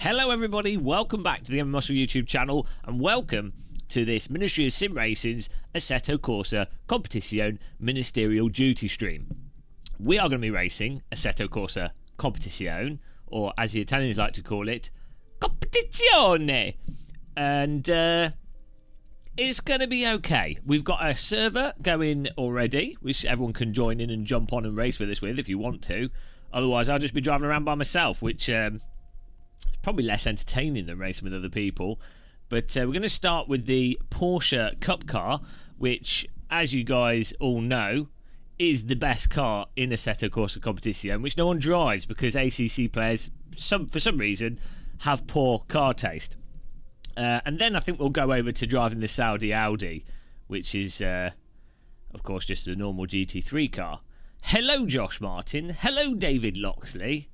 Hello everybody, welcome back to the M Muscle YouTube channel and welcome to this Ministry of Sim Racing's Assetto Corsa Competizione Ministerial Duty stream. We are going to be racing Assetto Corsa Competizione, or as the Italians like to call it, Competizione. And it's going to be okay. We've got a server going already, which everyone can join in and jump on and race with us with if you want to. Otherwise, I'll just be driving around by myself, which probably less entertaining than racing with other people. But we're going to start with the Porsche Cup car, which, as you guys all know, is the best car in Assetto Corsa Competizione, which no one drives because ACC players, for some reason, have poor car taste. And then I think we'll go over to driving the Saudi Audi, which is, of course, just the normal GT3 car. Hello, Josh Martin. Hello, David Loxley.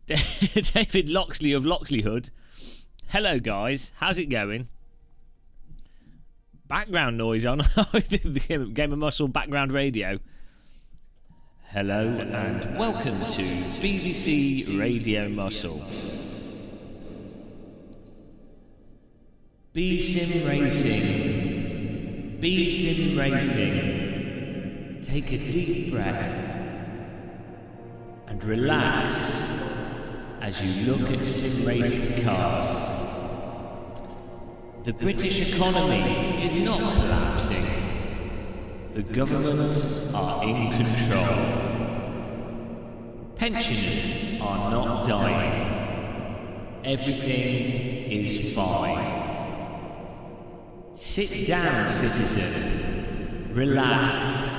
David Loxley of Loxleyhood. Hello, guys. How's it going? Background noise on. The Game of Muscle background radio. Hello and welcome to BBC Radio Muscle. B-Sim Racing. B-Sim Racing. Take a deep breath and relax as you look at sim racing cars. The British economy is not collapsing. The governments are in control. Pensioners are not dying. Everything is fine. Sit down, citizen. Relax.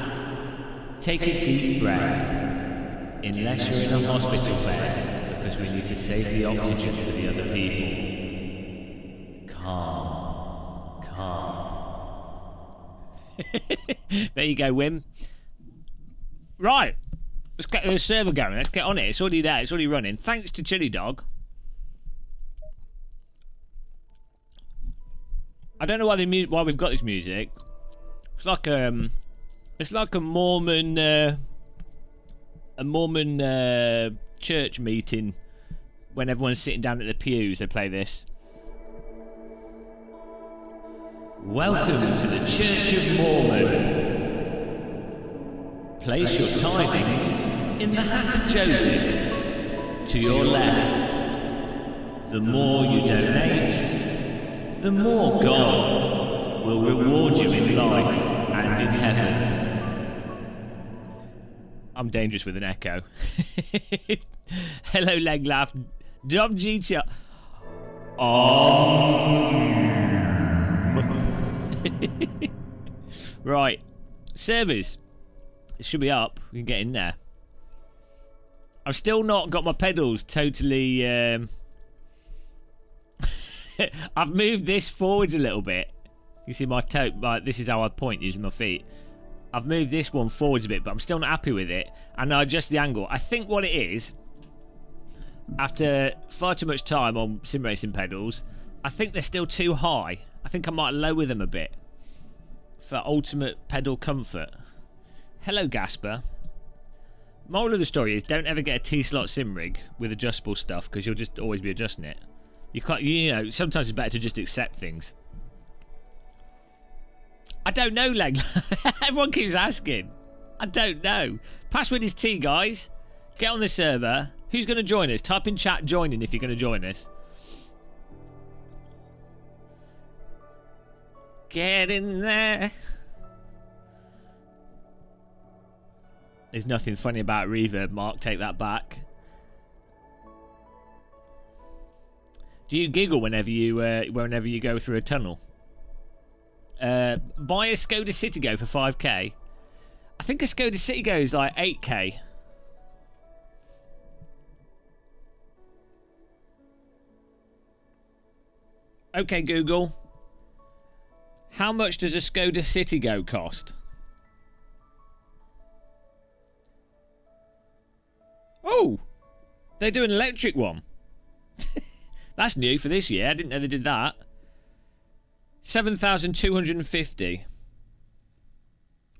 Take a deep breath. Unless you're in a hospital bed, because we need to save the oxygen for the other people. Calm. There you go, Wim. Right. Let's get the server going. Let's get on it. It's already there. It's already running. Thanks to Chili Dog. I don't know why we've got this music. It's like a Mormon church meeting. When everyone's sitting down at the pews, they play this. Welcome to the Church of Mormon. Place your tithings in the hat of Joseph. To your left. The more you donate, the more God will reward you in life and in heaven. I'm dangerous with an echo. Hello, Leg Laugh. Dom GTR. Right. Servers. It should be up. We can get in there. I've still not got my pedals totally... I've moved this forwards a little bit. You see my toe? This is how I point using my feet. I've moved this one forwards a bit, but I'm still not happy with it. And I adjust the angle. I think what it is, after far too much time on sim racing pedals, I think they're still too high. I think I might lower them a bit for ultimate pedal comfort. Hello, Gasper. Moral of the story is, don't ever get a T-slot sim rig with adjustable stuff because you'll just always be adjusting it. You can't, you know, sometimes it's better to just accept things. I don't know, Leg. Everyone keeps asking. I don't know. Password is T, guys. Get on the server. Who's going to join us? Type in chat joining if you're going to join us. Get in there. There's nothing funny about reverb, Mark. Take that back. Do you giggle whenever you go through a tunnel? Buy a Skoda Citigo for 5k. I think a Skoda Citigo is like 8k. Okay, Google. How much does a Skoda Citigo cost? Oh, they do an electric one. That's new for this year. I didn't know they did that. 7,250.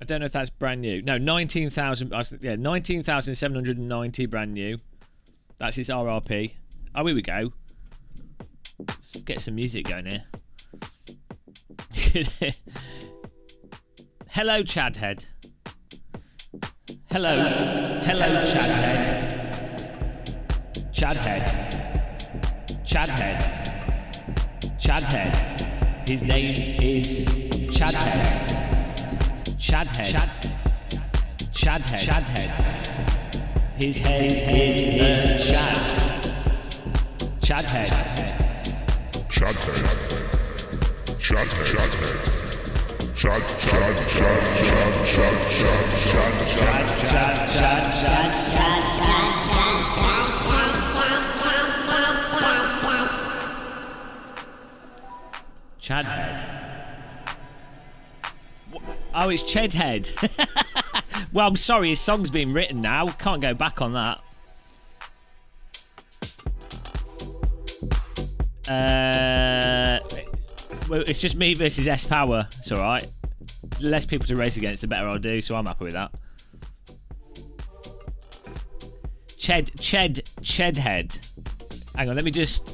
I don't know if that's brand new. No, 19,000. Yeah, 19,790 brand new. That's its RRP. Oh, here we go. Let's get some music going here. Hello, Chadhead. Hello, Chadhead. Chadhead. His name is Chadhead. Chadhead. His head is Chad. Chadhead. Chadhead. Oh, it's Chedhead. Well, I'm sorry, his song's been written now. Can't go back on that. Well, it's just me versus S Power. It's alright. The less people to race against, the better I'll do, so I'm happy with that. Chedhead. Hang on, let me just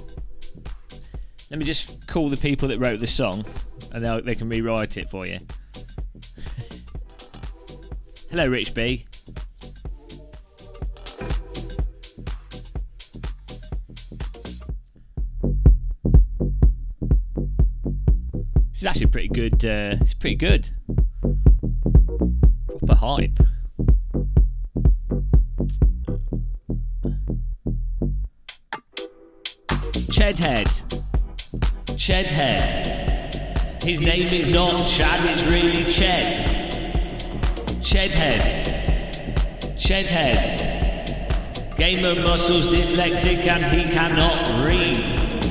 call the people that wrote the song, and they can rewrite it for you. Hello, Rich B. This is actually pretty good. It's pretty good. Proper hype. Chedhead. His name is not Chad, it's really Ched. Chedhead. Gamer muscles, dyslexic, and he cannot read.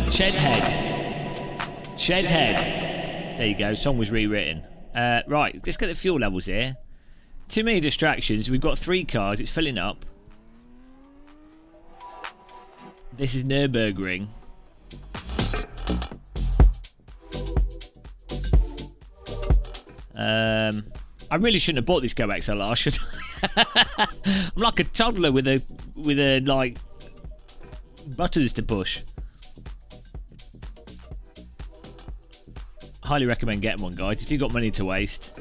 Chedhead. There you go, song was rewritten. Right, let's get the fuel levels here. Too many distractions. We've got 3 cars, it's filling up. This is Nürburgring. I really shouldn't have bought this Go XLR, should I? I'm like a toddler with a like buttons to push. Highly recommend getting one, guys, if you've got money to waste.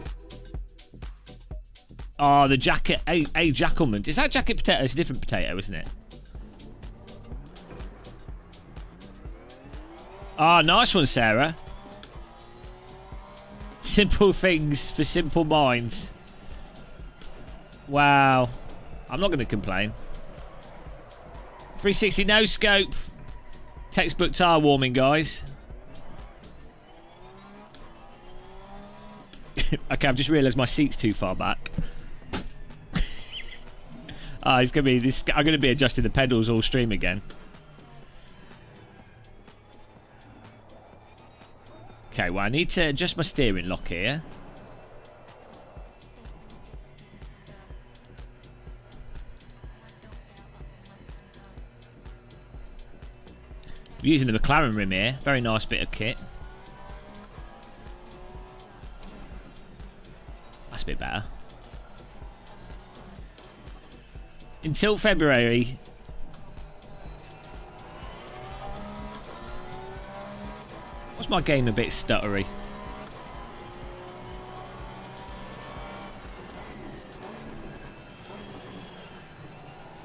Oh, the jacket, a Jackelman. Is that jacket potato? It's a different potato, isn't it? Ah, oh, nice one, Sarah. Simple things for simple minds. Wow. I'm not going to complain. 360 no scope. Textbook tire warming, guys. Okay, I've just realised my seat's too far back. It's going to be this. I'm going to be adjusting the pedals all stream again. Okay, well, I need to adjust my steering lock here. I'm using the McLaren rim here. Very nice bit of kit. That's a bit better. Until February. What's my game a bit stuttery?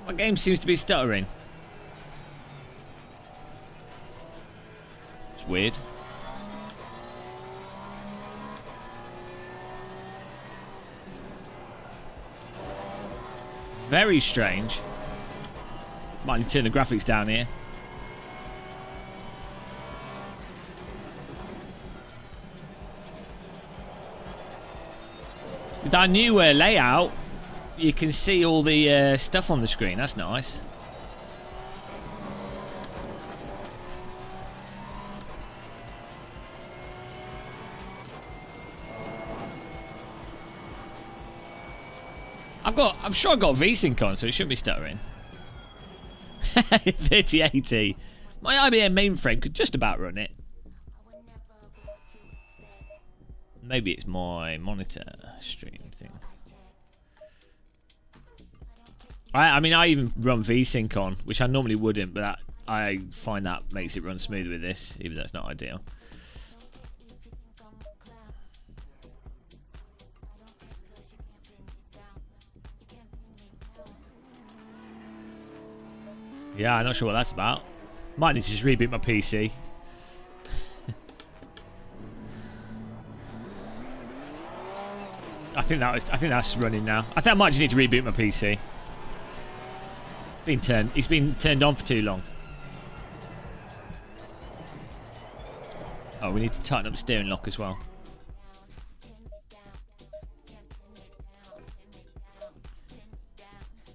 My game seems to be stuttering. It's weird. Very strange. Might need to turn the graphics down here. With our new layout, you can see all the stuff on the screen. That's nice. I'm sure I've got VSync on, so it shouldn't be stuttering. 3080. My IBM mainframe could just about run it. Maybe it's my monitor stream thing. I mean, I even run VSync on, which I normally wouldn't, but I find that makes it run smooth with this, even though it's not ideal. Yeah, I'm not sure what that's about. Might need to just reboot my PC. I think that's running now. I think I might just need to reboot my PC. It's been turned on for too long. Oh, we need to tighten up the steering lock as well.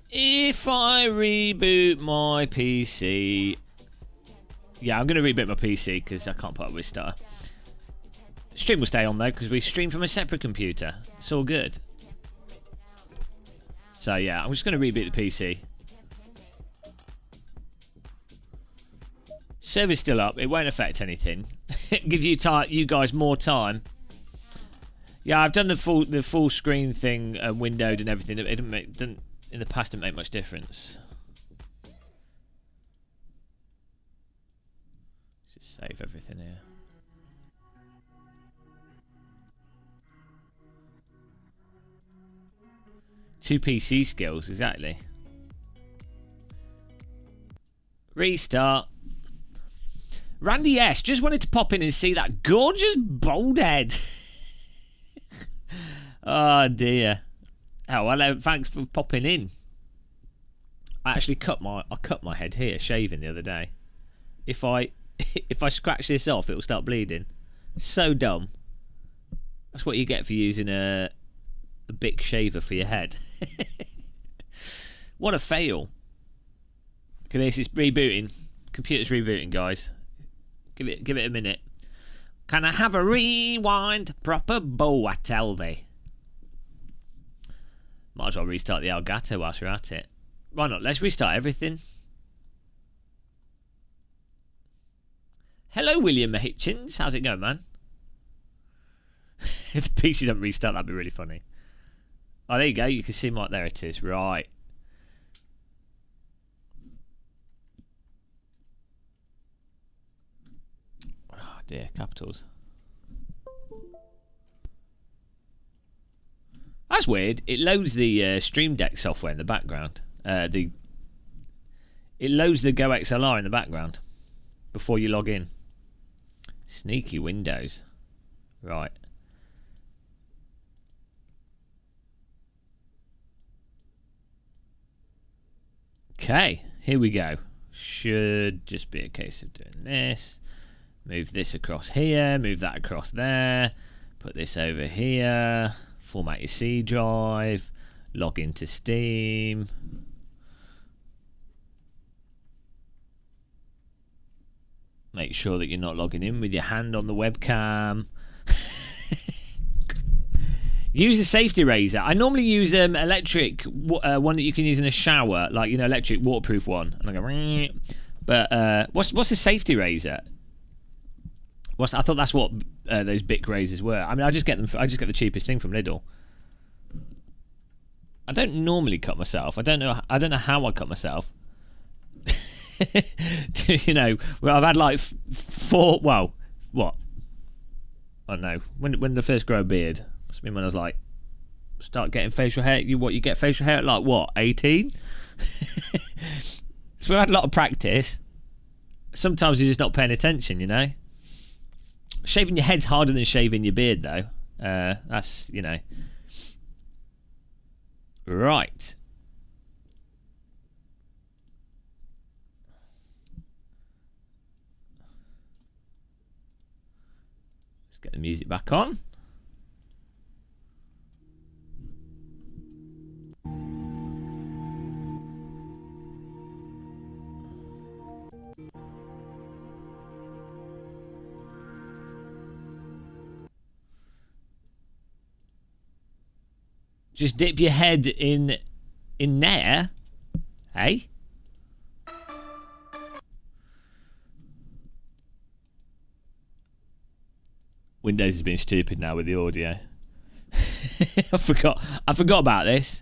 If I reboot my PC... Yeah, I'm going to reboot my PC because I can't put up with stuff. Stream will stay on though because we stream from a separate computer. It's all good. So yeah, I'm just going to reboot the PC. Server's still up. It won't affect anything. It gives you guys more time. Yeah, I've done the full screen thing, windowed and everything. It didn't in the past didn't make much difference. Just save everything here. Two PC skills, exactly. Restart. Randy S. Just wanted to pop in and see that gorgeous bald head. Oh dear. Oh, hello. Thanks for popping in. I actually cut my head here shaving the other day. If I scratch this off, it will start bleeding. So dumb. That's what you get for using a Bic shaver for your head. What a fail. Look at this, it's rebooting. Computer's rebooting, guys. Give it a minute. Can I have a rewind? Proper bow, I tell thee. Might as well restart the Elgato whilst we're at it. Why not? Let's restart everything. Hello, William Hitchens. How's it going, man? If the PC doesn't restart, that'd be really funny. Oh, there you go. You can see my... There it is. Right. Oh, dear. Capitals. That's weird. It loads the Stream Deck software in the background. It loads the Go XLR in the background before you log in. Sneaky Windows. Right. Okay, here we go. Should just be a case of doing this. Move this across here. Move that across there. Put this over here. Format your C drive. Log into Steam. Make sure that you're not logging in with your hand on the webcam. Use a safety razor. I normally use electric, one that you can use in a shower, like, you know, electric waterproof one. And I go, but what's a safety razor? I thought that's what those Bic razors were. I mean, I just get the cheapest thing from Lidl. I don't normally cut myself. I don't know how I cut myself. You know, well, I've had like four. Well, what? I don't know. When did I first grow a beard? Must have been when I was like, start getting facial hair. You get facial hair at like what? 18. So we had a lot of practice. Sometimes you're just not paying attention, you know. Shaving your head's harder than shaving your beard, though. That's, you know. Right. Let's get the music back on. Just dip your head in there, hey? Windows has been stupid now with the audio. I forgot about this.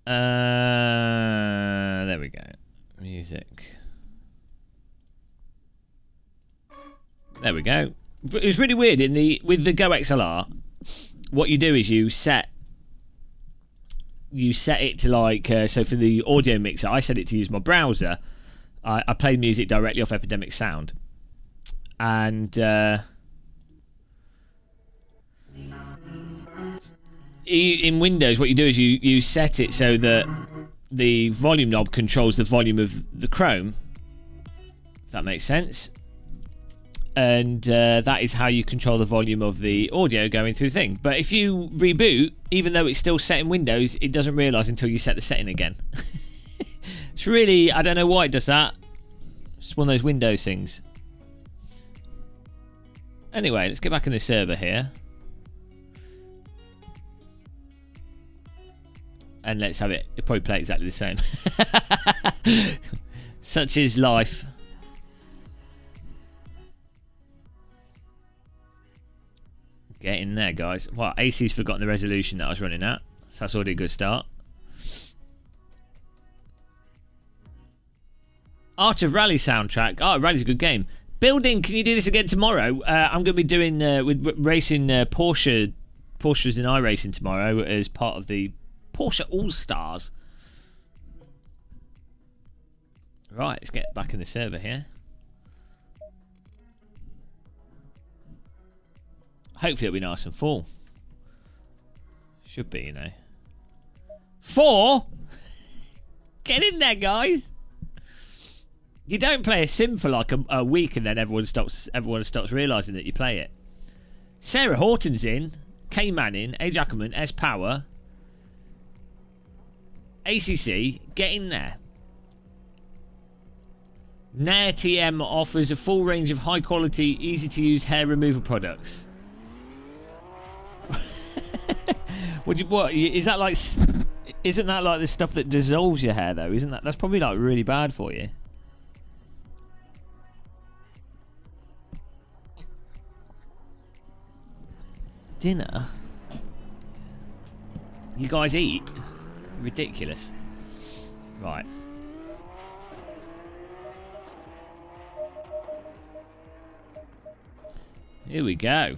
There we go. Music. There we go. It was really weird with the Go XLR. What you do is you set it to like so for the audio mixer. I set it to use my browser. I played music directly off Epidemic Sound, and in Windows, what you do is you set it so that the volume knob controls the volume of the Chrome. If that makes sense. And that is how you control the volume of the audio going through the thing. But if you reboot, even though it's still set in Windows, it doesn't realise until you set the setting again. It's really, I don't know why it does that. It's one of those Windows things. Anyway, let's get back in the server here. And let's have it. It'll probably play exactly the same. Such is life. Get in there, guys. Well, AC's forgotten the resolution that I was running at. So that's already a good start. Art of Rally soundtrack. Oh, Rally's a good game. Building, can you do this again tomorrow? I'm going to be doing racing Porsches in iRacing tomorrow as part of the Porsche All-Stars. Right, let's get back in the server here. Hopefully it'll be nice and full. Should be, you know. 4? Get in there, guys. You don't play a sim for like a week and then everyone stops realising that you play it. Sarah Horton's in. K-Man in. Age Ackerman. S Power. ACC. Get in there. Nair TM offers a full range of high quality, easy to use hair removal products. What is that like? Isn't that like the stuff that dissolves your hair though? Isn't that's probably like really bad for you? Dinner? You guys eat? Ridiculous. Right. Here we go.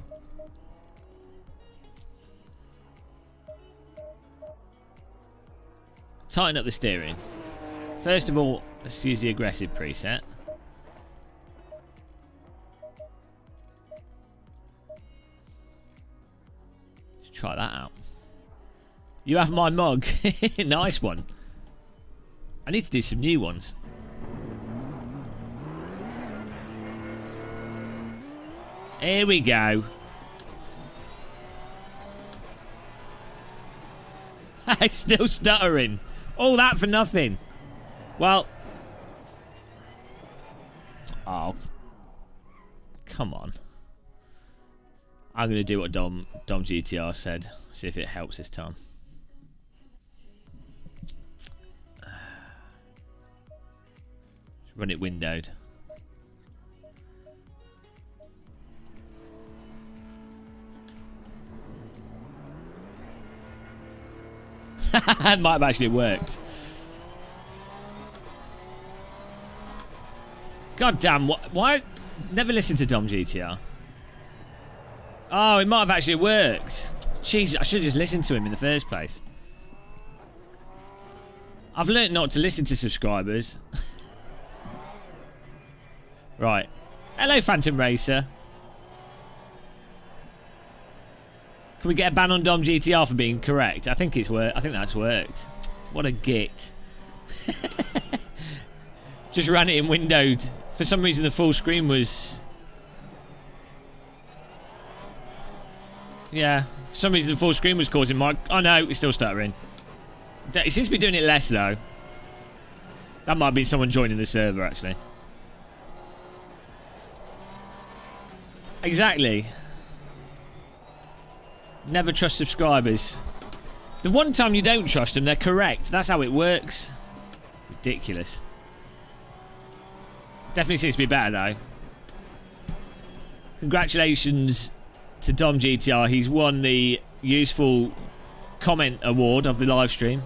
Tighten up the steering. First of all, let's use the aggressive preset. Let's try that out. You have my mug. Nice one. I need to do some new ones. Here we go. I'm still stuttering. All that for nothing. Well. Oh. Come on. I'm going to do what Dom GTR said. See if it helps this time. Run it windowed. That might have actually worked. God damn, why? Never listen to Dom GTR. Oh, it might have actually worked. Jeez, I should have just listened to him in the first place. I've learnt not to listen to subscribers. Right. Hello, Phantom Racer. Can we get a ban on Dom GTR for being correct? I think it's worked. I think that's worked. What a git. Just ran it in windowed. For some reason the full screen was... Yeah. For some reason the full screen was causing my... Oh no, it's still stuttering. It seems to be doing it less though. That might be someone joining the server actually. Exactly. Never trust subscribers. The one time you don't trust them, they're correct. That's how it works. Ridiculous. Definitely seems to be better, though. Congratulations to Dom GTR. He's won the Useful Comment Award of the live stream.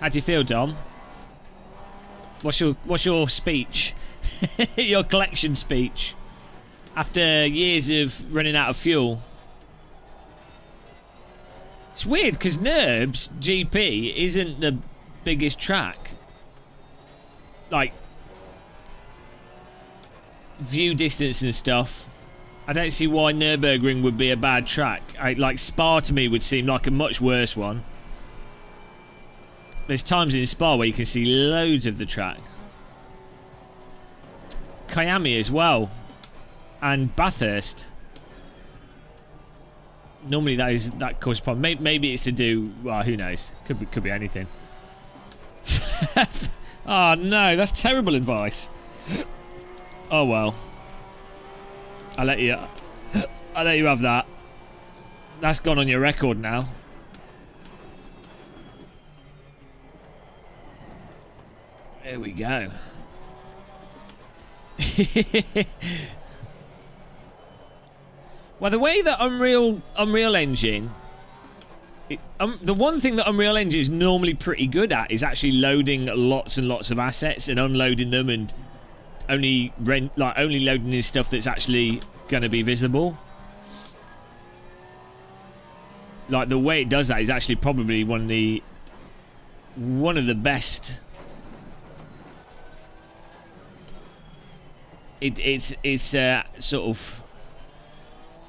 How do you feel, Dom? What's your speech? Your collection speech after years of running out of fuel? It's weird because NURBS GP isn't the biggest track. Like view distance and stuff. I don't see why Nürburgring would be a bad track. Like Spa to me would seem like a much worse one. There's times in Spa where you can see loads of the track. Kiami as well. And Bathurst. Normally that causes a problem. Maybe it's to do... Well, who knows? Could be anything. Oh, no. That's terrible advice. Oh, well. I'll let you have that. That's gone on your record now. There we go. Well, the way that Unreal Engine... the one thing that Unreal Engine is normally pretty good at is actually loading lots and lots of assets and unloading them and only loading in stuff that's actually going to be visible. Like, the way it does that is actually probably one of the best. It's sort of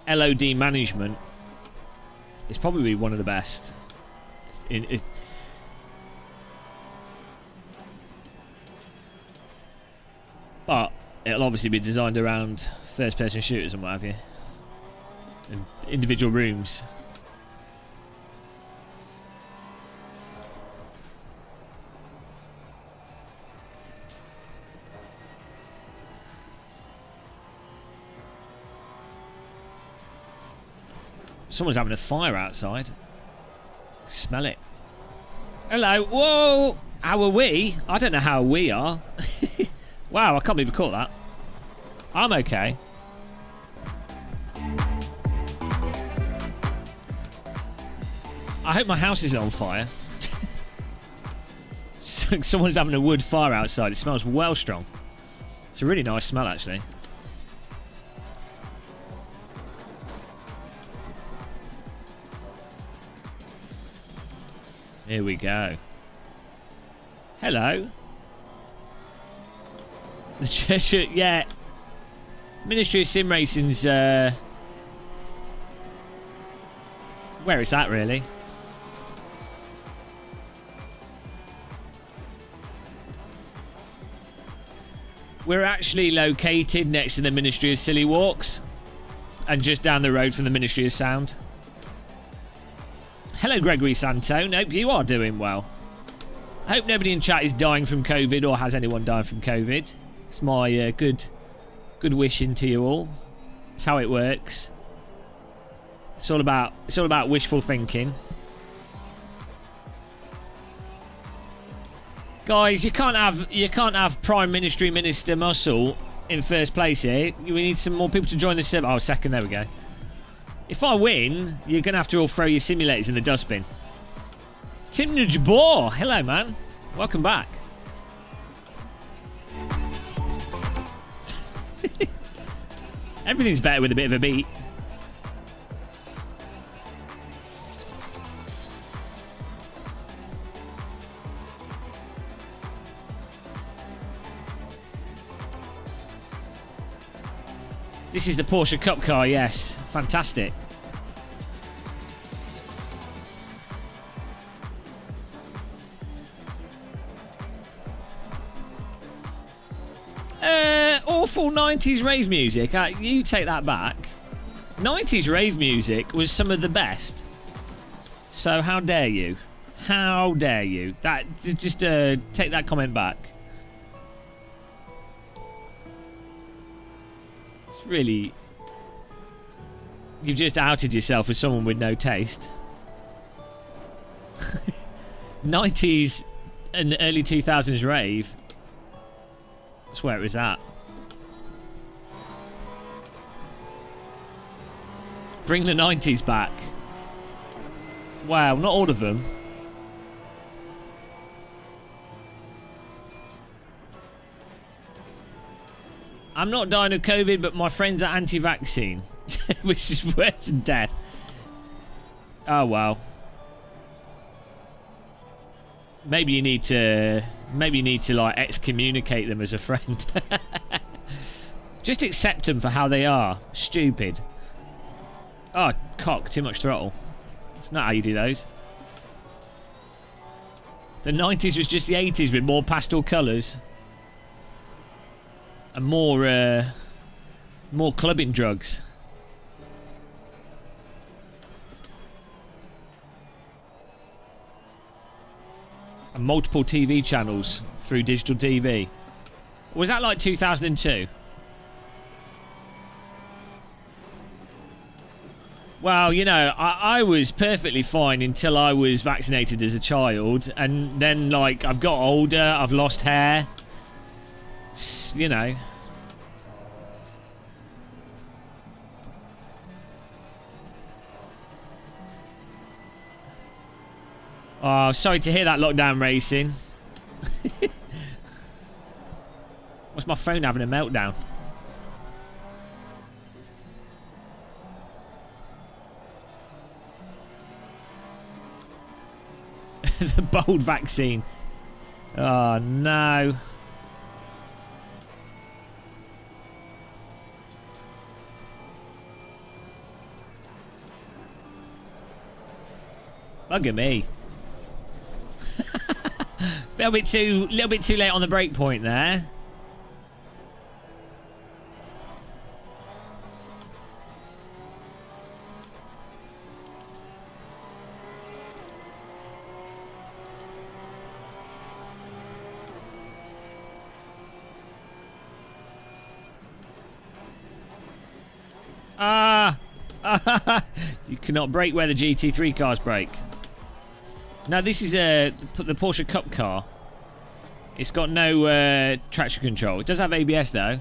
LOD management. It's probably one of the best. But it'll obviously be designed around first-person shooters and what have you, and individual rooms. Someone's having a fire outside. Smell it. Hello. Whoa. How are we? I don't know how we are. Wow, I can't believe I caught that. I'm okay. I hope my house isn't on fire. Someone's having a wood fire outside. It smells well strong. It's a really nice smell, actually. Here we go. Hello. The church, yeah. Ministry of Sim Racing's, where is that, really? We're actually located next to the Ministry of Silly Walks and just down the road from the Ministry of Sound. Hello, Gregory Santone. Hope you are doing well. I hope nobody in chat is dying from COVID or has anyone died from COVID. It's my good wishing to you all. It's how it works. It's all about wishful thinking. Guys, you can't have Prime Ministry Minister Muscle in first place here. We need some more people to join the server. Oh, second. There we go. If I win, you're going to have to all throw your simulators in the dustbin. Tim Nujabor, hello, man. Welcome back. Everything's better with a bit of a beat. This is the Porsche Cup car, yes. Fantastic. Awful 90s rave music. You take that back. 90s rave music was some of the best. So how dare you? How dare you? That just take that comment back. It's really... You've just outed yourself as someone with no taste. 90s and early 2000s rave. That's where it was at. Bring the 90s back. Wow, not all of them. I'm not dying of COVID, but my friends are anti-vaccine, which is worse than death. Oh well. Maybe you need to like excommunicate them as a friend. Just accept them for how they are. Stupid. Oh, cock, too much throttle. It's not how you do those. The 90s was just the 80s with more pastel colours. And more clubbing drugs. And multiple TV channels through digital TV. Was that like 2002? Well, you know, I was perfectly fine until I was vaccinated as a child. And then, like, I've got older, I've lost hair. You know. Oh, sorry to hear that, Lockdown Racing. What's my phone having a meltdown? The bold vaccine. Oh, no. Bugger me. little bit too late on the break point there. You cannot brake where the GT3 cars brake. Now this is the Porsche Cup car. It's got no traction control. It does have ABS though.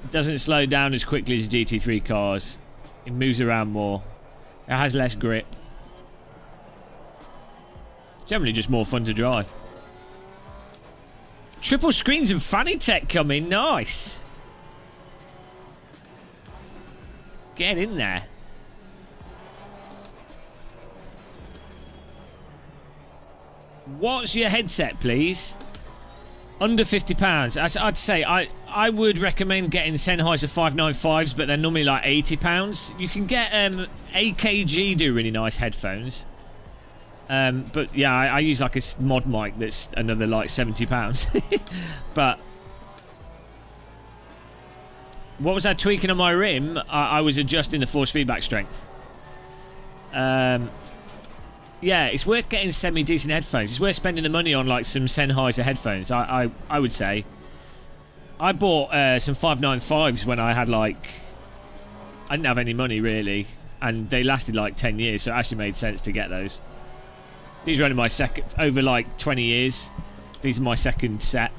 It doesn't slow down as quickly as GT3 cars. It moves around more. It has less grip. Generally just more fun to drive. Triple screens and fanny tech coming. Nice. Get in there. What's your headset, please? Under £50. I'd say I would recommend getting Sennheiser 595s, but they're normally like £80. You can get AKG do really nice headphones. But yeah, I use like a mod mic that's another like £70. But what was I tweaking on my rim? I was adjusting the force feedback strength. Yeah, it's worth getting semi-decent headphones. It's worth spending the money on like some Sennheiser headphones. I would say. I bought some 595s when I had like... I didn't have any money really. And they lasted like 10 years, so it actually made sense to get those. These are only my second... Over like 20 years. These are my second set.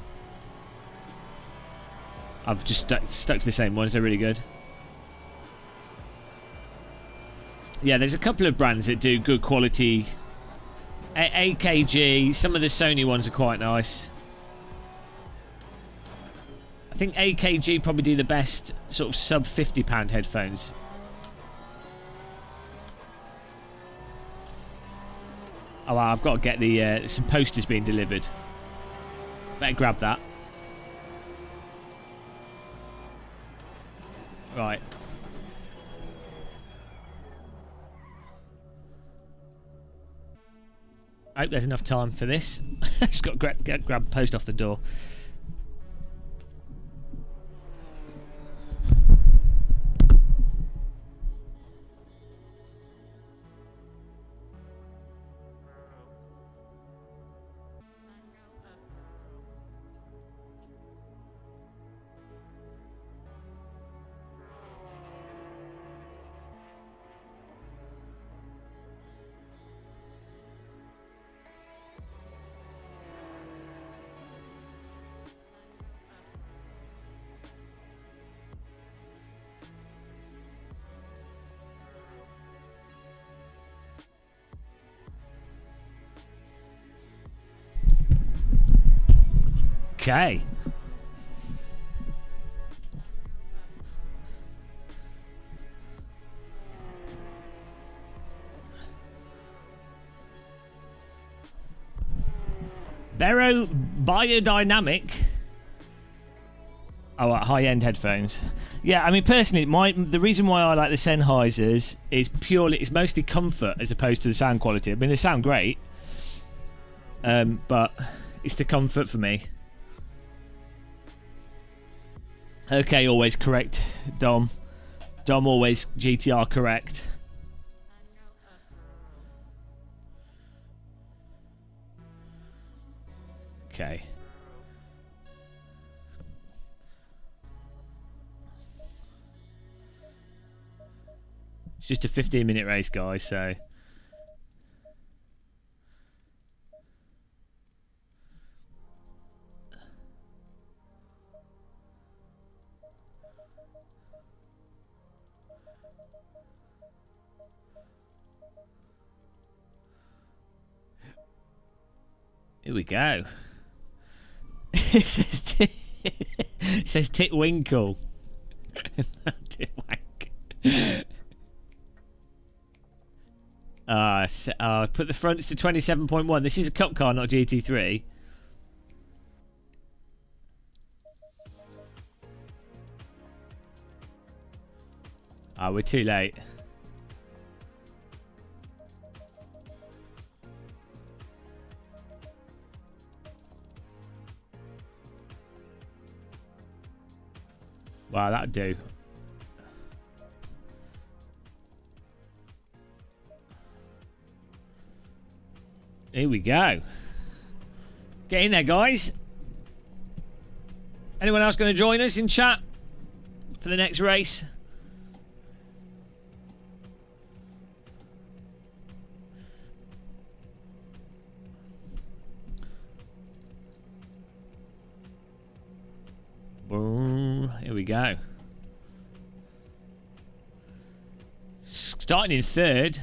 I've just stuck to the same ones. They're really good. Yeah, there's a couple of brands that do good quality. AKG. Some of the Sony ones are quite nice. I think AKG probably do the best sort of sub £50 headphones. Oh, well, I've got to get the some posters being delivered. Better grab that. Right. I hope there's enough time for this. Just got to grab the post off the door. Okay. Bero Biodynamic. Oh, high-end headphones. Yeah, I mean, personally, the reason why I like the Sennheisers is purely, it's mostly comfort as opposed to the sound quality. I mean, they sound great, but it's the comfort for me. Okay, always correct, Dom. Dom always GTR correct. Okay. It's just a 15-minute race, guys, so... Here we go. It says Titwinkle. Titwank. Put the fronts to 27.1. This is a cup car, not GT3. We're too late. Wow, that'd do. Here we go. Get in there, guys. Anyone else going to join us in chat for the next race? Boom. Here we go. Starting in third.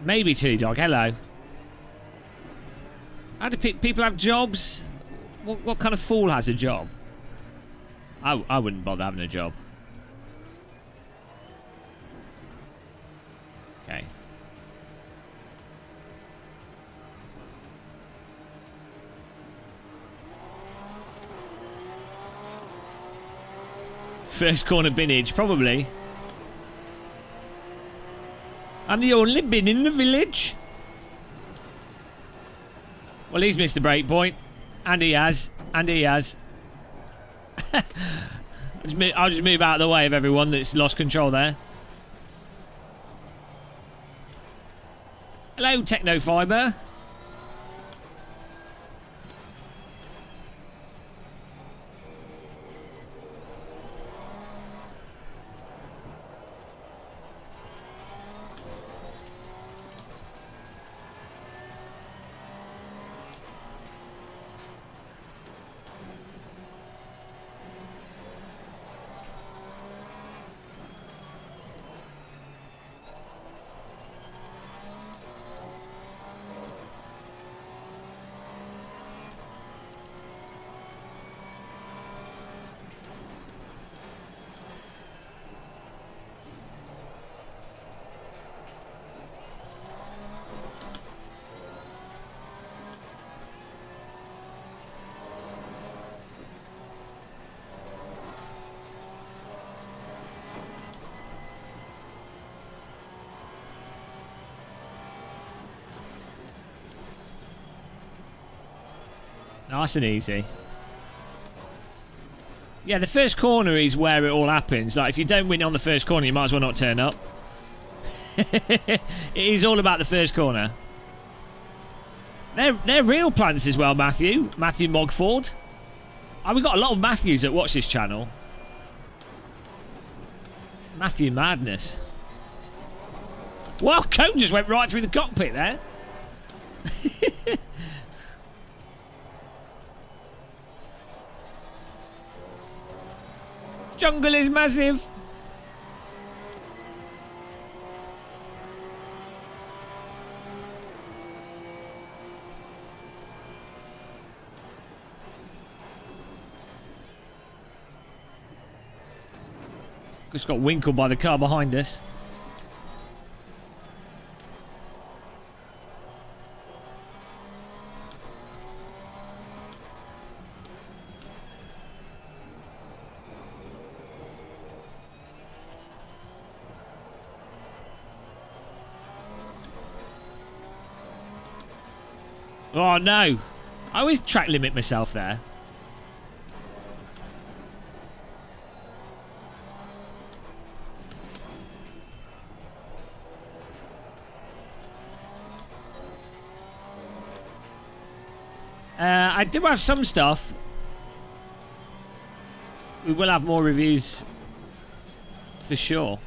Maybe Chili Dog. Hello. How do people have jobs? What kind of fool has a job? I wouldn't bother having a job. Okay. First corner binage, probably. I'm the only bin in the village. Well, he's missed the break point. And he has. And he has. I'll just move out of the way of everyone that's lost control there. Hello, Technofiber. Nice and easy. Yeah, the first corner is where it all happens. Like, if you don't win on the first corner, you might as well not turn up. It is all about the first corner. They're real plants as well, Matthew. Matthew Mogford. Oh, we've got a lot of Matthews that watch this channel. Matthew Madness. Well, Coke just went right through the cockpit there. Jungle is massive. Just got winkled by the car behind us. Oh no! I always track limit myself there. I do have some stuff. We will have more reviews for sure.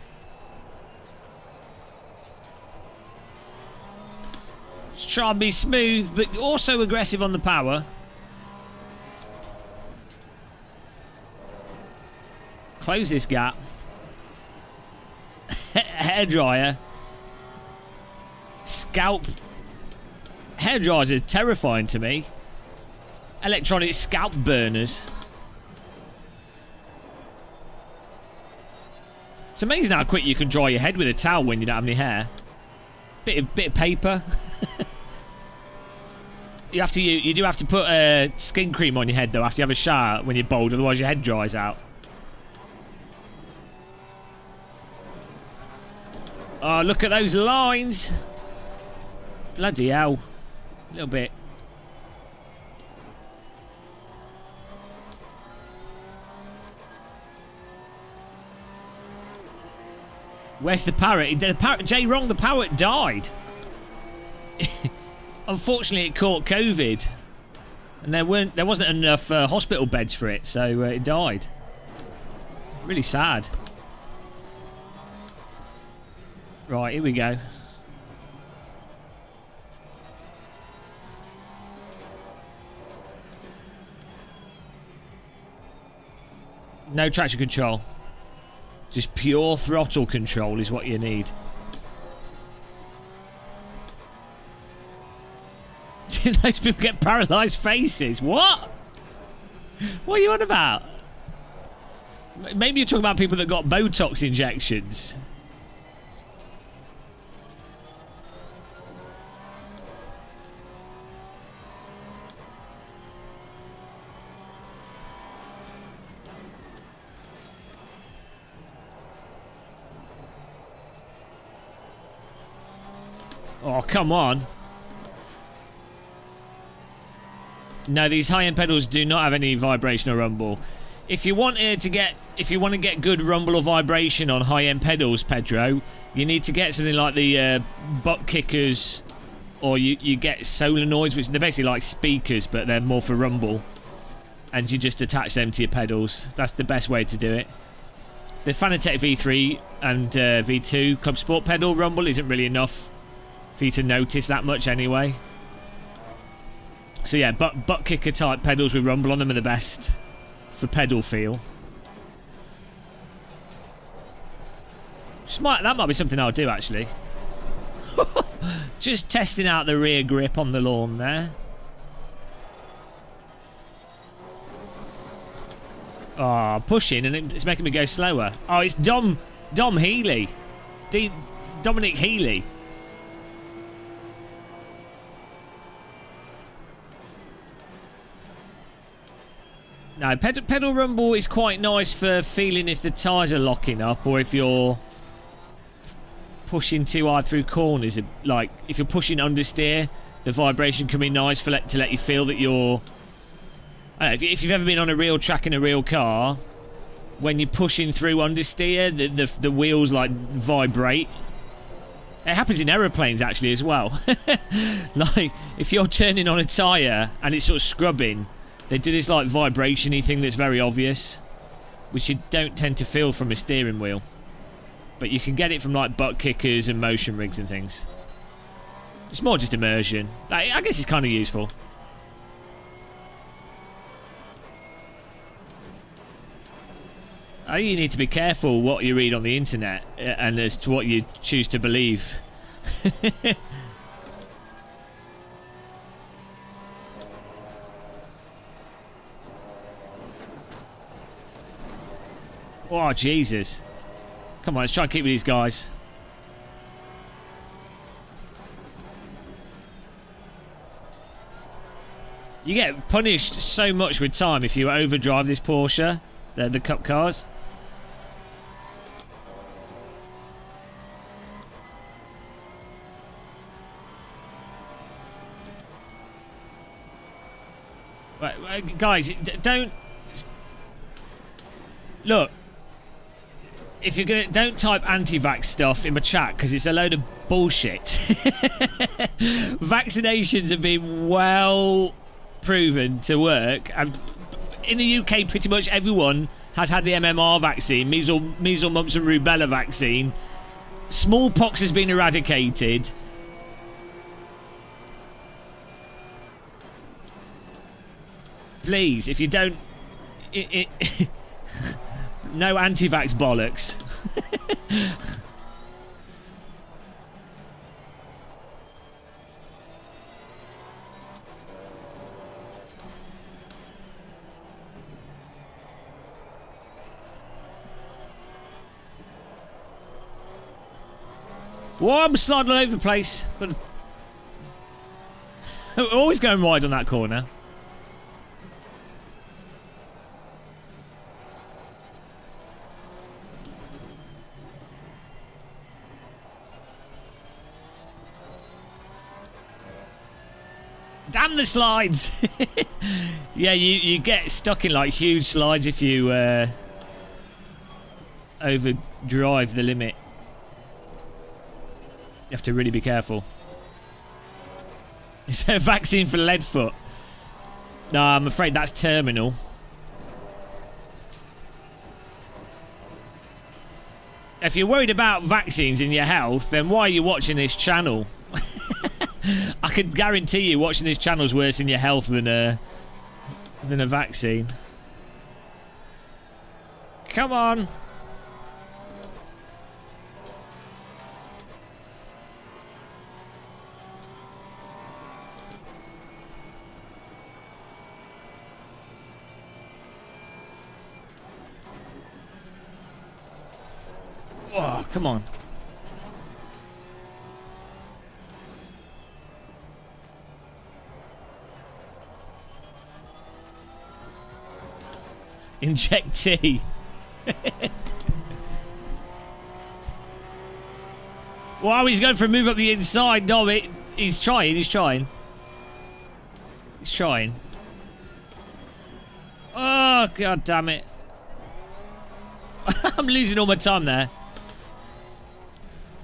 Just try and be smooth, but also aggressive on the power. Close this gap. Hairdryer. Scalp. Hairdryers are terrifying to me. Electronic scalp burners. It's amazing how quick you can dry your head with a towel when you don't have any hair. Bit of paper. You do have to put skin cream on your head though after you have a shower when you're bald, otherwise your head dries out. Oh, look at those lines. Bloody hell. A little bit. Where's the parrot? Jay Wrong, the parrot died. Unfortunately, it caught COVID, and there wasn't enough hospital beds for it, so it died. Really sad. Right, here we go. No traction control. Just pure throttle control is what you need. Did those people get paralysed faces? What? What are you on about? Maybe you're talking about people that got Botox injections. Oh, come on. No, these high-end pedals do not have any vibration or rumble. If you want to get good rumble or vibration on high-end pedals, Pedro, you need to get something like the butt kickers, or you get solenoids, which they're basically like speakers, but they're more for rumble. And you just attach them to your pedals. That's the best way to do it. The Fanatec V3 and V2 Club Sport pedal rumble isn't really enough for you to notice that much anyway. So yeah, butt kicker type pedals with rumble on them are the best for pedal feel. That might be something I'll do actually. Just testing out the rear grip on the lawn there. Oh, pushing and it's making me go slower. Oh, it's Dom Healy. Dominic Healy. No, pedal rumble is quite nice for feeling if the tyres are locking up or if you're pushing too hard through corners. Like, if you're pushing understeer, the vibration can be nice to let you feel that you're... I don't know, if you've ever been on a real track in a real car, when you're pushing through understeer, the wheels, like, vibrate. It happens in aeroplanes, actually, as well. Like, if you're turning on a tyre and it's sort of scrubbing... They do this like vibration-y thing that's very obvious, which you don't tend to feel from a steering wheel. But you can get it from like butt kickers and motion rigs and things. It's more just immersion. I guess it's kind of useful. I think you need to be careful what you read on the internet and as to what you choose to believe. Oh, Jesus. Come on, let's try and keep with these guys. You get punished so much with time if you overdrive this Porsche, the Cup cars. Right, guys, don't look. If you're gonna, don't type anti-vax stuff in my chat because it's a load of bullshit. Vaccinations have been well proven to work, and in the UK pretty much everyone has had the MMR vaccine, measles, mumps and rubella vaccine. Smallpox has been eradicated. Please, if you don't no anti-vax bollocks. Whoa, I'm sliding all over the place. Always going wide on that corner. Damn the slides! Yeah, you get stuck in like huge slides if you overdrive the limit. You have to really be careful. Is there a vaccine for leadfoot? No, I'm afraid that's terminal. If you're worried about vaccines in your health, then why are you watching this channel? I can guarantee you watching this channel is worse in your health than a vaccine. Come on. Oh, come on. Inject tea. Wow, he's going for a move up the inside. No, he's trying. He's trying. Oh, god damn it. I'm losing all my time there.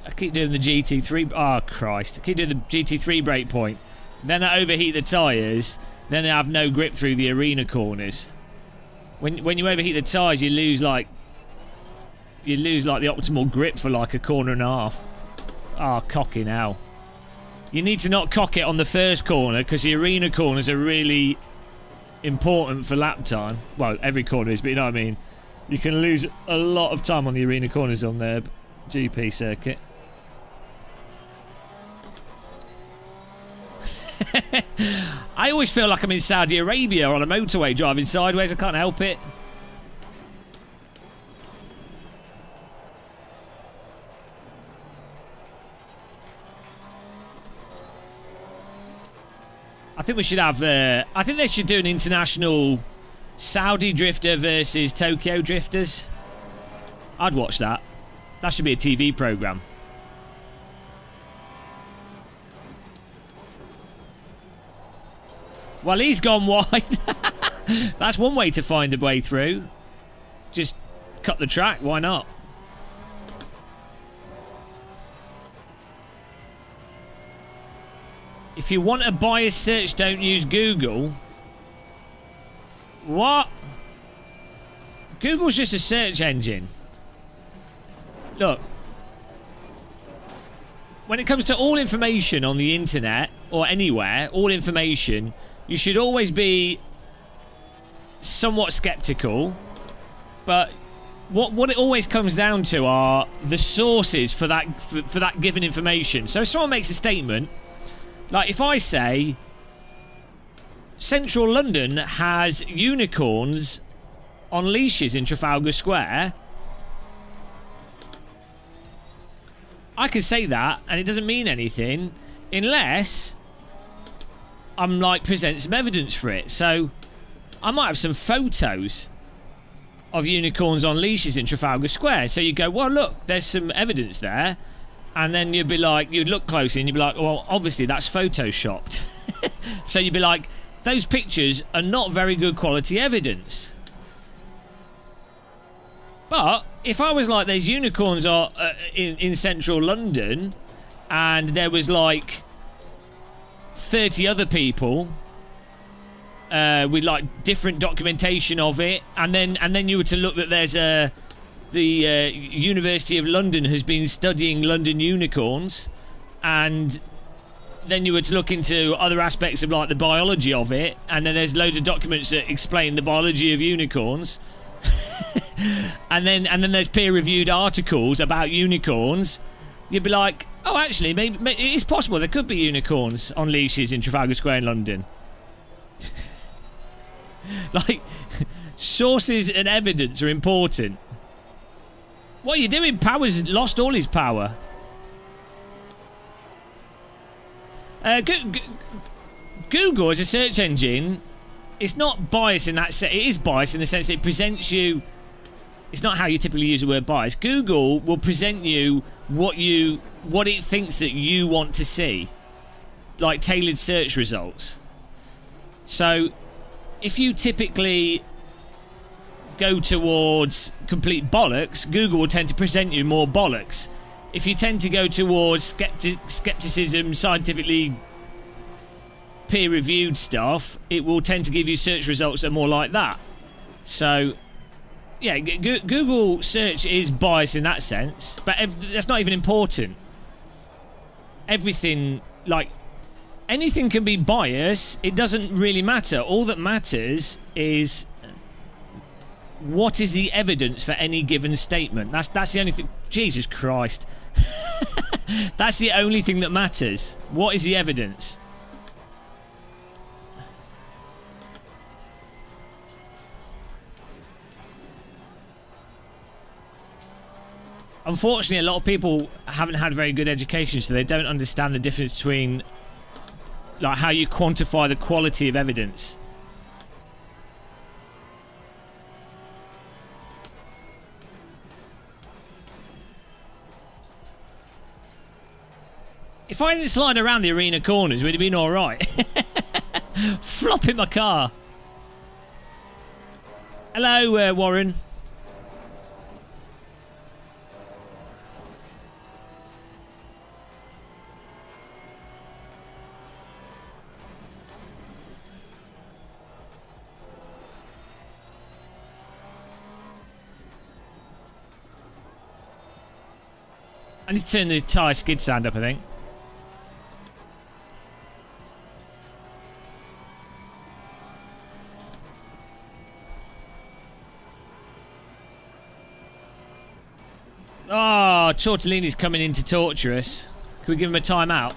I keep doing the GT3. Oh, Christ. I keep doing the GT3 break point. Then I overheat the tyres. Then I have no grip through the arena corners. When you overheat the tyres, you lose like the optimal grip for like a corner and a half. Oh, cocking hell. You need to not cock it on the first corner because the arena corners are really important for lap time. Well, every corner is, but you know what I mean. You can lose a lot of time on the arena corners on the GP circuit. I always feel like I'm in Saudi Arabia on a motorway driving sideways. I can't help it. I think we should have I think they should do an international Saudi drifter versus Tokyo drifters. I'd watch that. That should be a TV program. Well, he's gone wide. That's one way to find a way through. Just cut the track. Why not? If you want a bias search, don't use Google. What? Google's just a search engine. Look. When it comes to all information on the internet or anywhere, all information, you should always be somewhat skeptical. But what it always comes down to are the sources for that given information. So if someone makes a statement, like if I say Central London has unicorns on leashes in Trafalgar Square, I can say that, and it doesn't mean anything unless I'm like present some evidence for it. So I might have some photos of unicorns on leashes in Trafalgar Square. So you go, well, look, there's some evidence there. And then you'd be like, you'd look closely and you'd be like, well, obviously that's photoshopped. So you'd be like, those pictures are not very good quality evidence. But if I was like, there's unicorns in central London, and there was like 30 other people with like different documentation of it, and then you were to look that there's the University of London has been studying London unicorns, and then you were to look into other aspects of like the biology of it, and then there's loads of documents that explain the biology of unicorns. and then there's peer-reviewed articles about unicorns. You'd be like, oh, actually, maybe it's possible there could be unicorns on leashes in Trafalgar Square in London. Like, sources and evidence are important. What are you doing? Power's lost all his power. Google as a search engine, it's not biased in that sense. It is biased in the sense that it presents you. It's not how you typically use the word bias. Google will present you what it thinks that you want to see, like tailored search results. So, if you typically go towards complete bollocks, Google will tend to present you more bollocks. If you tend to go towards skepticism, scientifically peer-reviewed stuff, it will tend to give you search results that are more like that. So, yeah, Google search is biased in that sense, but that's not even important. Everything, like, anything can be biased. It doesn't really matter. All that matters is what is the evidence for any given statement. That's the only thing. Jesus Christ. That's the only thing that matters. What is the evidence? Unfortunately, a lot of people haven't had very good education, so they don't understand the difference between like how you quantify the quality of evidence. If I didn't slide around the arena corners, would it have been alright? Flop in my car. Hello, Warren. I need to turn the tyre skid stand up, I think. Oh, Tortellini's coming in to torture us. Can we give him a timeout?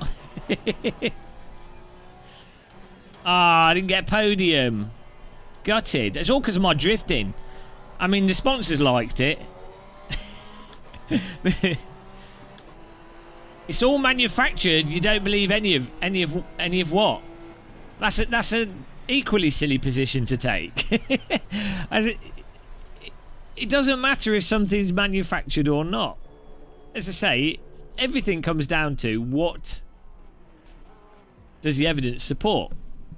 Ah, I didn't get a podium. Gutted. It's all because of my drifting. I mean, the sponsors liked it. It's all manufactured. You don't believe any of what? That's an equally silly position to take. It doesn't matter if something's manufactured or not. As I say, everything comes down to what does the evidence support,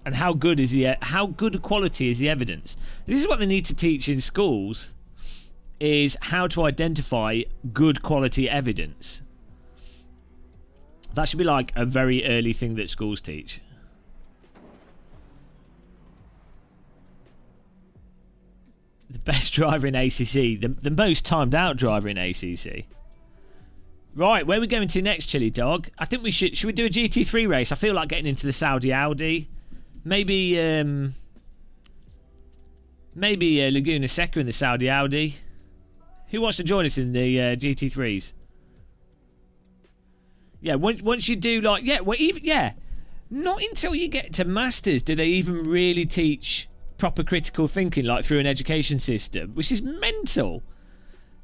and how good quality is the evidence. This is what they need to teach in schools: is how to identify good quality evidence. That should be like a very early thing that schools teach. The best driver in ACC. The most timed out driver in ACC. Right, where are we going to next, Chili Dog? I think we should we do a GT3 race? I feel like getting into the Saudi Audi. Maybe Laguna Seca in the Saudi Audi. Who wants to join us in the GT3s? Yeah, once you do like not until you get to Masters do they even really teach proper critical thinking, like through an education system, which is mental.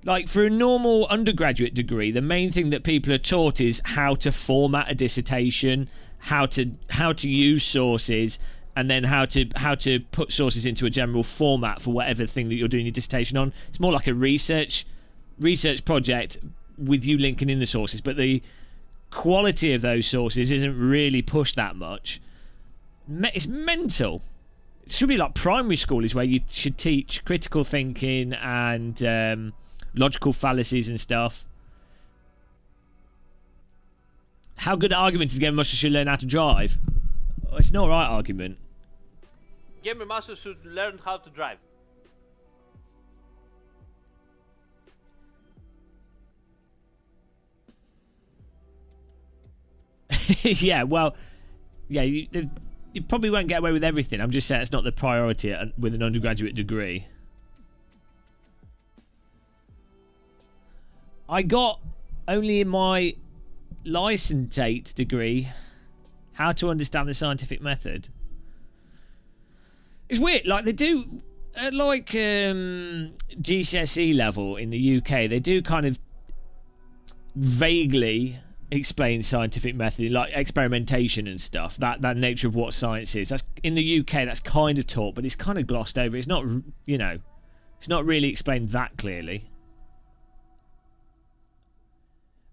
Like, for a normal undergraduate degree, the main thing that people are taught is how to format a dissertation, how to use sources, and then how to put sources into a general format for whatever thing that you're doing your dissertation on. It's more like a research project with you linking in the sources, but the quality of those sources isn't really pushed that much. It's mental. It should be like primary school is where you should teach critical thinking and logical fallacies and stuff. How good an argument is Game Master should learn how to drive? Oh, it's not right argument. Game Master should learn how to drive. Yeah, well, yeah, you probably won't get away with everything. I'm just saying it's not the priority with an undergraduate degree. I got only in my licentiate degree how to understand the scientific method. It's weird, like they do at like GCSE level in the UK, they do kind of vaguely explain scientific method, like experimentation and stuff, that nature of what science is. That's in the UK, that's kind of taught, but it's kind of glossed over. It's not, you know, it's not really explained that clearly.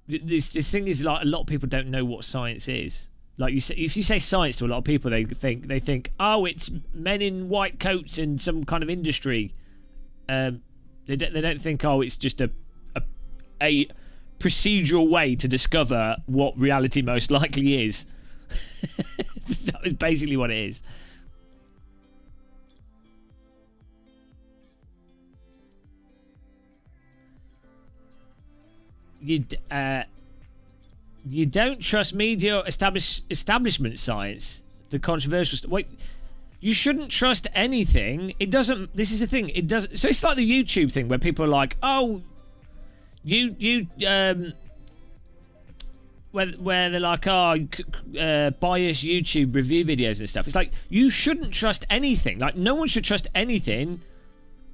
This thing is, like, a lot of people don't know what science is. Like, if you say science to a lot of people, they think, oh, it's men in white coats in some kind of industry. They don't think, oh, it's just a procedural way to discover what reality most likely is. That's basically what it is. You don't trust media establishment science. The controversial wait, you shouldn't trust anything. It doesn't. This is the thing. It doesn't. So it's like the YouTube thing where people are like, oh, where they're like, oh, bias YouTube review videos and stuff. It's like, you shouldn't trust anything. Like, no one should trust anything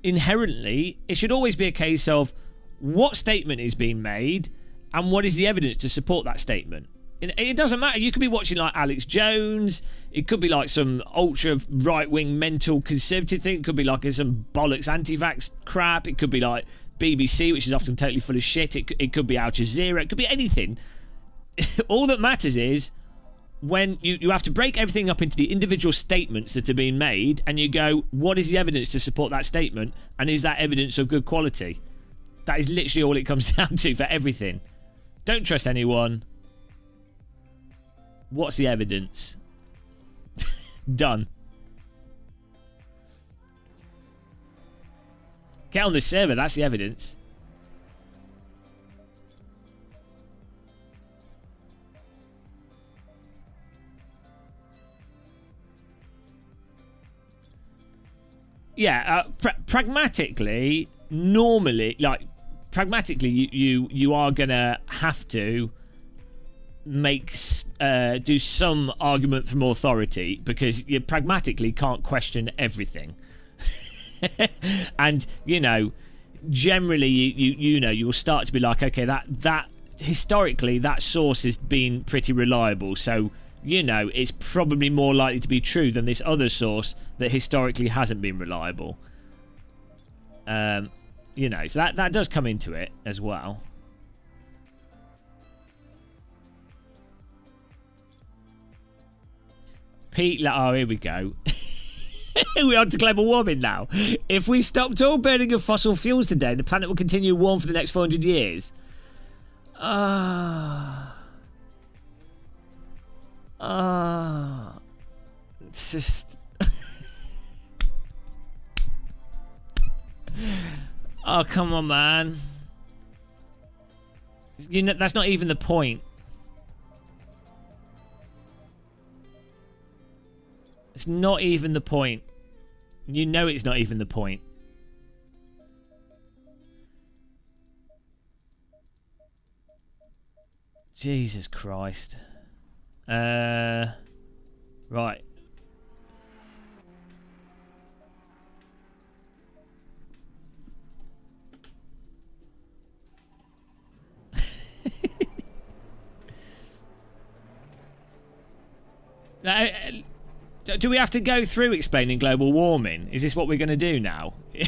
inherently. It should always be a case of what statement is being made and what is the evidence to support that statement. It doesn't matter. You could be watching like Alex Jones. It could be like some ultra right-wing mental conservative thing. It could be like some bollocks anti-vax crap. It could be like BBC, which is often totally full of shit. It could be Al Jazeera. It could be anything. All that matters is when you have to break everything up into the individual statements that are being made, and you go, what is the evidence to support that statement, and is that evidence of good quality? That is literally all it comes down to for everything. Don't trust anyone. What's the evidence? Done. Get on the server, that's the evidence. Yeah, pragmatically, normally, like, pragmatically, you are gonna have to do some argument from authority, because you pragmatically can't question everything. And, you know, generally you'll start to be like, okay, that historically that source has been pretty reliable, so, you know, it's probably more likely to be true than this other source that historically hasn't been reliable. You know, so that does come into it as well. Pete, oh, here we go. We're on to global warming now. If we stopped all burning of fossil fuels today, the planet will continue warm for the next 400 years. It's just... Oh, come on, man. You know, that's not even the point. It's not even the point. You know it's not even the point. Jesus Christ. Right. Do we have to go through explaining global warming? Is this what we're going to do now? Do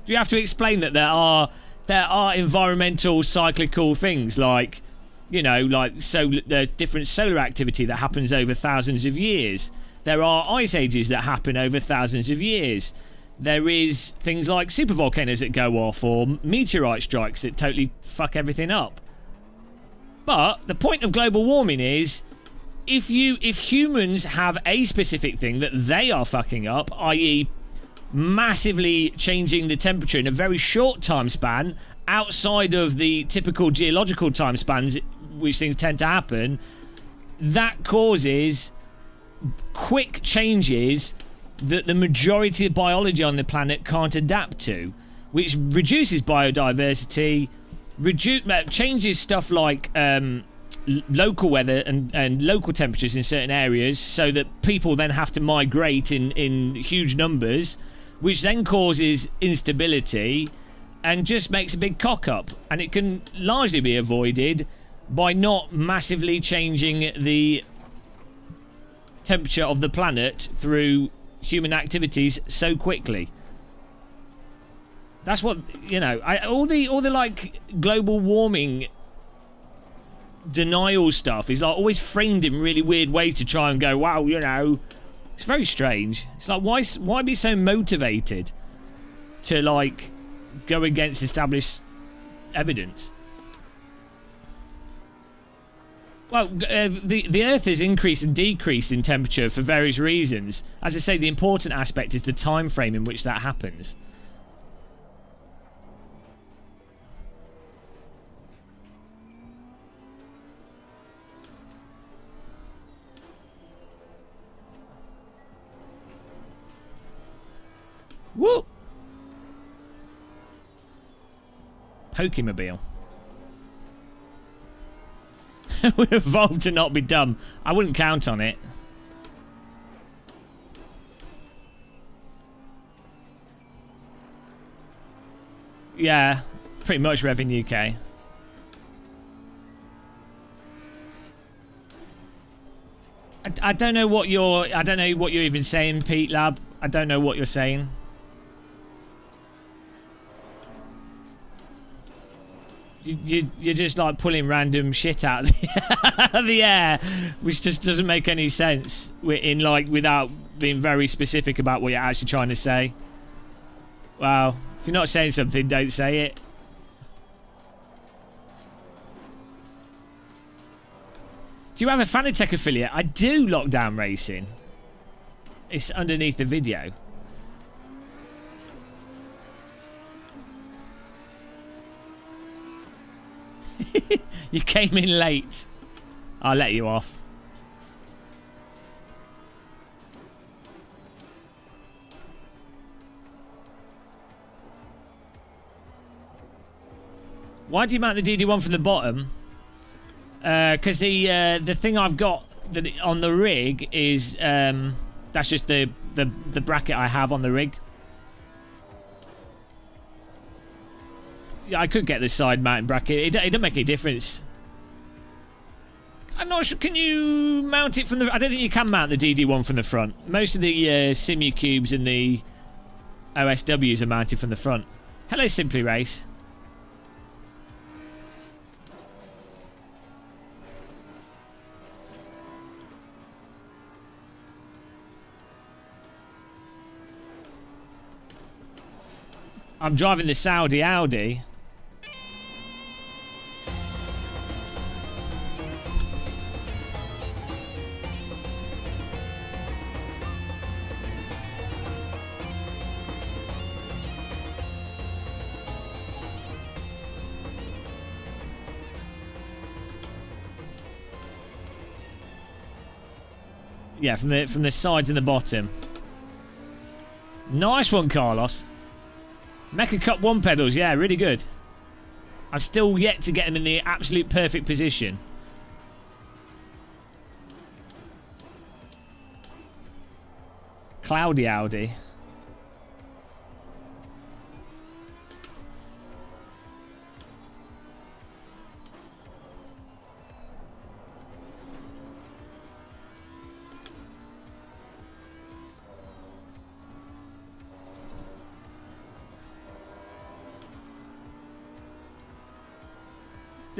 we have to explain that there are environmental cyclical things like, you know, like there's different solar activity that happens over thousands of years. There are ice ages that happen over thousands of years. There is things like supervolcanoes that go off or meteorite strikes that totally fuck everything up. But the point of global warming is if humans have a specific thing that they are fucking up, i.e. massively changing the temperature in a very short time span outside of the typical geological time spans which things tend to happen, that causes quick changes that the majority of biology on the planet can't adapt to, which reduces biodiversity, changes stuff like local weather and local temperatures in certain areas, so that people then have to migrate in huge numbers, which then causes instability and just makes a big cock up. And it can largely be avoided by not massively changing the temperature of the planet through human activities so quickly. That's what, you know, all the like global warming denial stuff is like always framed in really weird ways to try and go, wow, you know, it's very strange. It's like, why be so motivated to like go against established evidence? Well, the Earth has increased and decreased in temperature for various reasons. As I say, the important aspect is the time frame in which that happens. Woo! Pokemobile. We evolved to not be dumb. I wouldn't count on it. Yeah, pretty much Rev in UK. I don't know what you're even saying, Pete Lab. I don't know what you're saying. You're just like pulling random shit out of the air, which just doesn't make any sense. Without being very specific about what you're actually trying to say. Well, if you're not saying something, don't say it. Do you have a Fanatec affiliate? I do. Lockdown Racing. It's underneath the video. You came in late. I'll let you off. Why do you mount the DD1 from the bottom? Because the thing I've got on the rig is that's just the bracket I have on the rig. I could get the side mounting bracket. It don't make any difference. I'm not sure. Can you mount it from the... I don't think you can mount the DD1 from the front. Most of the Simucubes and the OSWs are mounted from the front. Hello, Simply Race. I'm driving the Saudi Audi. Yeah, from the sides and the bottom. Nice one, Carlos. Mecha Cup 1 pedals, yeah, really good. I've still yet to get them in the absolute perfect position. Cloudy Audi.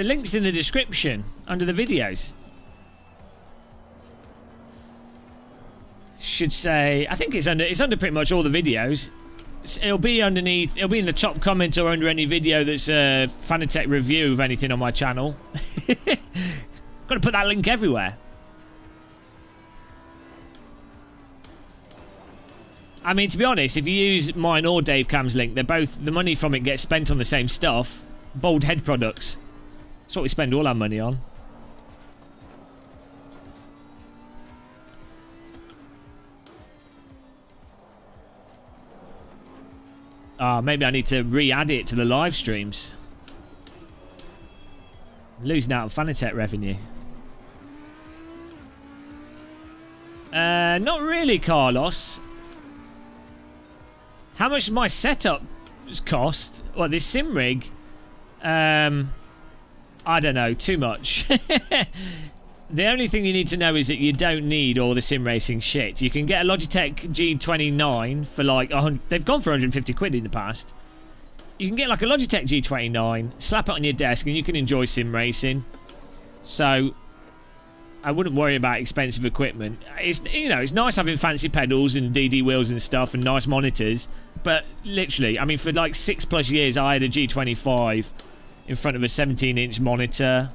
The link's in the description under the videos. Should say, I think it's under pretty much all the videos. It'll be underneath, it'll be in the top comment or under any video that's a Fanatec review of anything on my channel. Got to put that link everywhere. I mean, to be honest, if you use mine or Dave Cam's link, they're both, the money from it gets spent on the same stuff. Bold head products. That's what we spend all our money on. Maybe I need to re-add it to the live streams. I'm losing out on Fanatec revenue. Not really, Carlos. How much does my setup cost? Well, this sim rig? I don't know. Too much. The only thing you need to know is that you don't need all the sim racing shit. You can get a Logitech G29 for like they've gone for 150 quid in the past. You can get like a Logitech G29, slap it on your desk, and you can enjoy sim racing. So I wouldn't worry about expensive equipment. It's, you know, it's nice having fancy pedals and DD wheels and stuff and nice monitors. But literally, I mean, for like 6+ years, I had a G25 in front of a 17-inch monitor.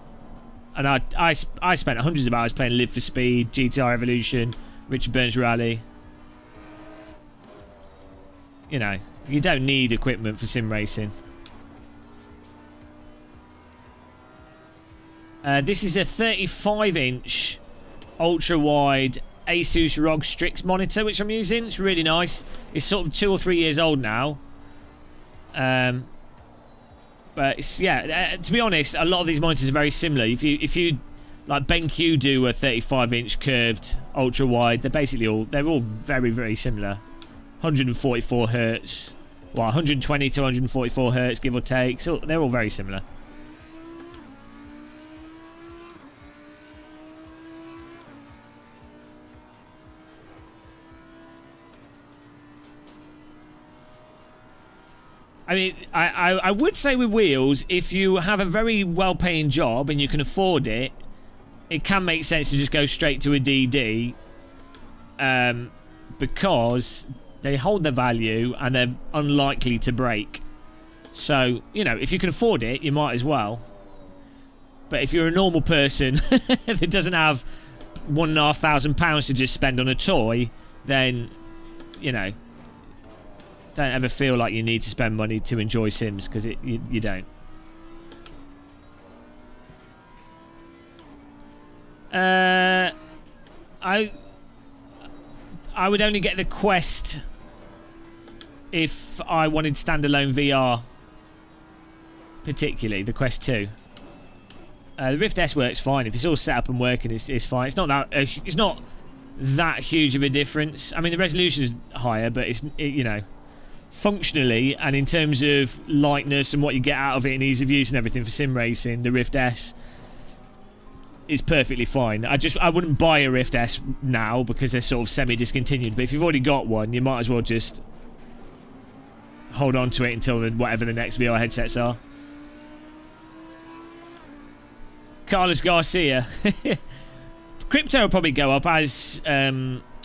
And I spent hundreds of hours playing Live for Speed, GTR Evolution, Richard Burns Rally. You know, you don't need equipment for sim racing. This is a 35-inch ultra-wide Asus ROG Strix monitor, which I'm using. It's really nice. It's sort of 2 or 3 years old now. But it's, yeah, to be honest, a lot of these monitors are very similar. If you like BenQ do a 35-inch curved ultra wide, they're all very, very similar. 144 hertz, well, 120 to 144 hertz, give or take. So they're all very similar. I mean, I would say with wheels, if you have a very well-paying job and you can afford it, it can make sense to just go straight to a DD, because they hold their value and they're unlikely to break. So, you know, if you can afford it, you might as well. But if you're a normal person that doesn't have £1,500 to just spend on a toy, then, you know, don't ever feel like you need to spend money to enjoy Sims, because you don't. I would only get the Quest if I wanted standalone VR, particularly the Quest 2. The Rift S works fine if it's all set up and working. It's fine. It's not that huge of a difference. I mean, the resolution is higher, but you know, functionally and in terms of lightness and what you get out of it and ease of use and everything for sim racing, the Rift S is perfectly fine. I wouldn't buy a Rift S now because they're sort of semi-discontinued, but if you've already got one, you might as well just hold on to it until whatever the next VR headsets are. Carlos Garcia. Crypto will probably go up as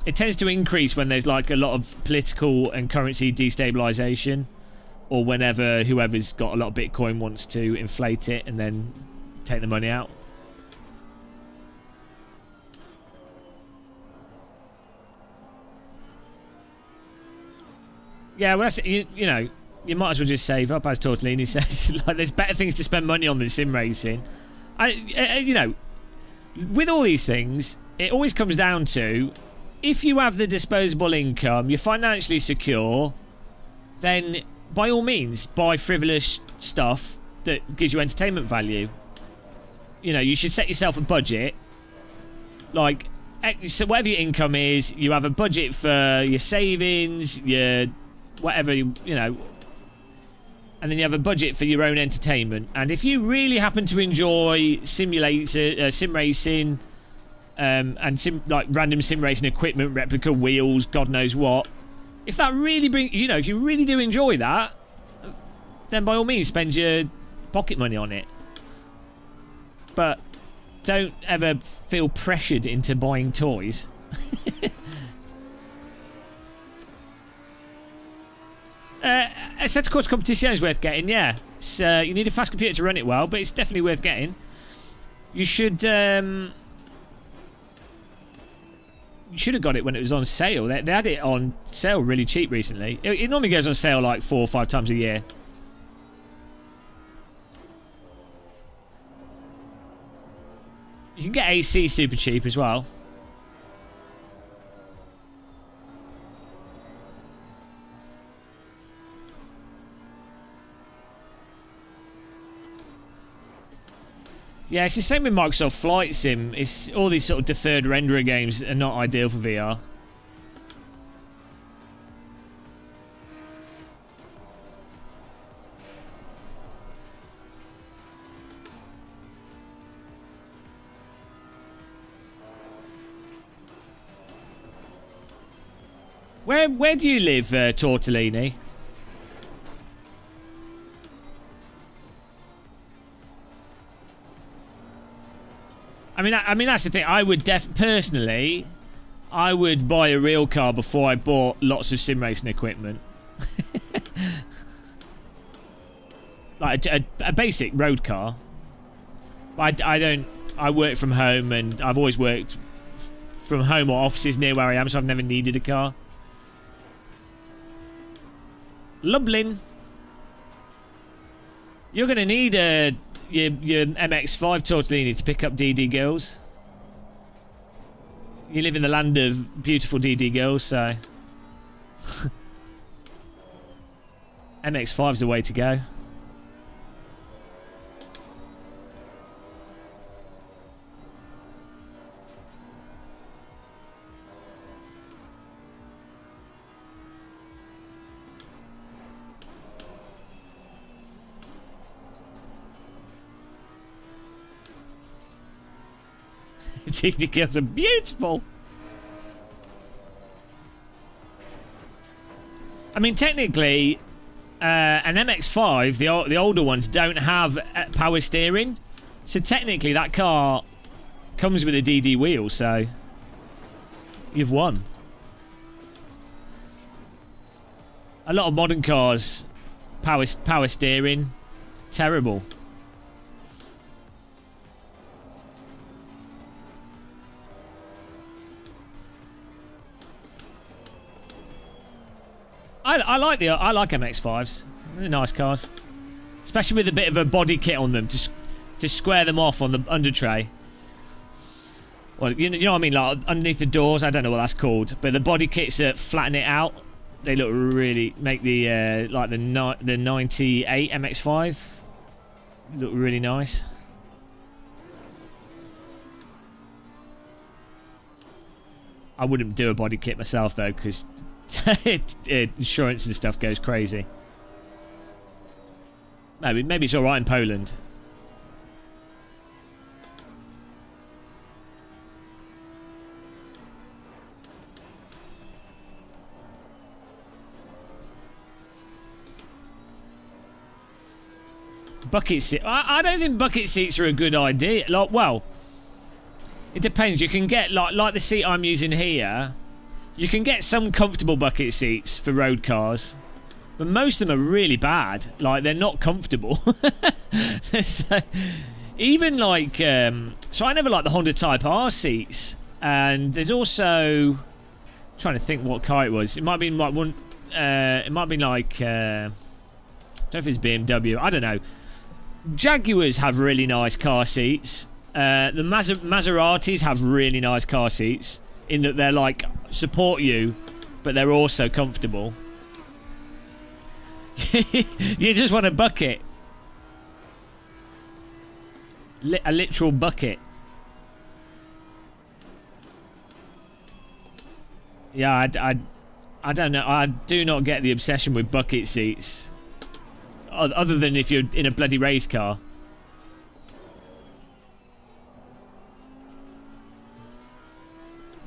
it tends to increase when there's like a lot of political and currency destabilization, or whenever whoever's got a lot of Bitcoin wants to inflate it and then take the money out. Yeah, well, that's it. You know, you might as well just save up, as Tortellini says. Like, there's better things to spend money on than sim racing. You know, with all these things, it always comes down to, if you have the disposable income, you're financially secure, then by all means buy frivolous stuff that gives you entertainment value. You know, you should set yourself a budget. Like, so whatever your income is, you have a budget for your savings, your whatever, you know, and then you have a budget for your own entertainment. And if you really happen to enjoy sim racing, and like random sim racing equipment, replica wheels, God knows what, if that really if you really do enjoy that, then by all means spend your pocket money on it. but don't ever feel pressured into buying toys. Assetto Corsa Competizione is worth getting, yeah. So you need a fast computer to run it well, but it's definitely worth getting. You should have got it when it was on sale. They had it on sale really cheap recently. It normally goes on sale like 4 or 5 times a year. You can get AC super cheap as well. Yeah, it's the same with Microsoft Flight Sim. It's all these sort of deferred renderer games are not ideal for VR. Where do you live, Tortellini? I mean that's the thing. I would personally, I would buy a real car before I bought lots of sim racing equipment. Like a basic road car. But I work from home, and I've always worked from home or offices near where I am, so I've never needed a car. Lublin. You're going to need your MX-5 Tortellini to pick up DD girls. You live in the land of beautiful DD girls, so... MX-5's the way to go. DD girls are beautiful. I mean, technically, an MX-5, the older ones, don't have power steering. So technically, that car comes with a DD wheel, so you've won. A lot of modern cars, power steering, terrible. I like MX-5s. They're nice cars, especially with a bit of a body kit on them to square them off on the under tray. Well, you know what I mean, like underneath the doors. I don't know what that's called, but the body kits that flatten it out, they look really make the like the 98 MX-5 look really nice. I wouldn't do a body kit myself though, because insurance and stuff goes crazy. Maybe it's alright in Poland. Bucket seat. I don't think bucket seats are a good idea. Like, well, it depends. You can get like the seat I'm using here. You can get some comfortable bucket seats for road cars, but most of them are really bad. Like, they're not comfortable. So, even like, so I never liked the Honda Type R seats. And there's also, I'm trying to think what car it was. It might have been like one. It might have been like, I don't know if it's BMW. I don't know. Jaguars have really nice car seats. The Maseratis have really nice car seats, in that they're like support you, but they're also comfortable. You just want a bucket. A literal bucket. Yeah, I don't know. I do not get the obsession with bucket seats. Other than if you're in a bloody race car.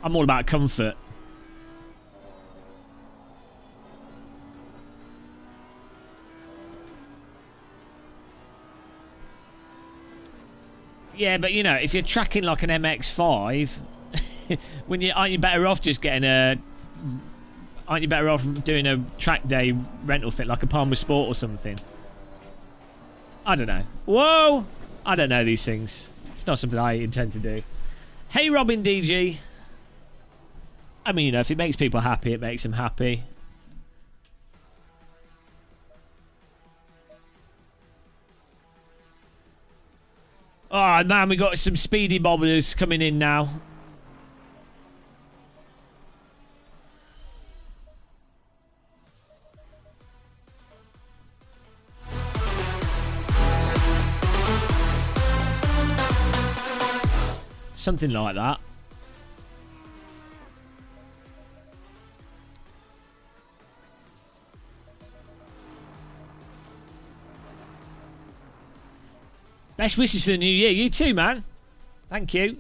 I'm all about comfort. Yeah, but you know, if you're tracking like an MX-5, aren't you better off just getting a? Aren't you better off doing a track day rental fit like a Palmer Sport or something? I don't know. Whoa! I don't know these things. It's not something I intend to do. Hey, Robin DG. I mean, you know, if it makes people happy, it makes them happy. Oh, man, we got some speedy bobblers coming in now. Something like that. Best wishes for the new year. You too, man. Thank you.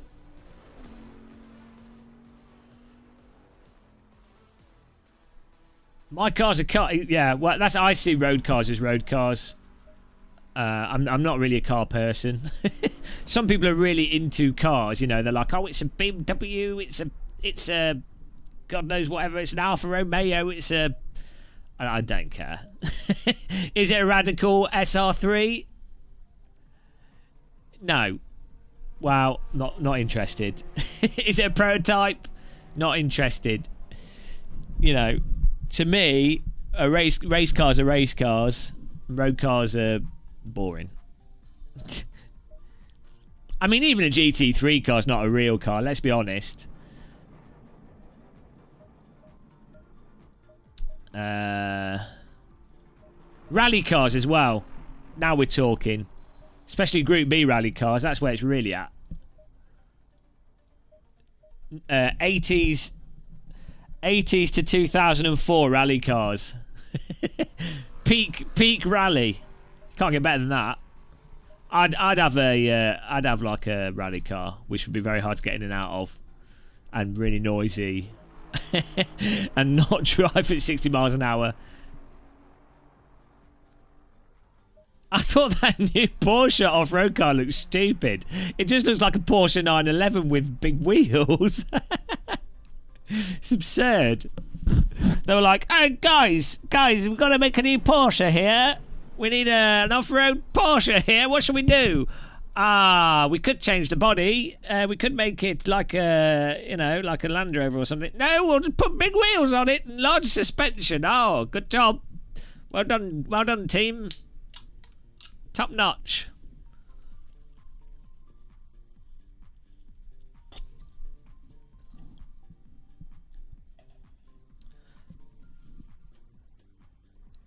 My car's a car. Yeah, well, that's I see road cars as road cars. I'm not really a car person. Some people are really into cars. You know, they're like, oh, it's a BMW. It's a God knows whatever. It's an Alfa Romeo. It's a. I don't care. Is it a radical SR3? No. Well, not interested. Is it a prototype? Not interested. You know, to me, race cars are race cars. Road cars are boring. I mean, even a GT3 car's not a real car. Let's be honest. Rally cars as well. Now we're talking. Especially Group B rally cars. That's where it's really at. 80s to 2004 rally cars. peak rally. Can't get better than that. I'd have like a rally car, which would be very hard to get in and out of, and really noisy, and not drive at 60 miles an hour. I thought that new Porsche off-road car looked stupid. It just looks like a Porsche 911 with big wheels. It's absurd. They were like, "Oh, guys, we've got to make a new Porsche here. We need an off-road Porsche here. What should we do? We could change the body. We could make it like like a Land Rover or something. No, we'll just put big wheels on it and large suspension. Oh, good job. Well done, team. Top notch."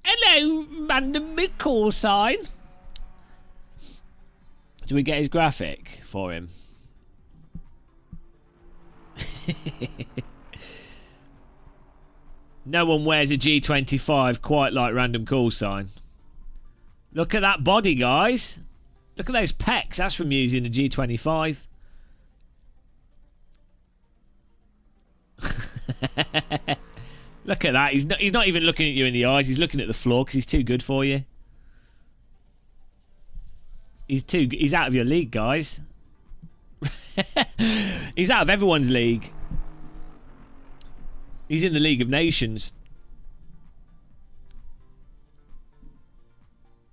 Hello, random call sign. Do we get his graphic for him? No one wears a G25 quite like random call sign. Look at that body, guys. Look at those pecs. That's from using the G25. Look at that. He's not even looking at you in the eyes. He's looking at the floor because he's too good for you. He's out of your league, guys. He's out of everyone's league. He's in the League of Nations.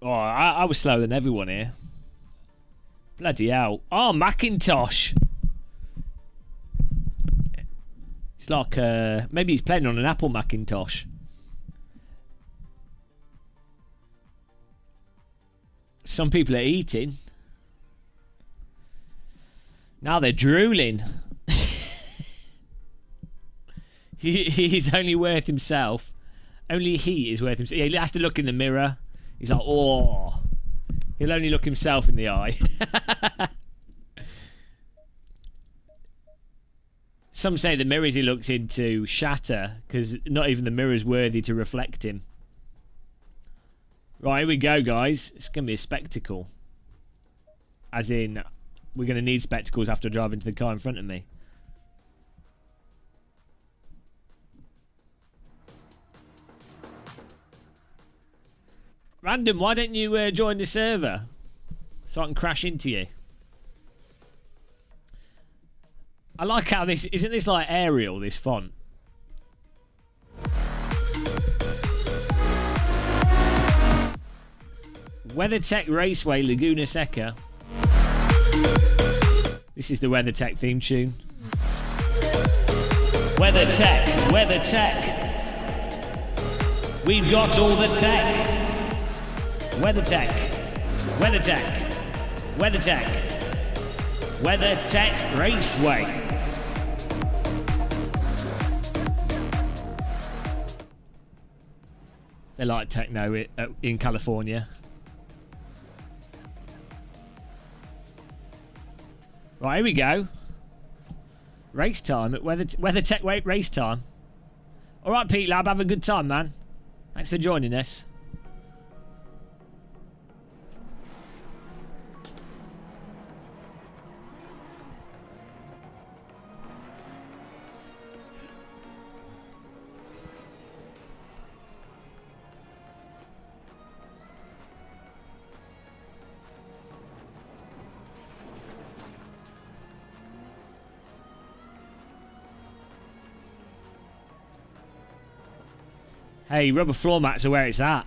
Oh, I was slower than everyone here. Bloody hell. Oh, Macintosh. It's like, maybe he's playing on an Apple Macintosh. Some people are eating. Now they're drooling. He's only worth himself. Only he is worth himself. Yeah, he has to look in the mirror. He's like, oh. He'll only look himself in the eye. Some say the mirrors he looks into shatter because not even the mirror's worthy to reflect him. Right, here we go, guys. It's going to be a spectacle. As in, we're going to need spectacles after I drive into the car in front of me. Random, why don't you join the server so I can crash into you? I like how this... Isn't this like Arial, this font? WeatherTech Raceway, Laguna Seca. This is the WeatherTech theme tune. WeatherTech, WeatherTech. We've got all the tech. WeatherTech, WeatherTech, WeatherTech, WeatherTech Raceway. They like techno in California. Right, here we go. Race time at WeatherTech race time. All right, Pete Lab, have a good time, man. Thanks for joining us. Hey, rubber floor mats are where it's at.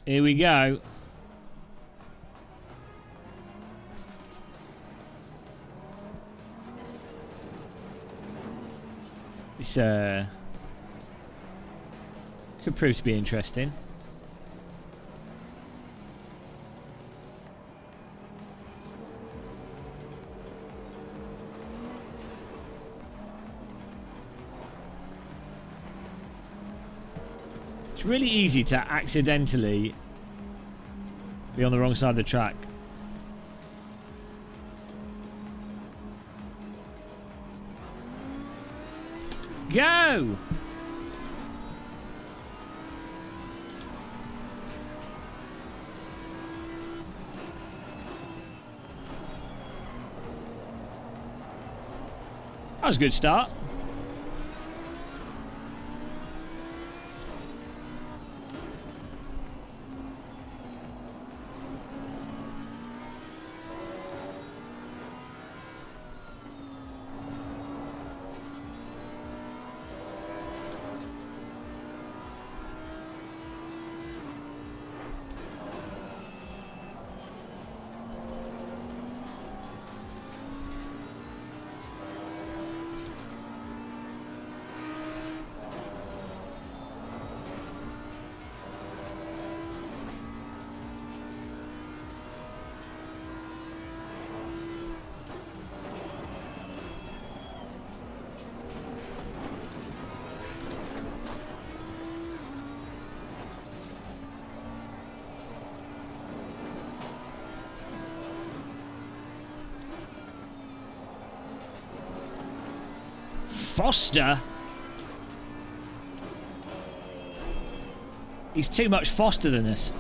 Here we go. This could prove to be interesting. It's really easy to accidentally be on the wrong side of the track. Go! That was a good start. Foster? He's too much Foster than us.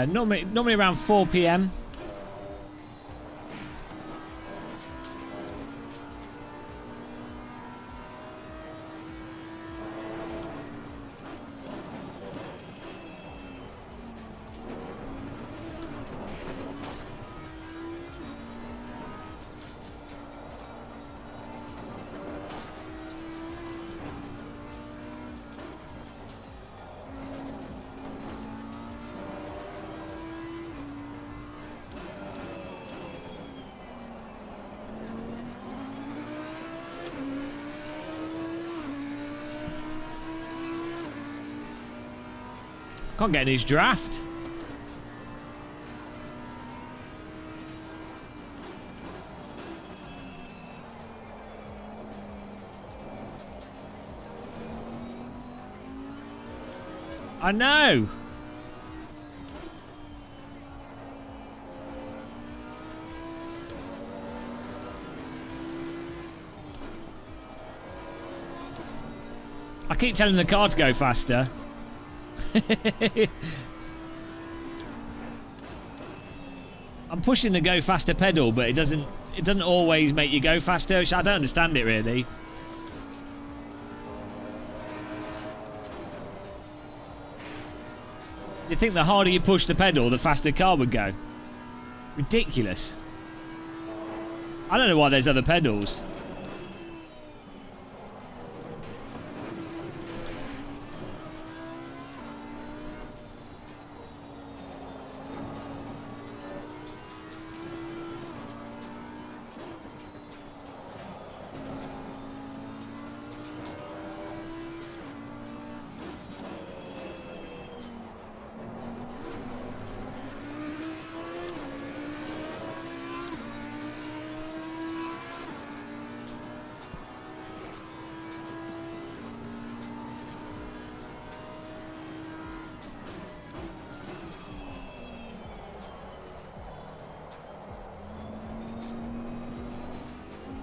Normally around 4 p.m. Can't get in his draft. I know. I keep telling the car to go faster. I'm pushing the go faster pedal, but it doesn't always make you go faster. Which I don't understand it really. You think the harder you push the pedal, the faster the car would go. Ridiculous. I don't know why there's other pedals.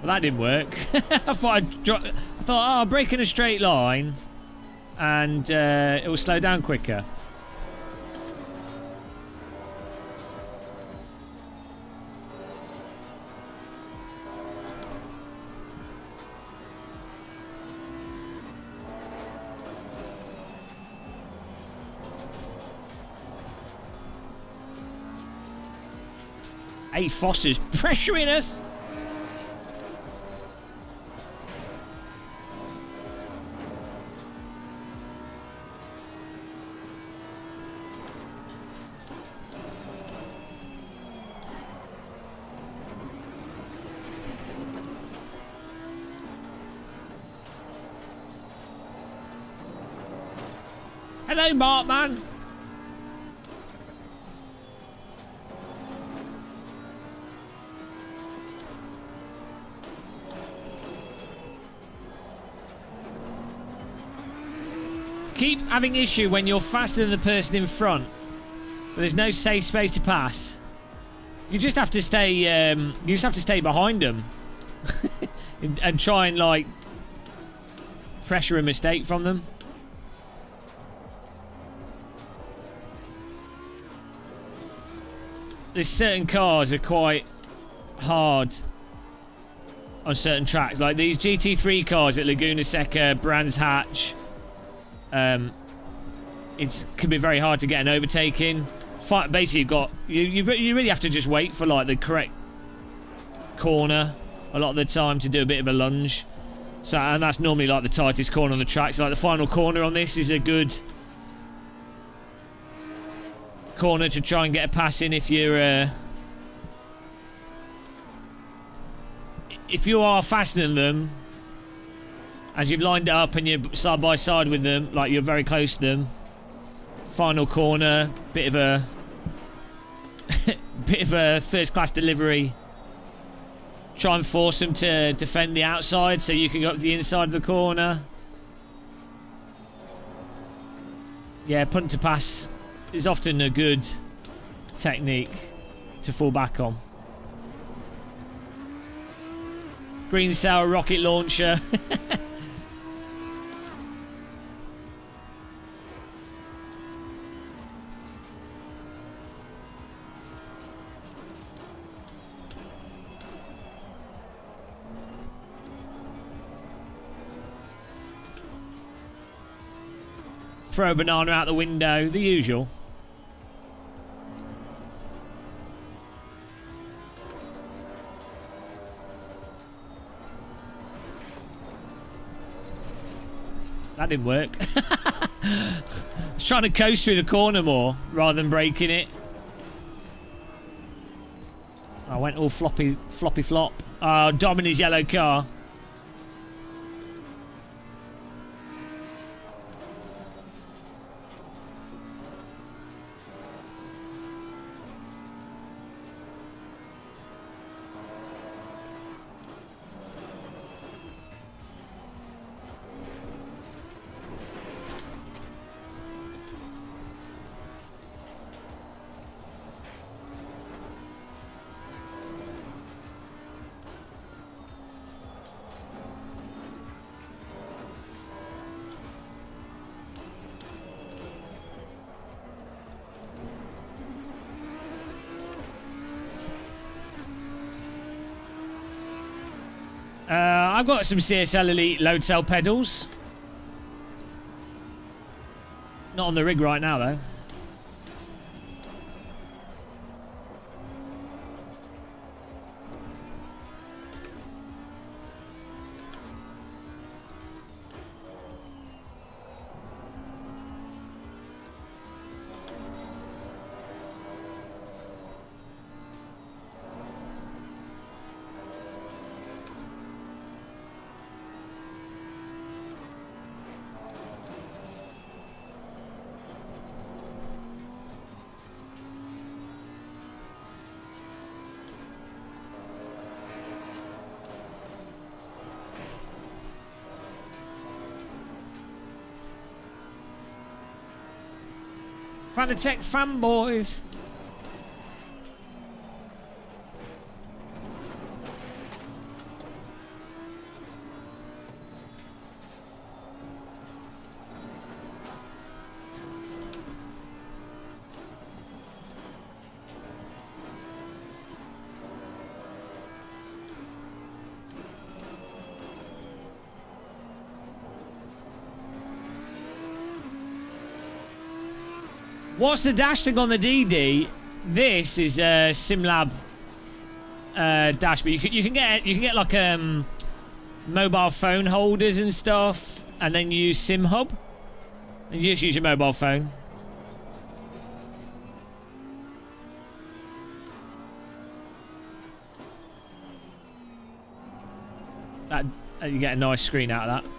Well, that didn't work. I thought oh, I'll brake in a straight line and it will slow down quicker. Hey, Foster's pressuring us. Hello, Mark, man. Keep having issue when you're faster than the person in front, but there's no safe space to pass. You just have to stay. You just have to stay behind them and try and like pressure a mistake from them. There's certain cars are quite hard on certain tracks, like these GT3 cars at Laguna Seca, Brands Hatch. It can be very hard to get an overtaking. Basically, you really have to just wait for like the correct corner a lot of the time to do a bit of a lunge. So, and that's normally like the tightest corner on the track. So, like the final corner on this is a good corner to try and get a pass in if you're if you are faster than them, as you've lined it up and you're side by side with them, like you're very close to them. Final corner, bit of a bit of a first class delivery. Try and force them to defend the outside so you can go up to the inside of the corner. Yeah, punt to pass is often a good technique to fall back on. Green cell rocket launcher. Throw a banana out the window, the usual. That didn't work. I was trying to coast through the corner more rather than breaking it. I went all floppy flop. Dom in his yellow car. I've got some CSL Elite load cell pedals. Not on the rig right now, though. Fanatec fanboys. What's the dash thing on the DD? This is a SimLab dash, but you can get like mobile phone holders and stuff, and then you use SimHub, and you just use your mobile phone. That you get a nice screen out of that.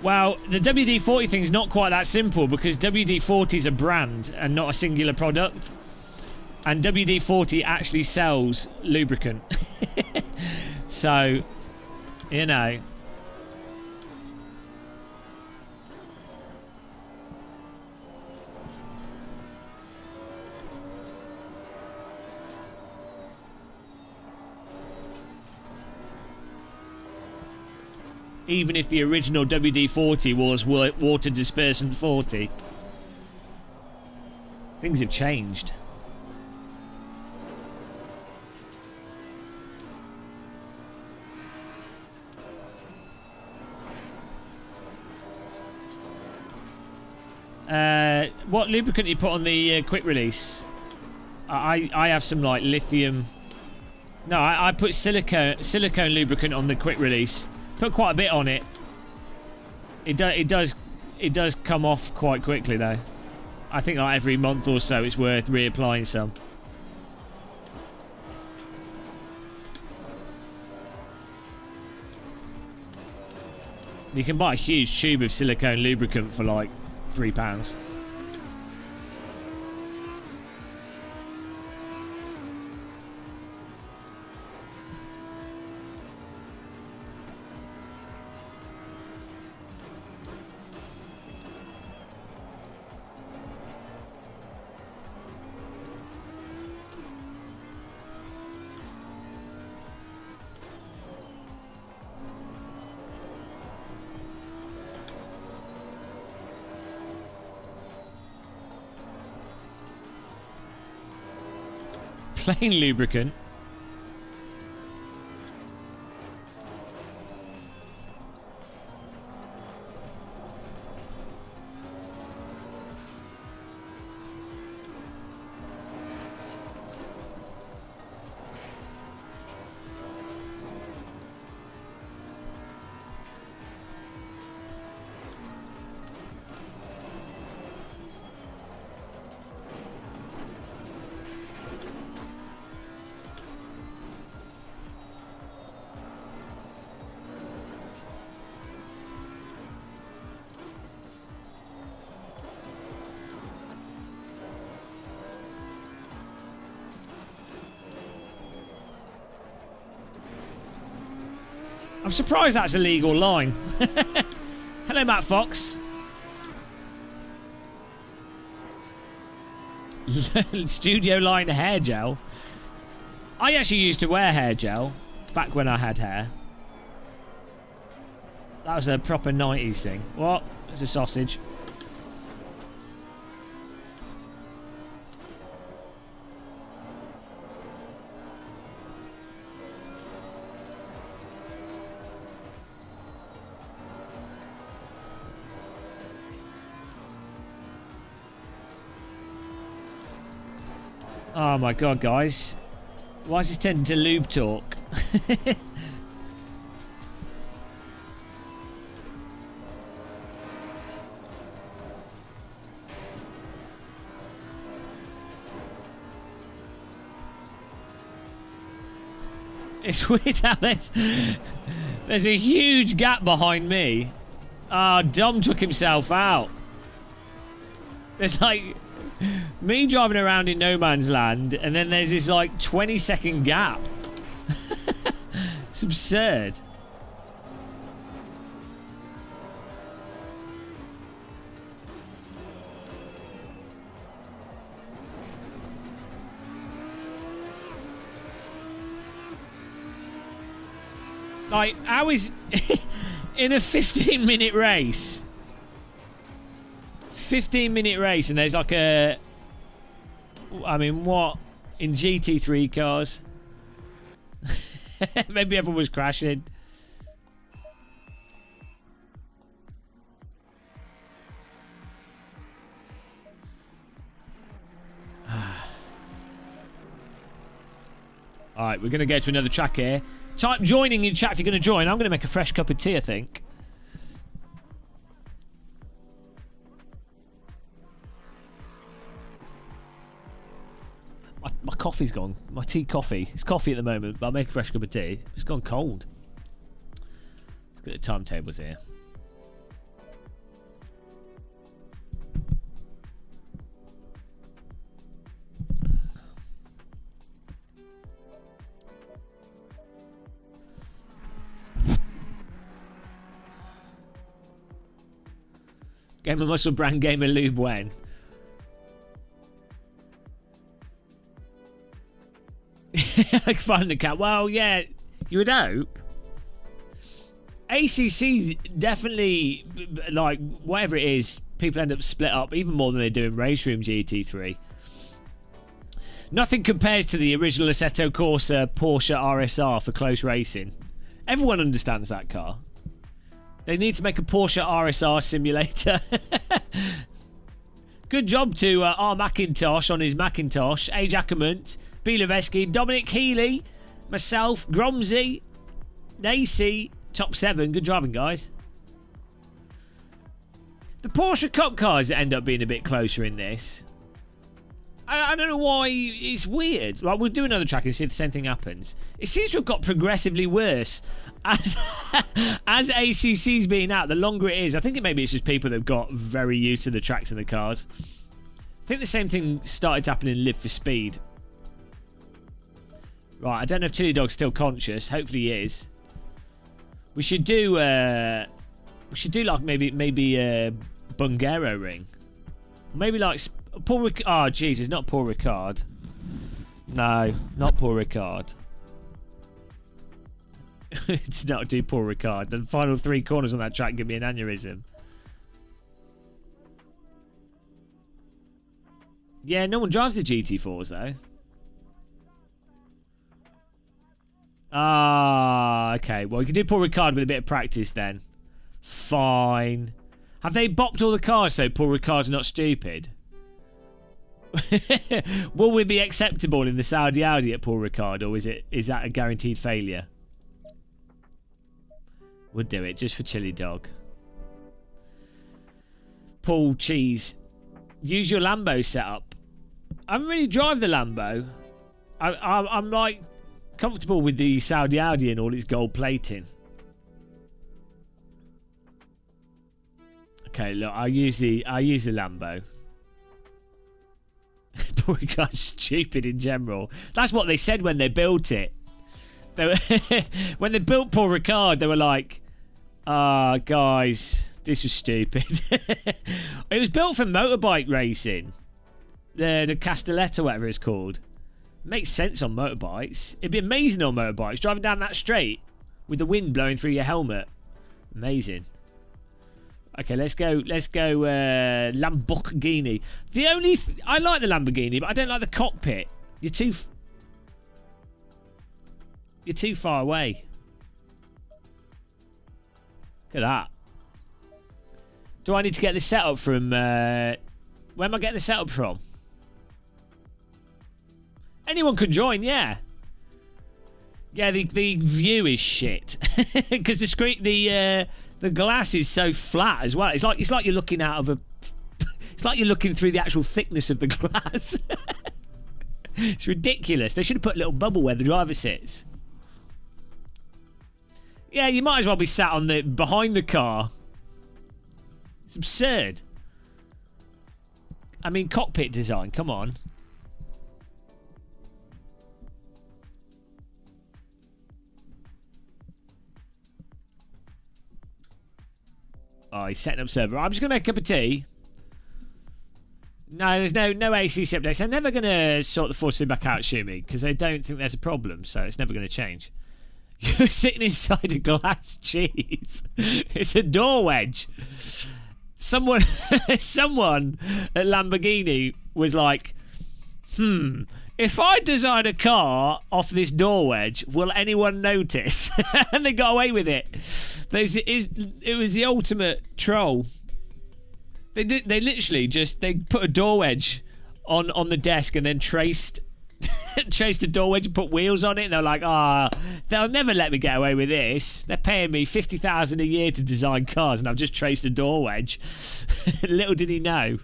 Well, the WD-40 thing's not quite that simple because WD-40 is a brand and not a singular product. And WD-40 actually sells lubricant. So, you know. Even if the original WD-40 was water dispersant 40. Things have changed. What lubricant you put on the quick release? I have some like lithium. No, I put silicone lubricant on the quick release. Put quite a bit on it. It does come off quite quickly though. I think like every month or so it's worth reapplying some. You can buy a huge tube of silicone lubricant for like £3. Plain lubricant. I'm surprised that's a legal line. Hello, Matt Fox. Studio line hair gel. I actually used to wear hair gel back when I had hair. That was a proper 90s thing. What? It's a sausage. Oh my god, guys. Why is this tending to lube talk? It's weird how there's a huge gap behind me. Ah, Dom took himself out. There's like me driving around in no man's land, and then there's this like 20-second gap. It's absurd. Like, how is in a 15-minute race? 15-minute race, and there's like a... I mean, what? In GT3 cars? Maybe everyone was crashing. Alright, we're going to go to another track here. Type joining in chat if you're going to join. I'm going to make a fresh cup of tea, I think. My coffee's gone. My tea coffee. It's coffee at the moment, but I'll make a fresh cup of tea. It's gone cold. Look at the timetables here. Gamer Muscle Brand Gamer Lube when? I can find the cat. Well, yeah, you would hope. ACC definitely, like, whatever it is, people end up split up even more than they do in Race Room GT3. Nothing compares to the original Assetto Corsa Porsche RSR for close racing. Everyone understands that car. They need to make a Porsche RSR simulator. Good job to R. Macintosh on his Macintosh, A. Jackamont, B. Levesky, Dominic Healy, myself, Gromsy, Nacy, top 7. Good driving, guys. The Porsche Cup cars end up being a bit closer in this. I don't know why. It's weird. Like, we'll do another track and see if the same thing happens. It seems to have got progressively worse as ACC's been out. The longer it is, I think maybe it's just people that have got very used to the tracks and the cars. I think the same thing started to happen in Live for Speed. Right, I don't know if Chili Dog's still conscious. Hopefully he is. We should do like maybe Bungaro ring. Maybe like Paul Ricard. Oh Jesus, not Paul Ricard. No, not Paul Ricard. It's not do Paul Ricard. The final 3 corners on that track give me an aneurysm. Yeah, no one drives the GT4s though. Ah, okay. Well, you can do Paul Ricard with a bit of practice then. Fine. Have they bopped all the cars so Paul Ricard's not stupid? Will we be acceptable in the Saudi Audi at Paul Ricard, or is that a guaranteed failure? We'll do it just for Chili Dog. Paul Cheese, use your Lambo setup. I don't really drive the Lambo. I'm like comfortable with the Saudi Audi and all its gold plating. Okay, look, I use the Lambo. Poor guy's stupid in general. That's what they said when they built it. They were when they built Paul Ricard, they were like, "Ah, guys, this was stupid." It was built for motorbike racing. The Castelletto, whatever it's called. Makes sense on motorbikes. It'd be amazing on motorbikes, driving down that straight with the wind blowing through your helmet. Amazing. Okay, let's go Lamborghini. The only I like the Lamborghini, but I don't like the cockpit. You're too far away. Look at that. Do I need to get this set up from where am I getting the setup from? Anyone can join, yeah. Yeah, the view is shit. Because the screen the glass is so flat as well. It's like you're looking out of a it's like you're looking through the actual thickness of the glass. It's ridiculous. They should have put a little bubble where the driver sits. Yeah, you might as well be sat on behind the car. It's absurd. I mean, cockpit design, come on. Oh, he's setting up server. I'm just going to make a cup of tea. No, there's no ACC updates. They're never going to sort the force feedback out, Shumi, because they don't think there's a problem, so it's never going to change. You're sitting inside a glass cheese. It's a door wedge. Someone at Lamborghini was like, if I design a car off this door wedge, will anyone notice? And they got away with it. It was the ultimate troll. They literally just put a door wedge on the desk and then traced the door wedge and put wheels on it, and they're like, they'll never let me get away with this. They're paying me $50,000 a year to design cars, and I've just traced a door wedge. Little did he know.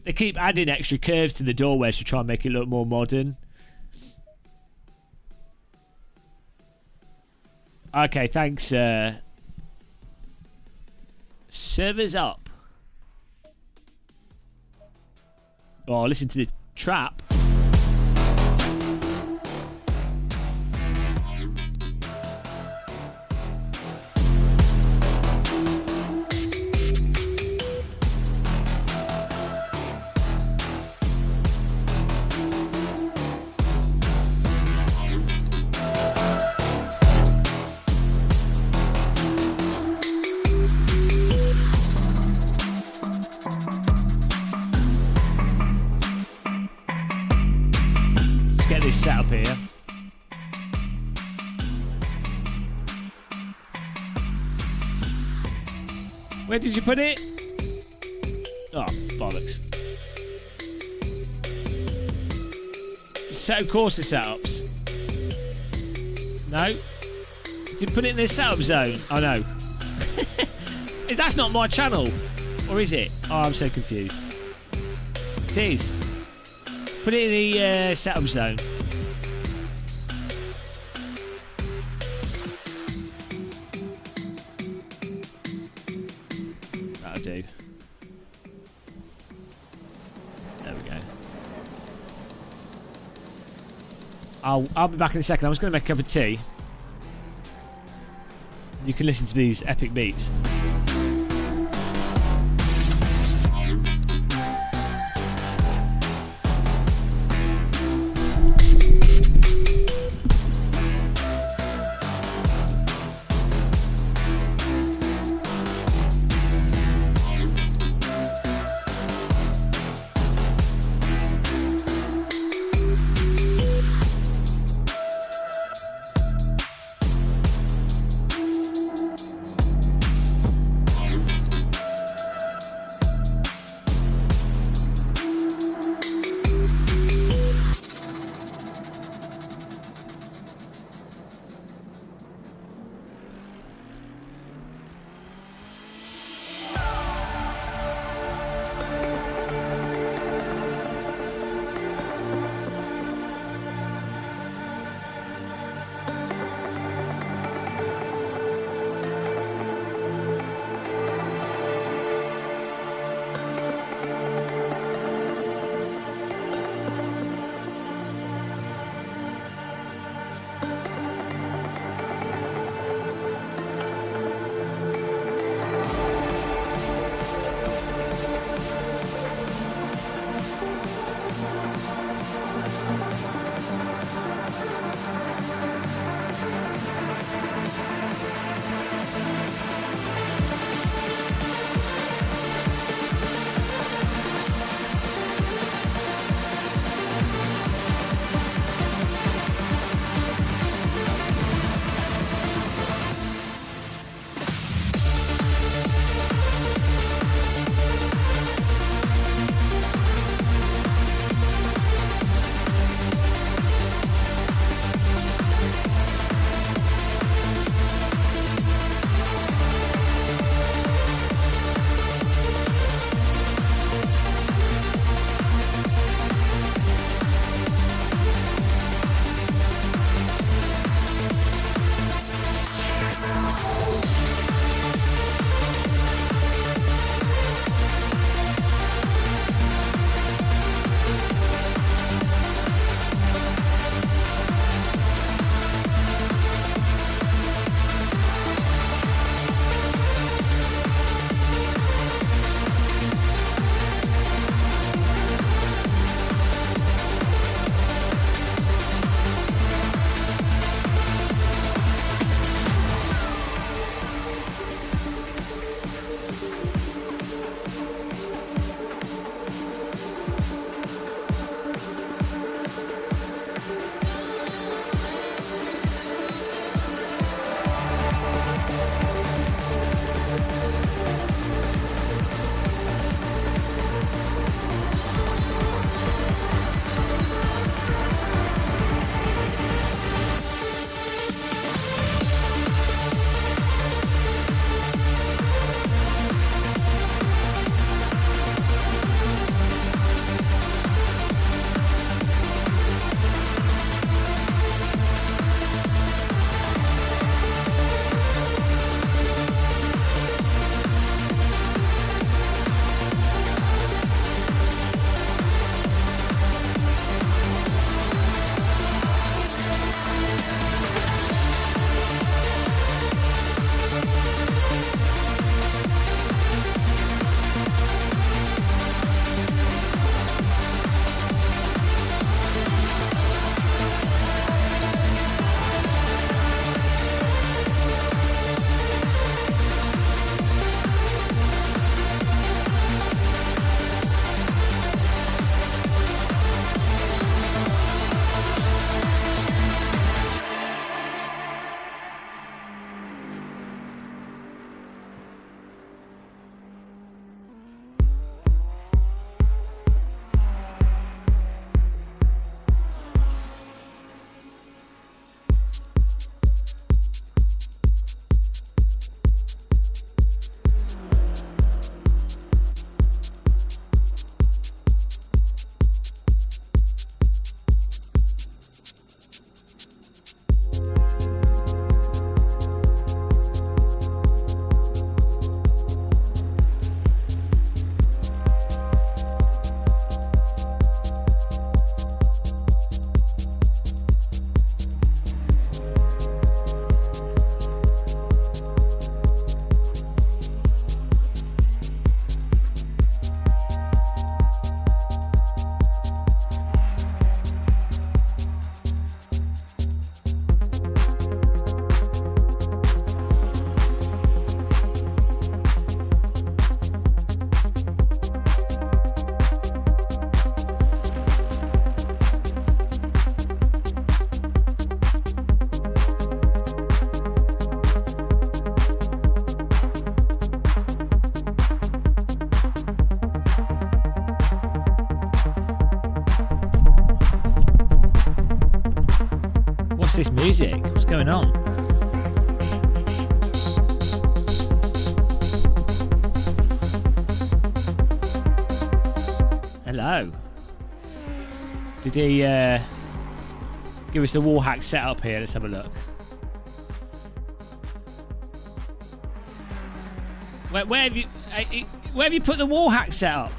They keep adding extra curves to the door wedge to try and make it look more modern. Okay, thanks. Servers up. Oh, listen to the trap. Set up here. Where did you put it? Oh, bollocks. Assetto Corsa setups. No. Did you put it in the setup zone? Oh no. That's not my channel. Or is it? Oh, I'm so confused. It is. Put it in the setup zone. That'll do. There we go. I'll be back in a second. I'm just going to make a cup of tea. You can listen to these epic beats. this music? What's going on? Hello. Did he give us the wall hack setup here? Let's have a look. Where have you put the wall hack setup?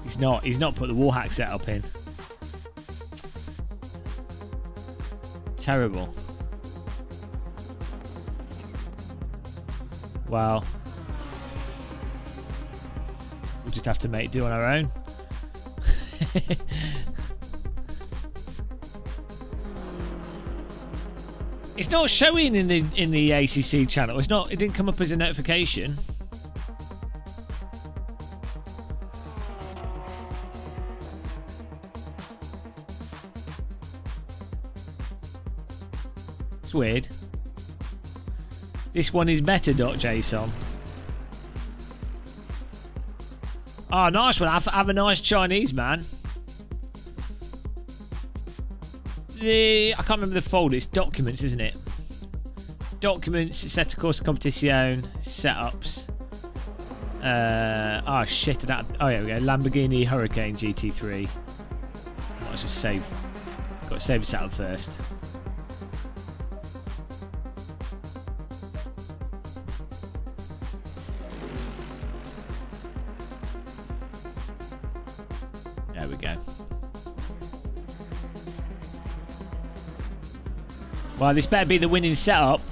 He's not put the wall hack setup in. Terrible. Well, we'll just have to make do on our own. It's not showing in the ACC channel. It didn't come up as a notification. It's weird. This one is meta.json. Oh, nice one. Have a nice Chinese, man. I can't remember the folder. It's documents, isn't it? Documents, Assetto Corsa Competizione, setups. Oh, shit. Oh, here we go. Lamborghini Hurricane GT3. Might as well save. Got to save the setup first. There we go. Well, this better be the winning setup.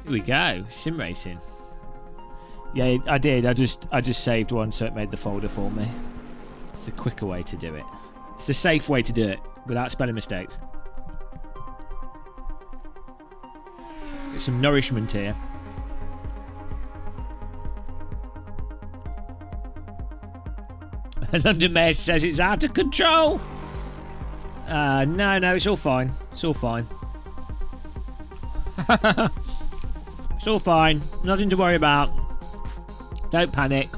Here we go. Sim racing. Yeah, I did. I just saved one, so it made the folder for me. It's the quicker way to do it. It's the safe way to do it without spelling mistakes. Get some nourishment here. London Mayor says it's out of control. No, it's all fine. It's all fine. It's all fine. Nothing to worry about. Don't panic.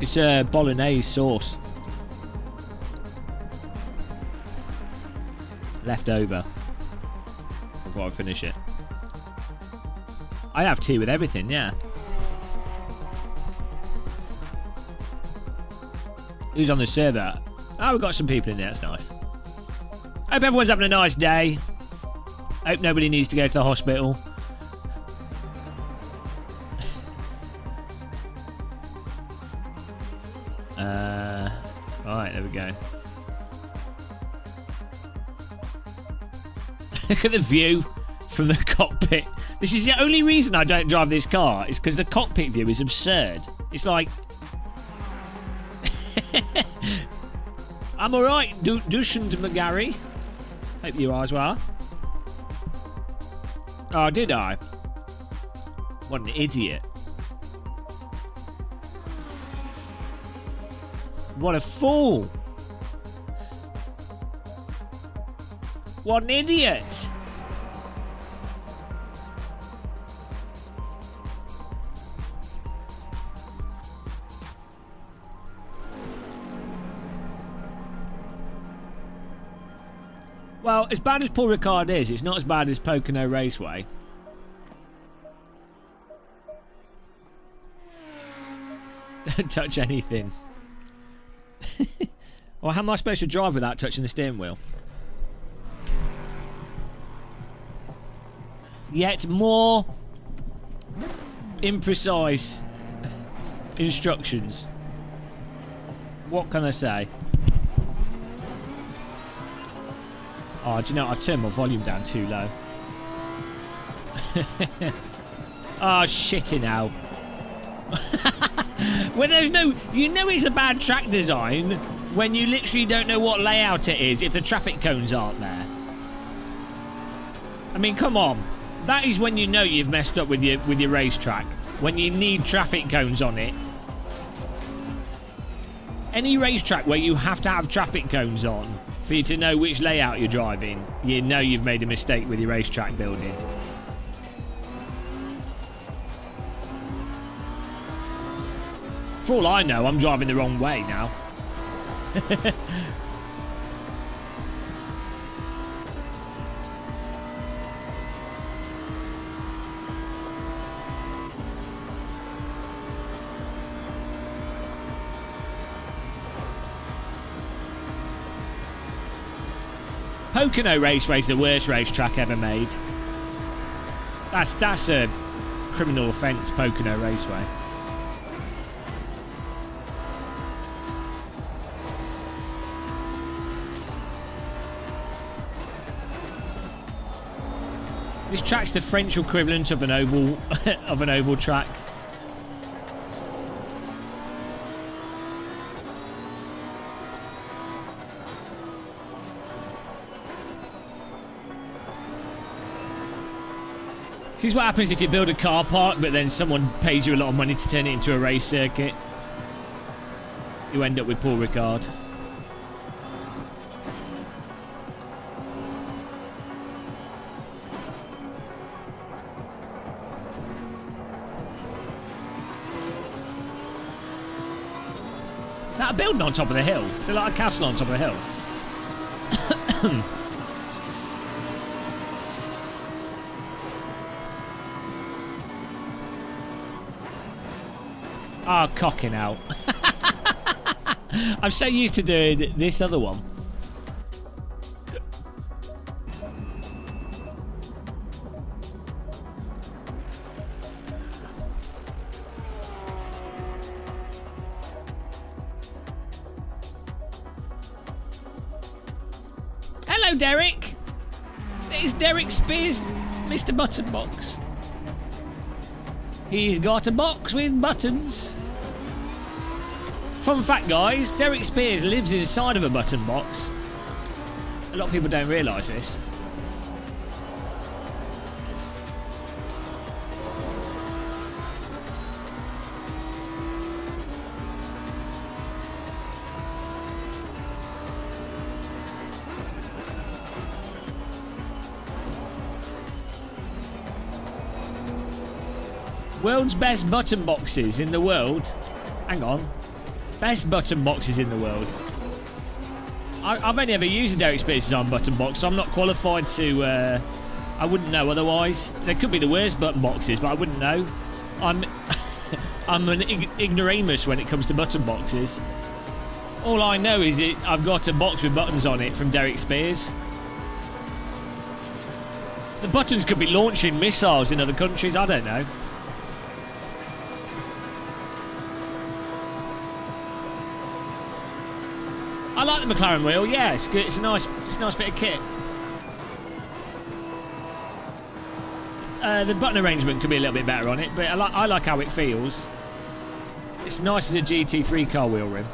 It's a bolognese sauce. Left over before I finish it. I have tea with everything, yeah. Who's on the server? Oh, we've got some people in there. That's nice. Hope everyone's having a nice day. Hope nobody needs to go to the hospital. Alright, there we go. Look at the view from the cockpit. This is the only reason I don't drive this car. Is because the cockpit view is absurd. It's like... I'm alright, Dush and McGarry. Hope you are as well. Oh, did I? What an idiot. What a fool. What an idiot. Well, as bad as Paul Ricard is, it's not as bad as Pocono Raceway. Don't touch anything. Well, how am I supposed to drive without touching the steering wheel? Yet more imprecise instructions. What can I say? Oh, do you know, I've turned my volume down too low. Oh, shitting hell. When there's no... You know it's a bad track design when you literally don't know what layout it is if the traffic cones aren't there. I mean, come on. That is when you know you've messed up with your racetrack. When you need traffic cones on it. Any racetrack where you have to have traffic cones on for you to know which layout you're driving, you know you've made a mistake with your racetrack building. For all I know, I'm driving the wrong way now. Pocono Raceway is the worst racetrack ever made. That's a criminal offence, Pocono Raceway. This track's the French equivalent of an oval of an oval track. This is what happens if you build a car park, but then someone pays you a lot of money to turn it into a race circuit. You end up with Paul Ricard. Is that a building on top of the hill? Is it like a castle on top of the hill? Ah, oh, cocking out. I'm so used to doing this other one. Hello, Derek. It's Derek Spears, Mr. Button Box. He's got a box with buttons. Fun fact, guys, Derek Spears lives inside of a button box. A lot of people don't realise this. World's best button boxes in the world. Hang on. Best button boxes in the world. I've only ever used a Derek Spears design button box, so I'm not qualified to... I wouldn't know otherwise. There could be the worst button boxes, but I wouldn't know. I'm an ignoramus when it comes to button boxes. All I know is I've got a box with buttons on it from Derek Spears. The buttons could be launching missiles in other countries, I don't know. I like the McLaren wheel, yeah, it's good. It's a nice bit of kit. The button arrangement could be a little bit better on it, but I like how it feels. It's nice as a GT3 car wheel rim.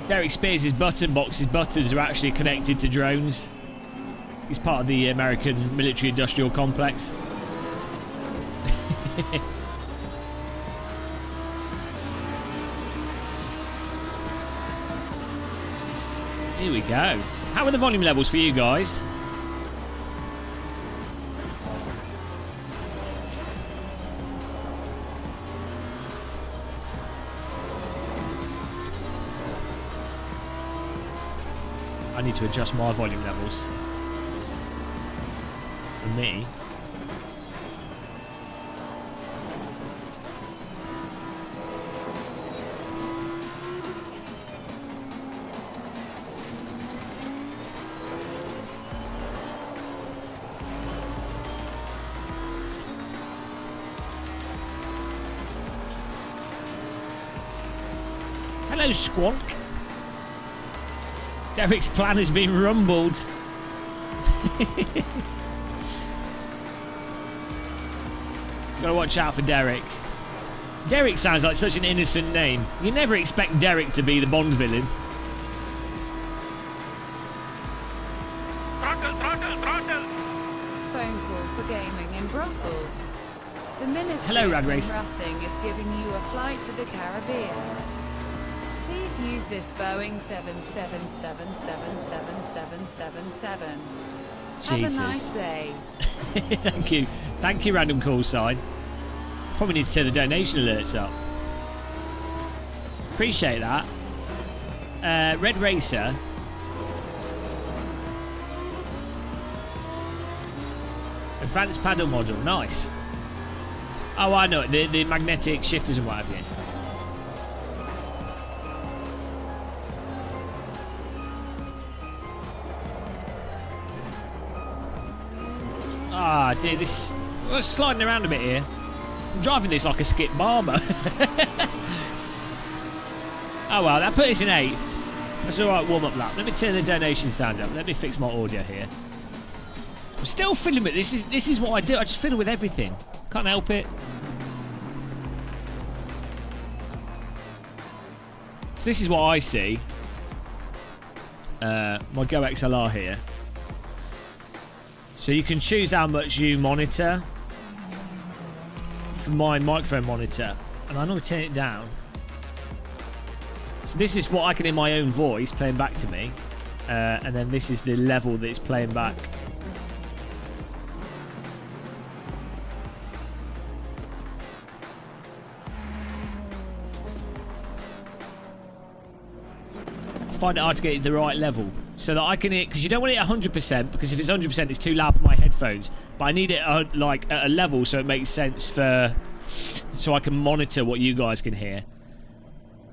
Derek Spears' button box's buttons are actually connected to drones. He's part of the American military-industrial complex. Here we go. How are the volume levels for you guys? I need to adjust my volume levels. For me. Hello, Squonk. Derek's plan has been rumbled. Gotta watch out for Derek. Derek sounds like such an innocent name. You never expect Derek to be the Bond villain. Phone call for gaming in Brussels. The Ministry Hello, of Rad Sim Race. Racing is giving you a flight to the Caribbean. Please use this Boeing 777-777-777. Have a nice day. Thank you. Thank you, random call sign. Probably need to turn the donation alerts up. Appreciate that. Red Racer. Advanced paddle model. Nice. Oh, I know it. The magnetic shifters and what have you. Ah, dear, this... We're sliding around a bit here. I'm driving this like a skip barber. Oh, well, that put us in 8th. That's alright, warm-up lap. Let me turn the donation sound up. Let me fix my audio here. I'm still fiddling with this. This is what I do. I just fiddle with everything. Can't help it. So this is what I see. My Go XLR here. So you can choose how much you monitor for my microphone monitor, and I normally turn it down. So this is what I can hear my own voice playing back to me, and then this is the level that it's playing back. I find it hard to get the right level so that I can hear, because you don't want it at 100%, because if it's 100% it's too loud for my headphones, but I need it like at a level so it makes sense for, so I can monitor what you guys can hear.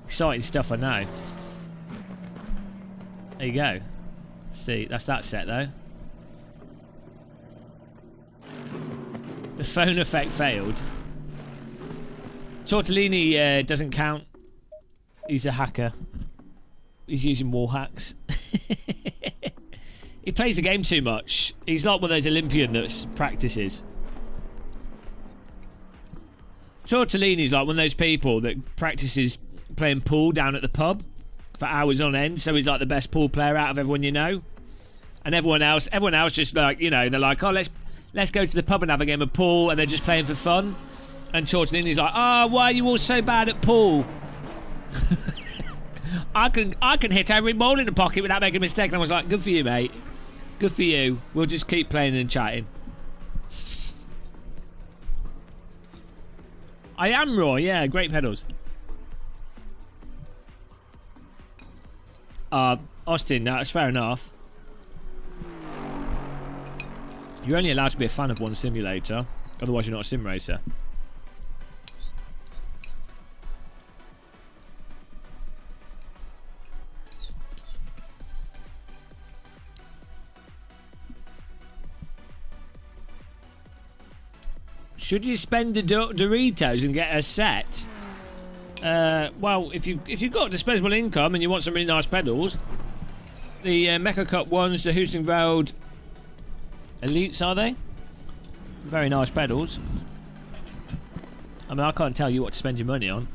Exciting stuff, I know. There you go. See, that's that set though. The phone effect failed. Tortellini doesn't count. He's a hacker. He's using wall hacks. He plays the game too much. He's like one of those Olympian that practices. Tortellini's like one of those people that practices playing pool down at the pub for hours on end, so he's like the best pool player out of everyone you know. And everyone else just like, you know, they're like, oh, let's go to the pub and have a game of pool, and they're just playing for fun. And Tortellini's like, oh, why are you all so bad at pool? I can hit every ball in the pocket without making a mistake. And I was like, good for you, mate. Good for you. We'll just keep playing and chatting. I am Roy, yeah, great pedals. Austin, that's fair enough. You're only allowed to be a fan of one simulator, otherwise you're not a sim racer. Should you spend the Doritos and get a set? Well, if you've got disposable income and you want some really nice pedals, the Mecha Cup ones, the Houston Road Elites, are they? Very nice pedals. I mean, I can't tell you what to spend your money on.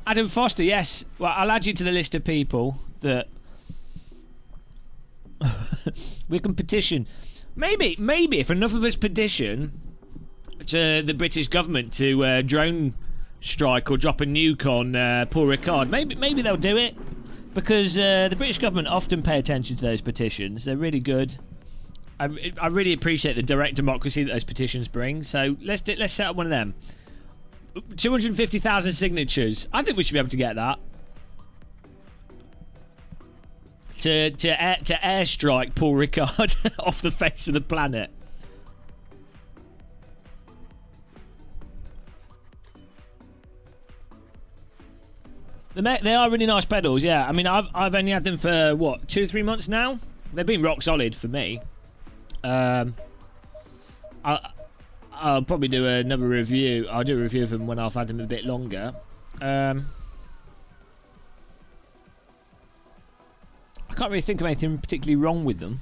Adam Foster, yes. Well, I'll add you to the list of people that we can petition. Maybe if enough of us petition to the British government to drone strike or drop a nuke on Paul Ricard, maybe they'll do it, because the British government often pay attention to those petitions. They're really good. I really appreciate the direct democracy that those petitions bring. So let's set up one of them. 250,000 signatures. I think we should be able to get that. To airstrike Paul Ricard off the face of the planet. They are really nice pedals, yeah. I mean, I've only had them for what, 2-3 months now. They've been rock solid for me. I'll probably do another review. I'll do a review of them when I've had them a bit longer. can't really think of anything particularly wrong with them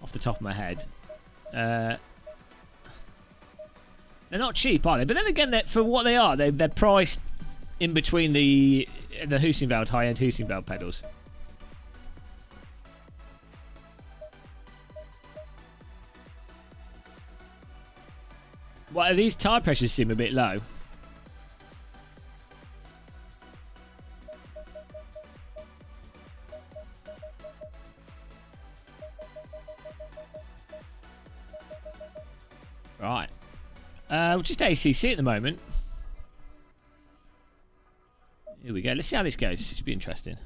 off the top of my head. They're not cheap, are they? But then again, for what they are, they're priced in between the Husingveld, high-end Husingveld pedals. Well, these tyre pressures seem a bit low. Right. Just ACC at the moment. Here we go. Let's see how this goes. It should be interesting.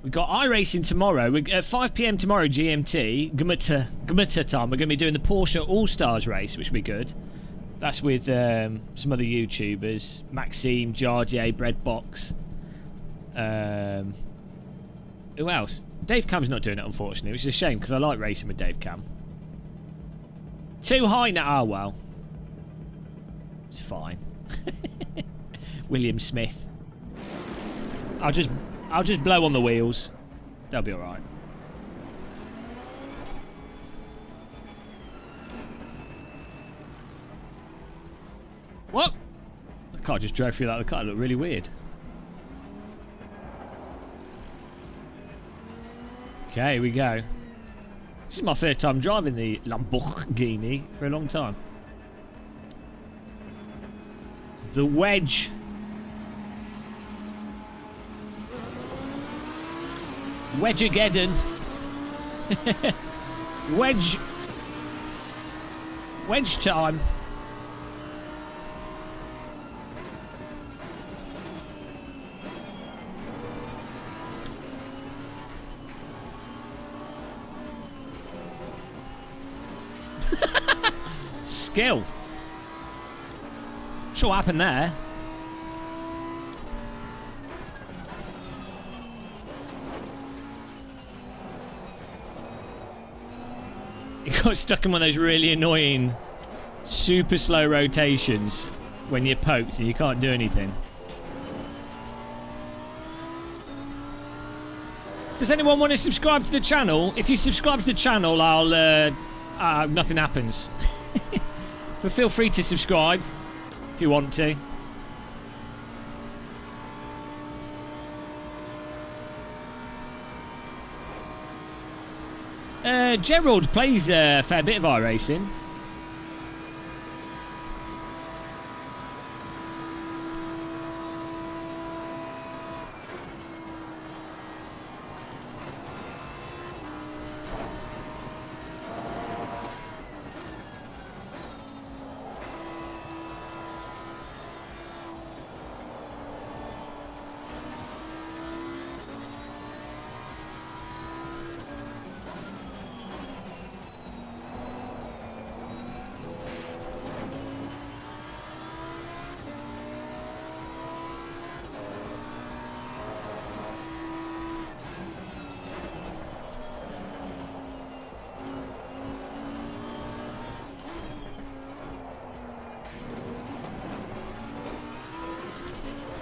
We've got iRacing tomorrow. At 5 PM tomorrow, GMT, GMT time, we're going to be doing the Porsche All-Stars race, which will be good. That's with some other YouTubers. Maxime, Jardier, Breadbox. Who else? Dave Cam's not doing it, unfortunately, which is a shame, because I like racing with Dave Cam. Too high now. Oh, well. It's fine. William Smith. I'll just blow on the wheels. They'll be alright. What? The car just drove through that. The car looked really weird. Okay, here we go. This is my first time driving the Lamborghini for a long time. The Wedge. Wedgeageddon. Wedge time. Skill. Sure what happened there. You got stuck in one of those really annoying super slow rotations when you're poked and you can't do anything. Does anyone want to subscribe to the channel? If you subscribe to the channel, I'll nothing happens. But feel free to subscribe if you want to. Gerald plays a fair bit of iRacing.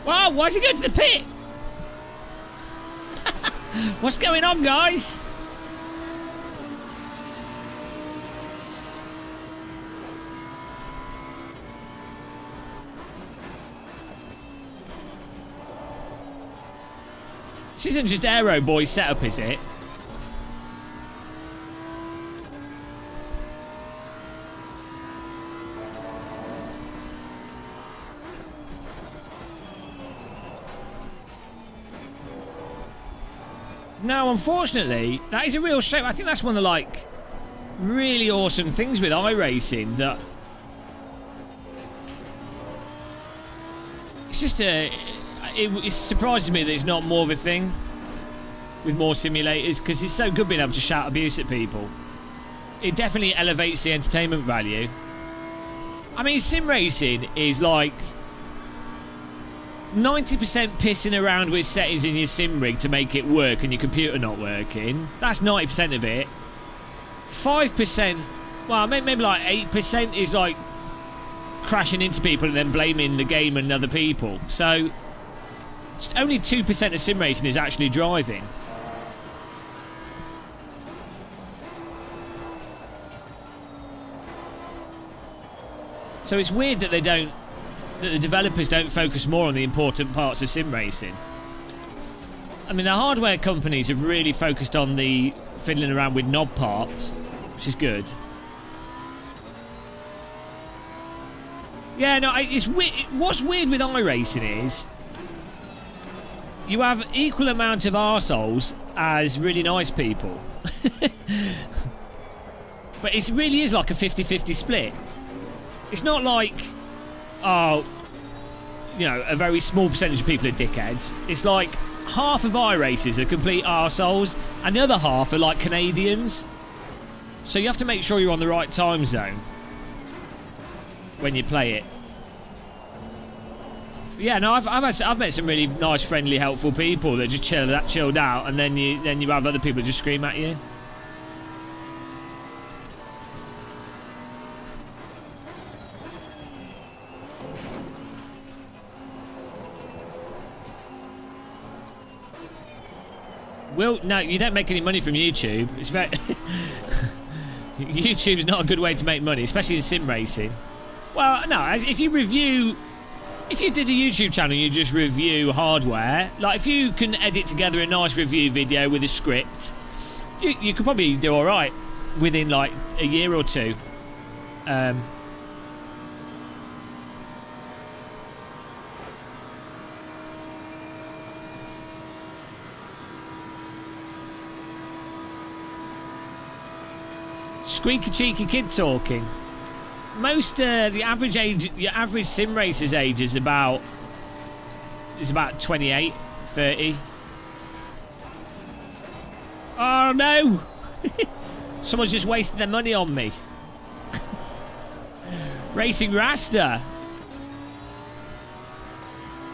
Wow, why's he going to the pit? What's going on, guys? This isn't just Aero Boy setup, is it? No, unfortunately, that is a real shame. I think that's one of the, like, really awesome things with iRacing, that it's just it surprises me that it's not more of a thing with more simulators, because it's so good being able to shout abuse at people. It definitely elevates the entertainment value. I mean, sim racing is like 90% pissing around with settings in your sim rig to make it work and your computer not working. That's 90% of it. 5%, well, maybe like 8% is like crashing into people and then blaming the game and other people. So only 2% of sim racing is actually driving. So it's weird that that the developers don't focus more on the important parts of sim racing. I mean, the hardware companies have really focused on the fiddling around with knob parts, which is good. Yeah, no, it's weird. What's weird with iRacing is you have equal amount of arseholes as really nice people. But it really is like a 50-50 split. It's not like, oh, you know, a very small percentage of people are dickheads. It's like half of iRacers are complete arseholes and the other half are like Canadians. So you have to make sure you're on the right time zone when you play it. Yeah, no, I've met some really nice, friendly, helpful people that just chilled out, and then you have other people that just scream at you. Well, no, you don't make any money from YouTube. It's very YouTube is not a good way to make money, especially in sim racing. Well, no, if you did a YouTube channel, you just review hardware. Like, if you can edit together a nice review video with a script, you could probably do all right within like a year or two. Squeaky cheeky kid talking. Most the average age, your average sim racer's age is about 28, 30. Oh no! Someone's just wasted their money on me. Racing Rasta.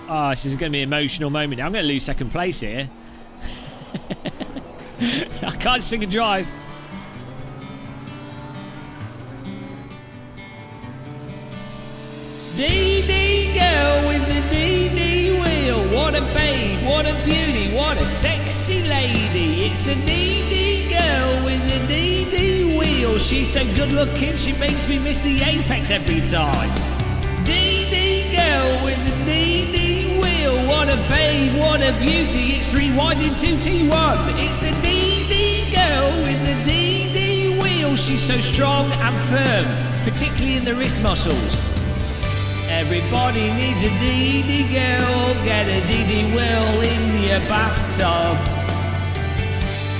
Oh, this is going to be an emotional moment. I'm going to lose second place here. I can't sing and drive. DD girl with the DD wheel. What a babe, what a beauty, what a sexy lady. It's a DD girl with the DD wheel. She's so good looking, she makes me miss the apex every time. DD girl with the DD wheel. What a babe, what a beauty. It's 3 wide into T1. It's a DD girl with the DD wheel. She's so strong and firm, particularly in the wrist muscles. Everybody needs a DD girl. Get a DD wheel in your bathtub.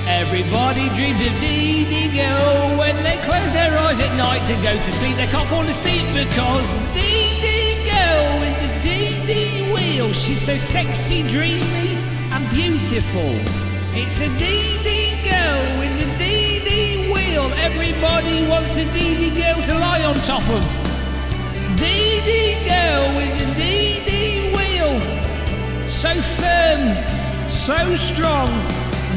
Everybody dreams of DD girl. When they close their eyes at night to go to sleep, they can't fall asleep because DD girl with the DD wheel. She's so sexy, dreamy and beautiful. It's a DD girl with the DD wheel. Everybody wants a DD girl to lie on top of. DD girl with the DD wheel. So firm, so strong.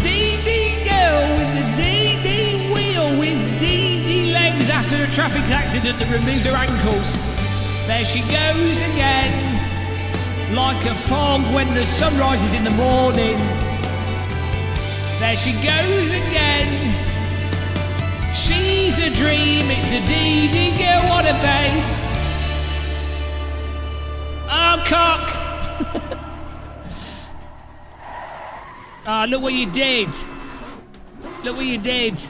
DD girl with the DD wheel. With DD legs after a traffic accident that removed her ankles. There she goes again, like a fog when the sun rises in the morning. There she goes again. She's a dream, it's the DD girl, what a babe. Oh, cock! Ah, look what you did. Look what you did.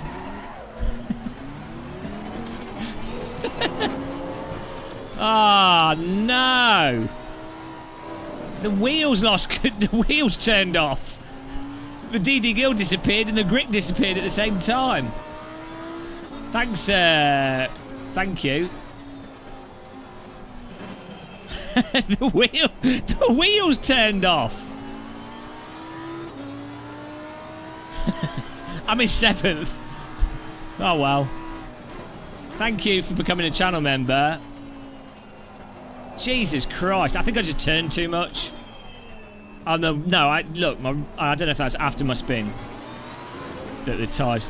Ah, no. The wheels the wheels turned off. The DD Gill disappeared and the grip disappeared at the same time. Thanks, thank you. The wheels turned off. I'm in 7th. Oh well. Thank you for becoming a channel member. Jesus Christ! I think I just turned too much. Oh no! I don't know if that's after my spin that the tyres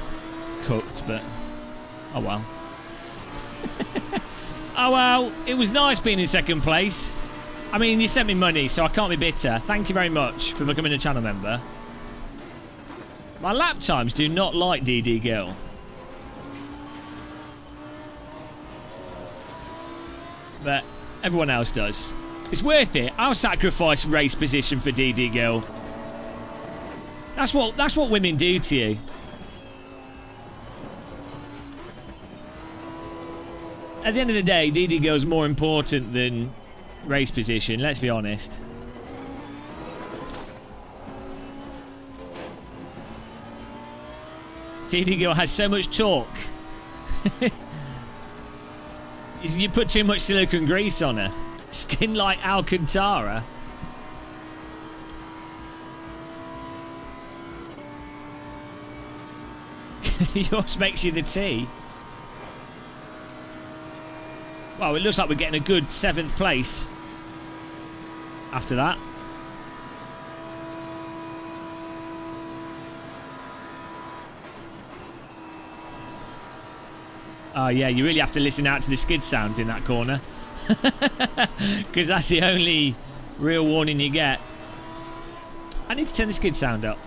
cooked, but oh well. Oh well, it was nice being in 2nd place. I mean, you sent me money, so I can't be bitter. Thank you very much for becoming a channel member. My lap times do not like DD Girl. But everyone else does. It's worth it. I'll sacrifice race position for DD Girl. That's what women do to you. At the end of the day, DD Girl's more important than race position, let's be honest. DD Girl has so much torque. You put too much silicone grease on her. Skin like Alcantara. Yours makes you the tea. Well, it looks like we're getting a good 7th place after that. Oh yeah, you really have to listen out to the skid sound in that corner. Because that's the only real warning you get. I need to turn the skid sound up.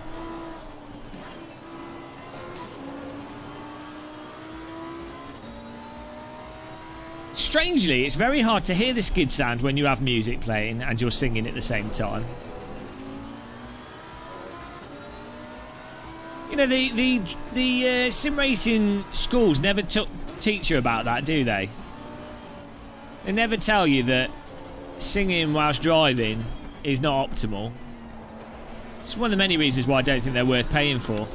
Strangely, it's very hard to hear the skid sound when you have music playing and you're singing at the same time. You know, the sim racing schools never teach you about that, do they? They never tell you that singing whilst driving is not optimal. It's one of the many reasons why I don't think they're worth paying for.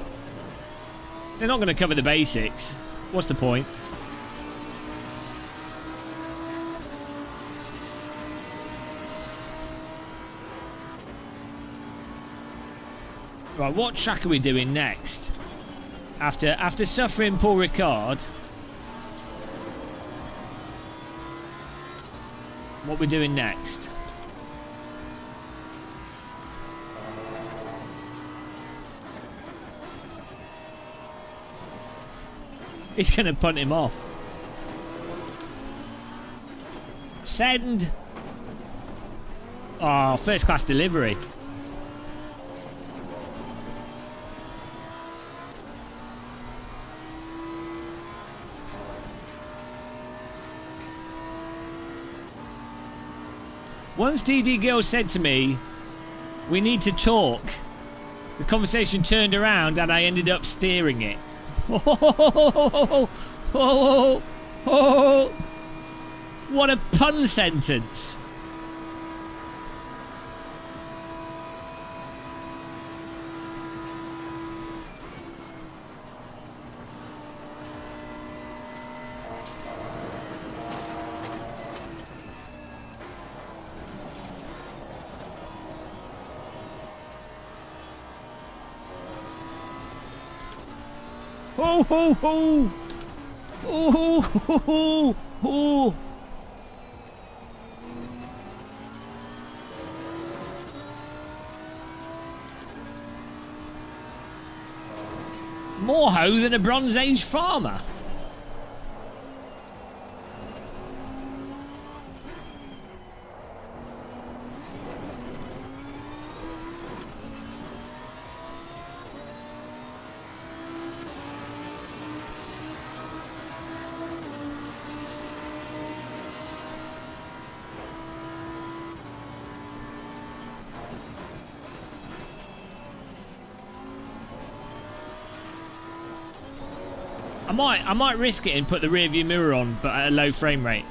They're not going to cover the basics. What's the point? Right, what track are we doing next? After suffering Paul Ricard, what we're doing next? He's going to punt him off. Send. Oh, first class delivery. Once DD Girl said to me, we need to talk, the conversation turned around and I ended up steering it. What a pun sentence. Oh, oh, oh. Oh, oh, oh. More hoe than a Bronze Age farmer. I might risk it and put the rear view mirror on, but at a low frame rate.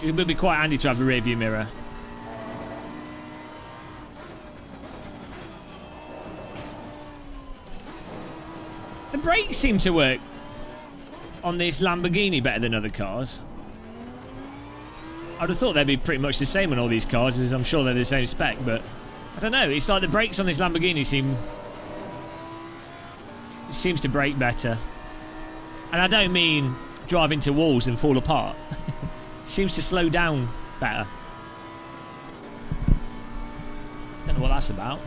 It would be quite handy to have a rear view mirror. The brakes seem to work on this Lamborghini better than other cars. I'd have thought they'd be pretty much the same on all these cars, as I'm sure they're the same spec, but I don't know. It's like the brakes on this Lamborghini seems to brake better. And I don't mean drive into walls and fall apart. Seems to slow down better. Don't know what that's about.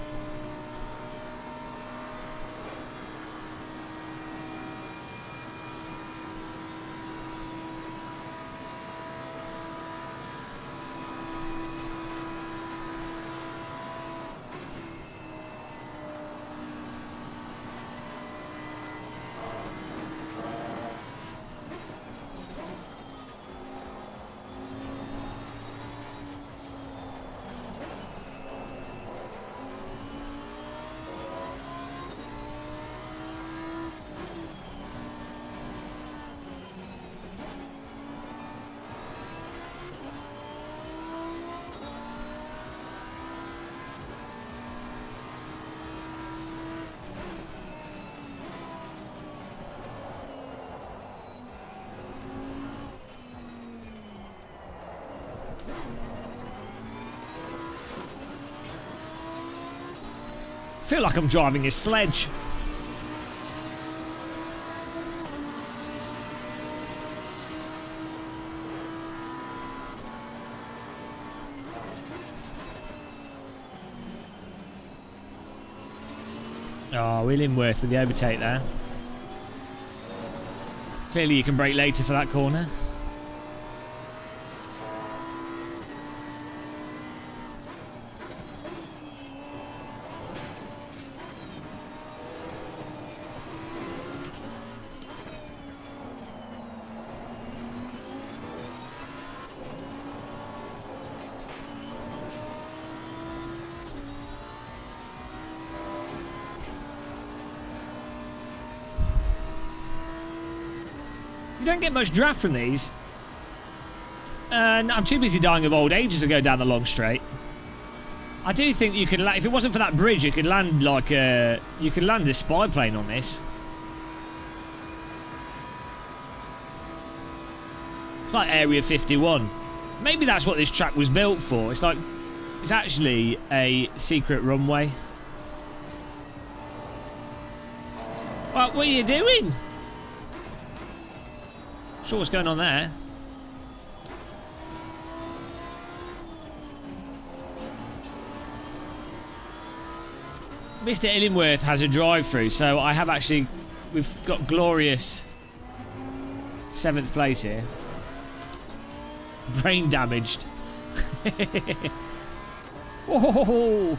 feel like I'm driving a sledge. Oh, Illingworth with the overtake there. Clearly you can brake later for that corner. You don't get much draft from these. And I'm too busy dying of old age to go down the long straight. I do think you could, if it wasn't for that bridge, you could land like a, you could land a spy plane on this. It's like Area 51. Maybe that's what this track was built for. It's like, it's actually a secret runway. What are you doing? Sure what's going on there. Mr. Illingworth has a drive-through, so I have actually, we've got glorious 7th place here. Brain damaged. Oh.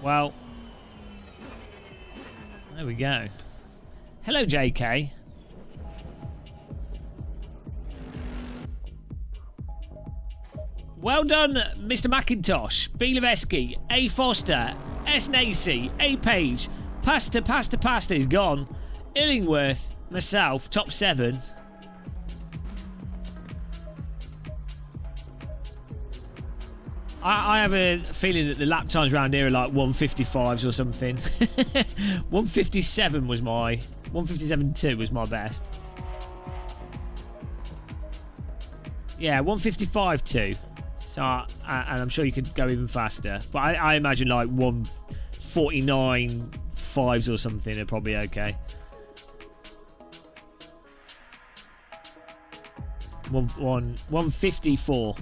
Well, there we go. Hello, JK. Well done, Mr. McIntosh, B. Levesky, A. Foster, S. Nacy, A. Page, Pasta is gone, Illingworth, myself, top 7. I have a feeling that the lap times around here are like 155s or something. 157 was my... 157.2 was my best. Yeah, 155.2. So, and I'm sure you could go even faster. But I imagine like 149.5s or something are probably okay. 154.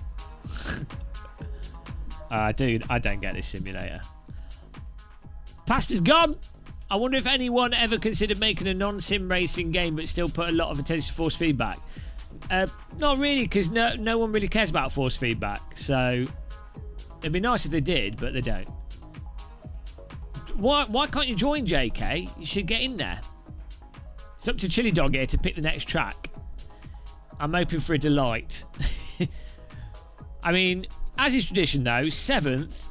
Dude, I don't get this simulator. Pasta's gone! I wonder if anyone ever considered making a non-sim racing game but still put a lot of attention to force feedback. Not really, because no one really cares about force feedback. So, it'd be nice if they did, but they don't. Why can't you join, JK? You should get in there. It's up to Chili Dog here to pick the next track. I'm hoping for a delight. I mean... As is tradition, though, 7th,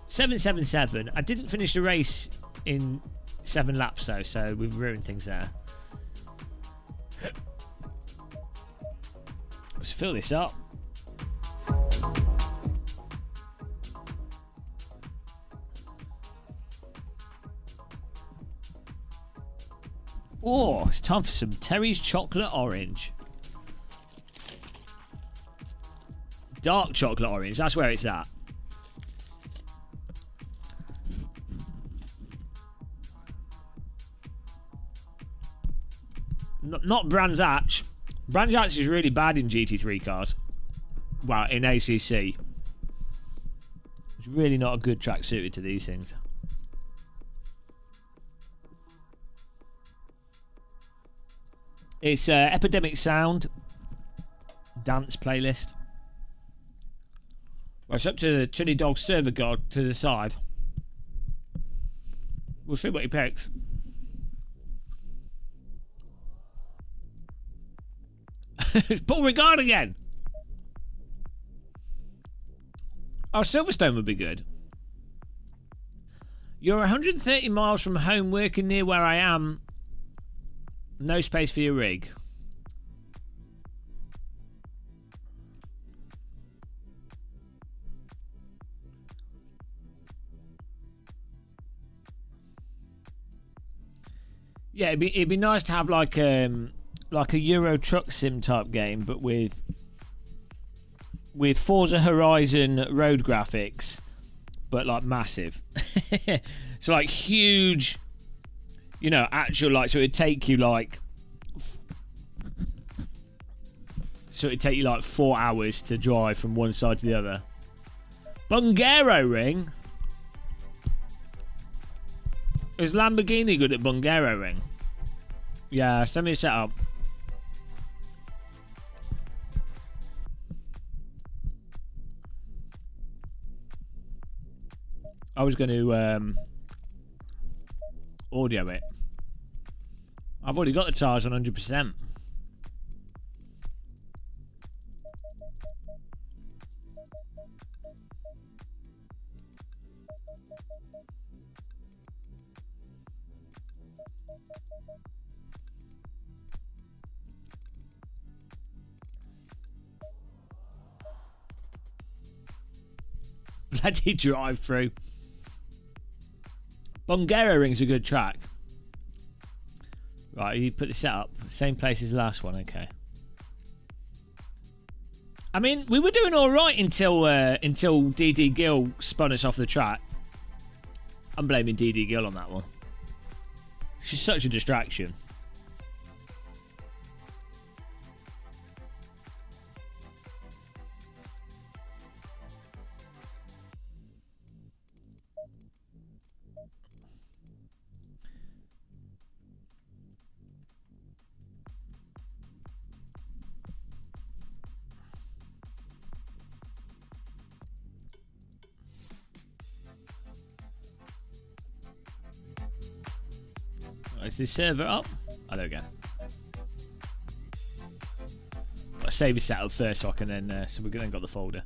777. I didn't finish the race in 7 laps, though, so we've ruined things there. Let's fill this up. Oh, it's time for some Terry's Chocolate Orange. Dark chocolate orange, that's where it's at. Not Brands Hatch. Brands Hatch is really bad in GT3 cars. Well, in ACC. It's really not a good track suited to these things. It's Epidemic Sound dance playlist. Well, it's up to the Chili Dog server god to decide. We'll see what he picks. It's Paul Rigard again. Oh, Silverstone would be good. You're 130 miles from home, working near where I am. No space for your rig. Yeah, it'd be nice to have like a Euro Truck Sim type game, but with Forza Horizon road graphics, but like massive. So like huge, you know, actual like, so it'd take you like 4 hours to drive from one side to the other. Bungaro Ring? Is Lamborghini good at Bungaro Ring? Yeah, send me a setup. I was going to audio it. I've already got the tires on 100%. Bloody drive through. Bungaro Ring's a good track. Right, you put the setup. Same place as the last one, okay. I mean, we were doing alright until DD Gill spun us off the track. I'm blaming DD Gill on that one. She's such a distraction. Is this server up? Oh, there we go. Got to save this setup first so I can then, so we've then got the folder.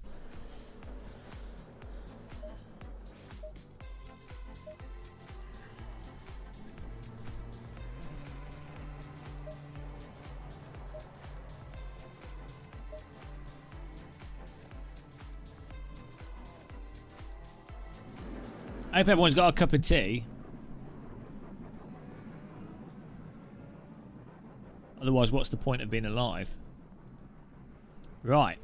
I hope everyone's got a cup of tea. Otherwise, what's the point of being alive? Right.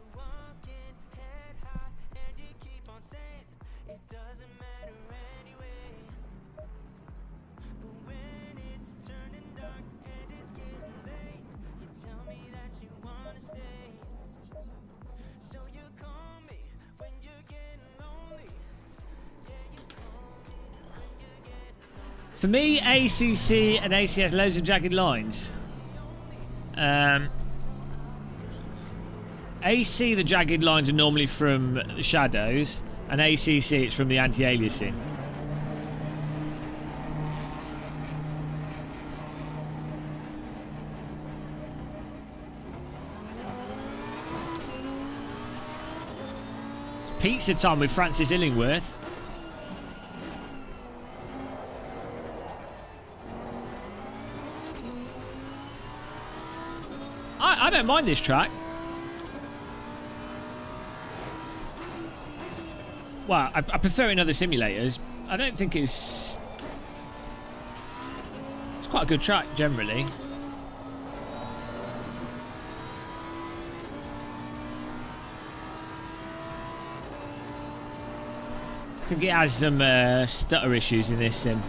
For me, ACC and ACS loads of jagged lines. AC, the jagged lines are normally from the shadows, and ACC, it's from the anti-aliasing. It's pizza time with Francis Illingworth. I don't mind this track. Well, I prefer it in other simulators. I don't think it's quite a good track generally. I think it has some stutter issues in this sim.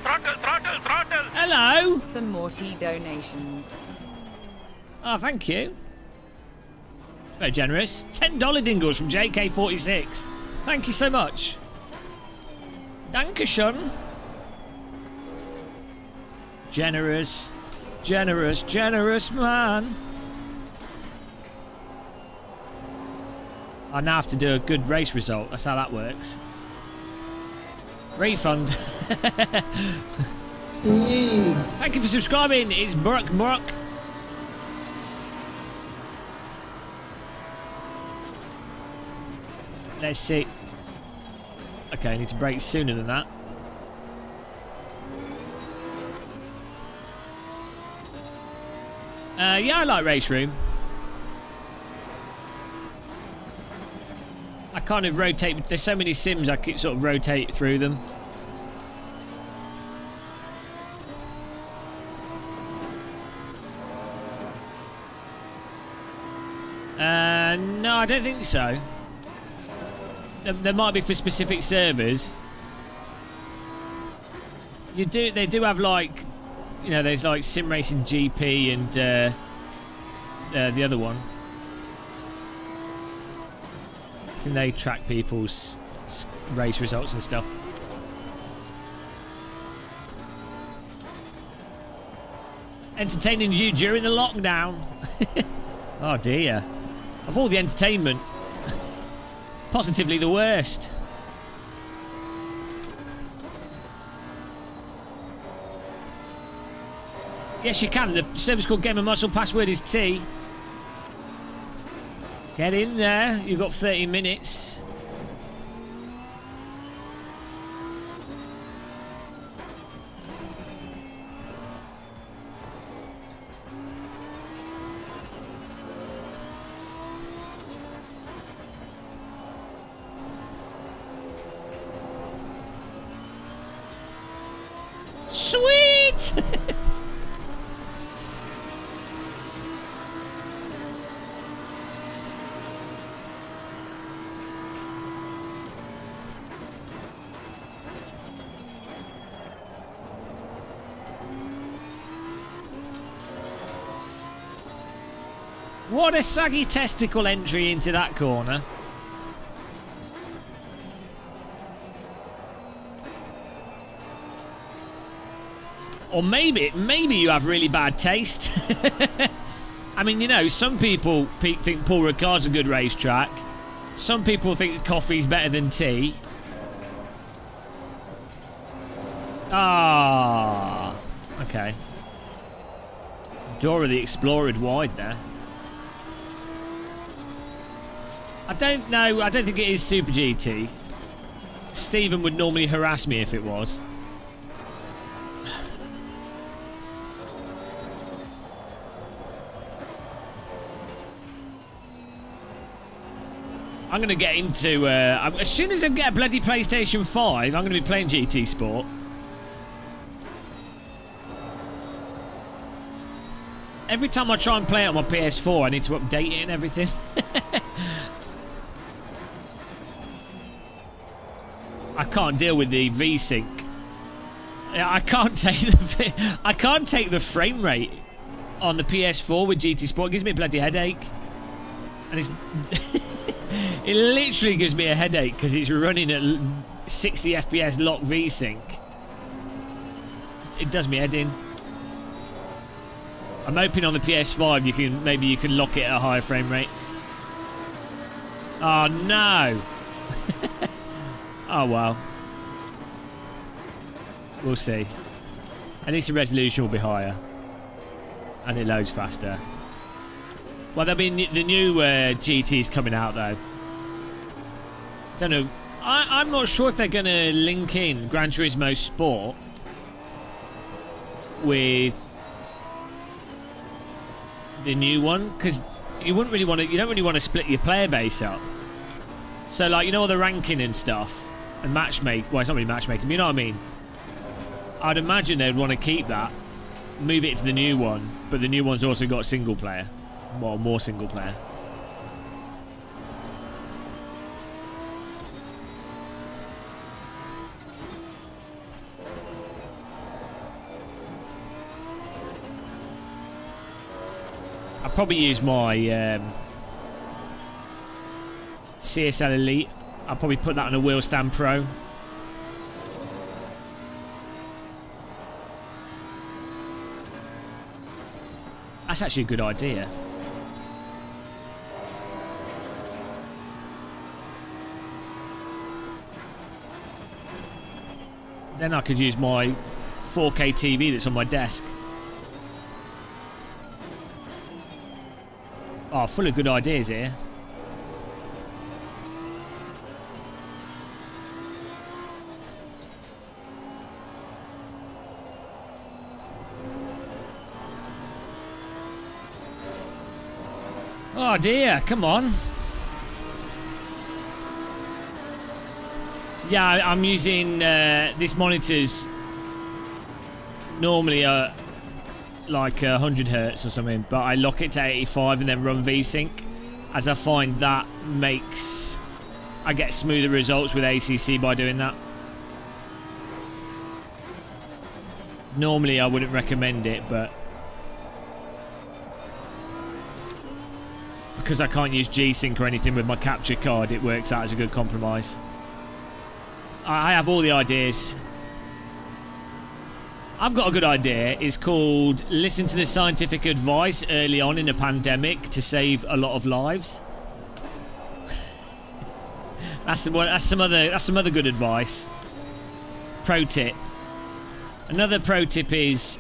Throttle! Hello! Some more tea donations. Oh, thank you. Very generous. $10 dingles from JK46. Thank you so much. Dankeschön. Generous. Generous, generous man. I now have to do a good race result. That's how that works. Refund. Thank you for subscribing. It's Murk. Let's see. Okay, I need to brake sooner than that. Yeah, I like Race Room. I kind of rotate. There's so many sims I could sort of rotate through them. No, I don't think so. There might be for specific servers. They do have like, you know, there's like Sim Racing GP and the other one. I think they track people's race results and stuff. Entertaining you during the lockdown. Oh dear. Of all the entertainment, positively the worst. Yes, you can. The service called Game of Muscle. Password is T. Get in there. You've got 30 minutes. Sweet! What a saggy testicle entry into that corner. Or maybe you have really bad taste. I mean, you know, some people think Paul Ricard's a good racetrack. Some people think coffee's better than tea. Ah, okay. Dora the Explorer wide there. I don't know. I don't think it is Super GT. Stephen would normally harass me if it was. I'm going to get into... as soon as I get a bloody PlayStation 5, I'm going to be playing GT Sport. Every time I try and play it on my PS4, I need to update it and everything. I can't deal with the V-Sync. I can't take the frame rate on the PS4 with GT Sport. It gives me a bloody headache. And it's... It literally gives me a headache because it's running at 60 FPS lock V-Sync. It does me head in. I'm hoping on the PS5 maybe you can lock it at a higher frame rate. Oh no! Oh well. We'll see. At least the resolution will be higher. And it loads faster. Well, there'll be the new GTs coming out though. Don't know. I'm not sure if they're going to link in Gran Turismo Sport with the new one, because you wouldn't really want to. You don't really want to split your player base up. So, like, you know, all the ranking and stuff and matchmaking. Well, it's not really matchmaking. But you know what I mean? I'd imagine they'd want to keep that, move it to the new one, but the new one's also got single player. Well, more single player. I'll probably use my CSL Elite. I'll probably put that on a Wheel Stand Pro. That's actually a good idea. Then I could use my 4K TV that's on my desk. Oh, full of good ideas here. Oh dear, come on. Yeah, I'm using this monitor's normally like 100 hertz or something, but I lock it to 85 and then run VSync, as I find that makes I get smoother results with ACC by doing that. Normally I wouldn't recommend it, but because I can't use G-Sync or anything with my capture card, it works out as a good compromise. I have all the ideas. I've got a good idea. It's called listen to the scientific advice early on in a pandemic to save a lot of lives. That's some other good advice. Pro tip. Another pro tip is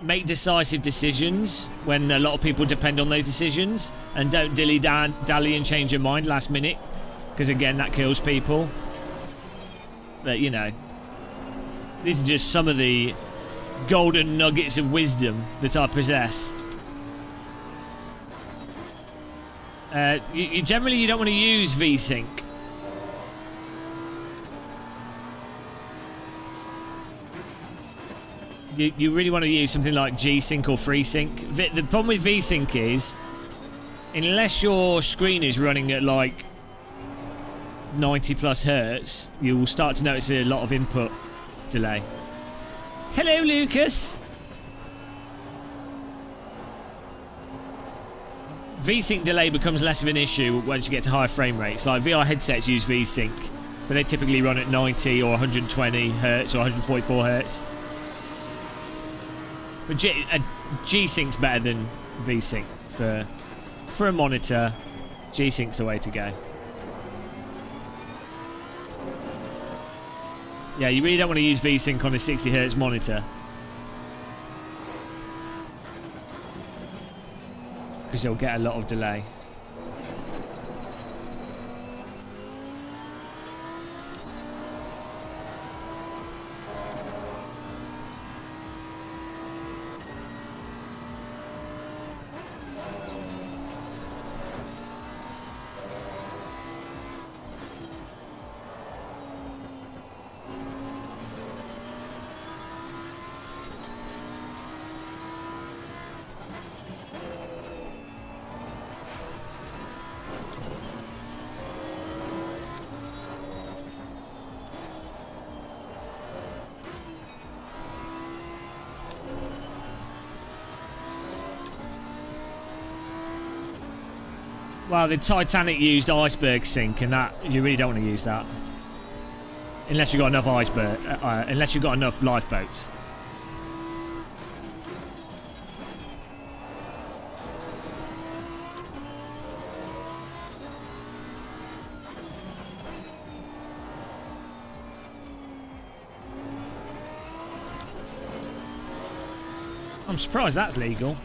make decisive decisions when a lot of people depend on those decisions, and don't dilly-dally and change your mind last minute, because again that kills people. But you know, these are just some of the golden nuggets of wisdom that I possess. You generally you don't want to use VSync. You really want to use something like G-Sync or FreeSync. The problem with VSync is, unless your screen is running at like 90 plus hertz, you will start to notice a lot of input delay. Hello, Lucas. VSync delay becomes less of an issue once you get to higher frame rates. Like VR headsets use VSync, but they typically run at 90 or 120 hertz or 144 hertz. But G-Sync's better than VSync for a monitor. G-Sync's the way to go. Yeah, you really don't want to use VSync on a 60 hertz monitor, because you'll get a lot of delay. Well, the Titanic used iceberg sync, and that you really don't want to use that unless you've got enough unless you've got enough lifeboats. I'm surprised that's legal.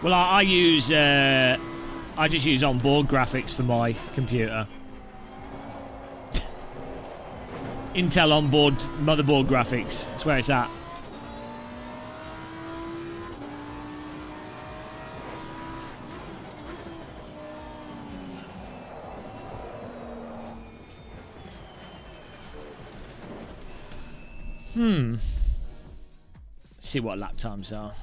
Well, I just use onboard graphics for my computer. Intel onboard motherboard graphics. That's where it's at. Let's see what lap times are.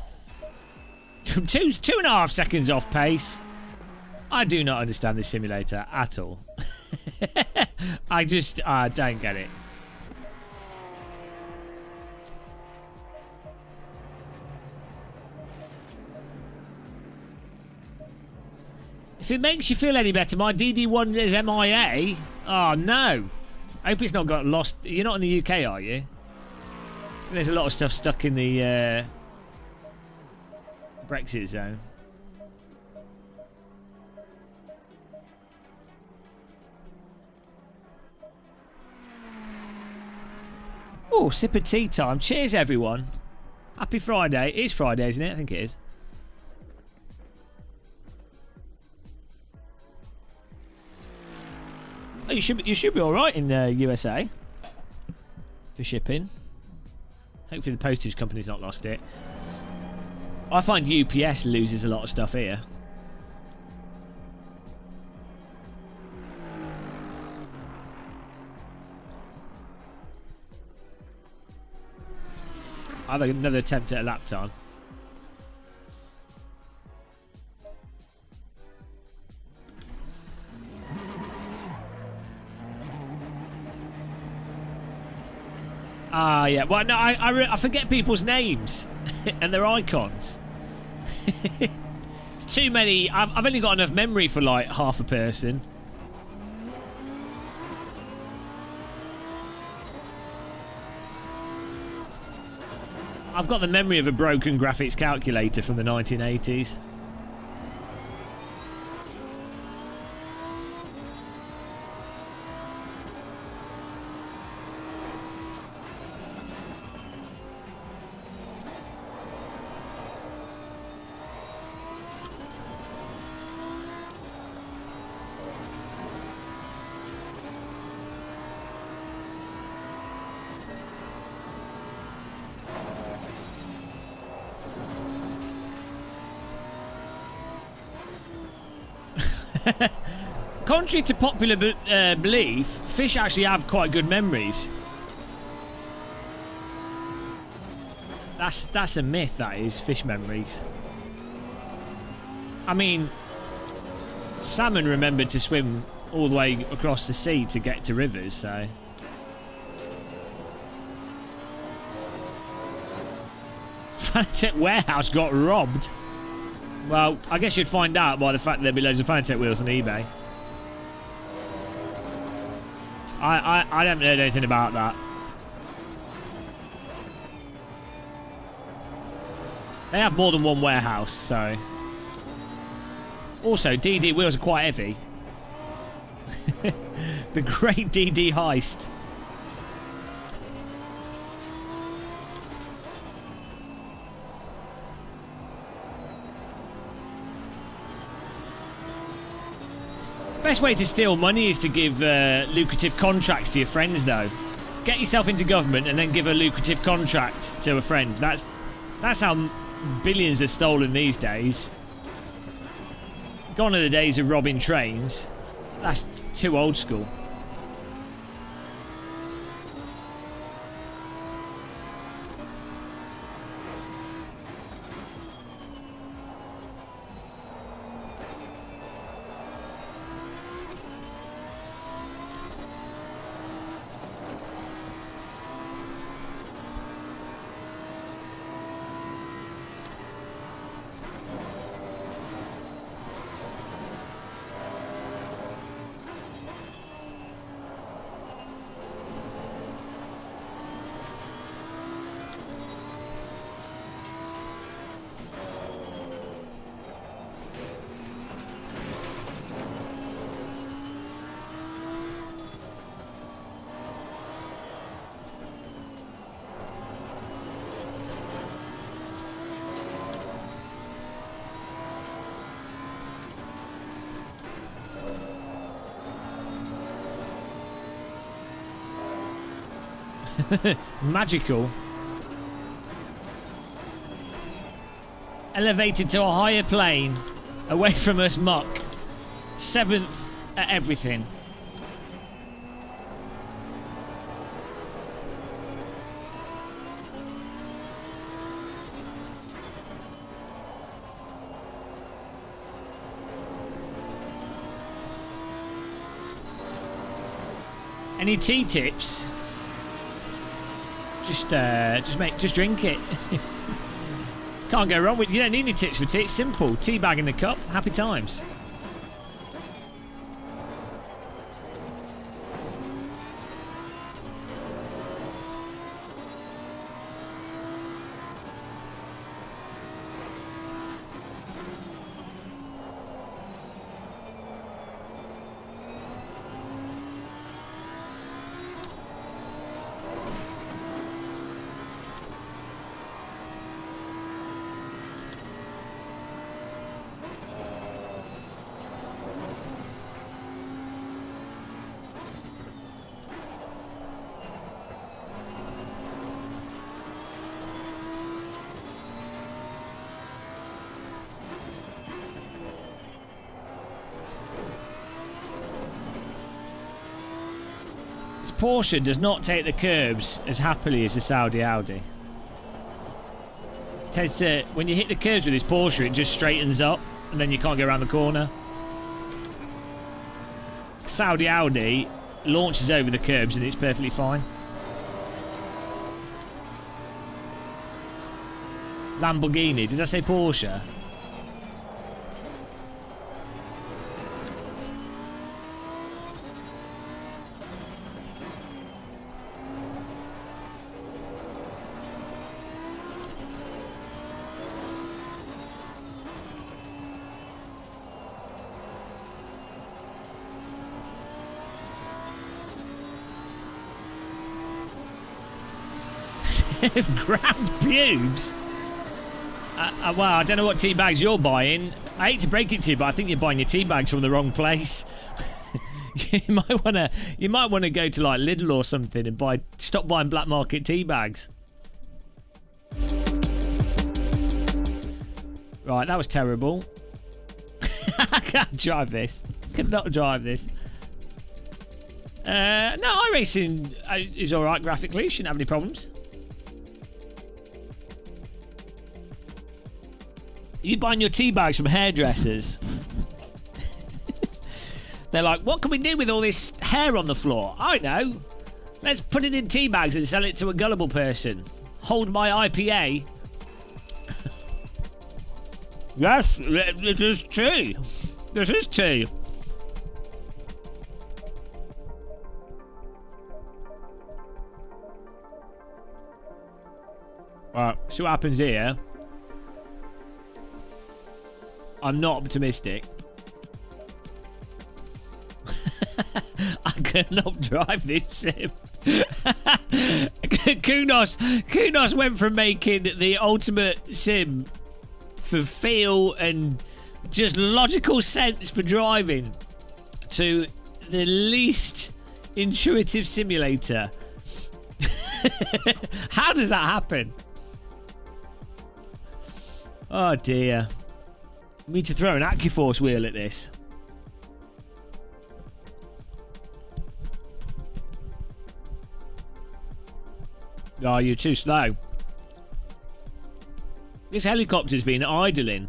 2.5 seconds off pace. I do not understand this simulator at all. I don't get it. If it makes you feel any better, my DD1 is MIA. Oh no. I hope it's not got lost. You're not in the UK, are you? There's a lot of stuff stuck in the Brexit zone. Oh, sip of tea time. Cheers, everyone. Happy Friday. It is Friday, isn't it? I think it is. Oh, you should be all right in the USA for shipping. Hopefully the postage company's not lost it. I find UPS loses a lot of stuff here. I have another attempt at a lap time. Ah, yeah. Well, no, I forget people's names and their icons. It's too many. I've only got enough memory for like half a person. I've got the memory of a broken graphics calculator from the 1980s. Contrary to popular belief, fish actually have quite good memories. That's a myth, that is, fish memories. I mean, salmon remembered to swim all the way across the sea to get to rivers, so... Fanatec warehouse got robbed. Well, I guess you'd find out by the fact that there'd be loads of Fanatec wheels on eBay. I don't know anything about that. They have more than one warehouse, so... Also, DD wheels are quite heavy. The great DD heist. Best way to steal money is to give lucrative contracts to your friends, though. Get yourself into government and then give a lucrative contract to a friend. That's how billions are stolen these days. Gone are the days of robbing trains. That's too old school. Magical. Elevated to a higher plane, away from us muck. 7th at everything. Any tea tips? Just drink it. Can't go wrong with. You don't need any tips for tea. It's simple. Tea bag in the cup. Happy times. Porsche does not take the curbs as happily as the Saudi Audi. It tends to, when you hit the curbs with this Porsche, it just straightens up and then you can't go around the corner. Saudi Audi launches over the curbs and it's perfectly fine. Lamborghini, did I say Porsche? Grabbed pubes? Well, I don't know what tea bags you're buying. I hate to break it to you, but I think you're buying your tea bags from the wrong place. You might want to go to like Lidl or something and stop buying black market tea bags. Right, that was terrible. I can't drive this. Cannot drive this. No, iRacing is alright graphically. Shouldn't have any problems. You buying your tea bags from hairdressers. They're like, what can we do with all this hair on the floor? I know. Let's put it in tea bags and sell it to a gullible person. Hold my IPA. Yes, it is tea. This is tea. Right, see what happens here. I'm not optimistic. I cannot drive this sim. Kunos went from making the ultimate sim for feel and just logical sense for driving to the least intuitive simulator. How does that happen? Oh dear. We need to throw an AccuForce wheel at this. Oh, you're too slow. This helicopter's been idling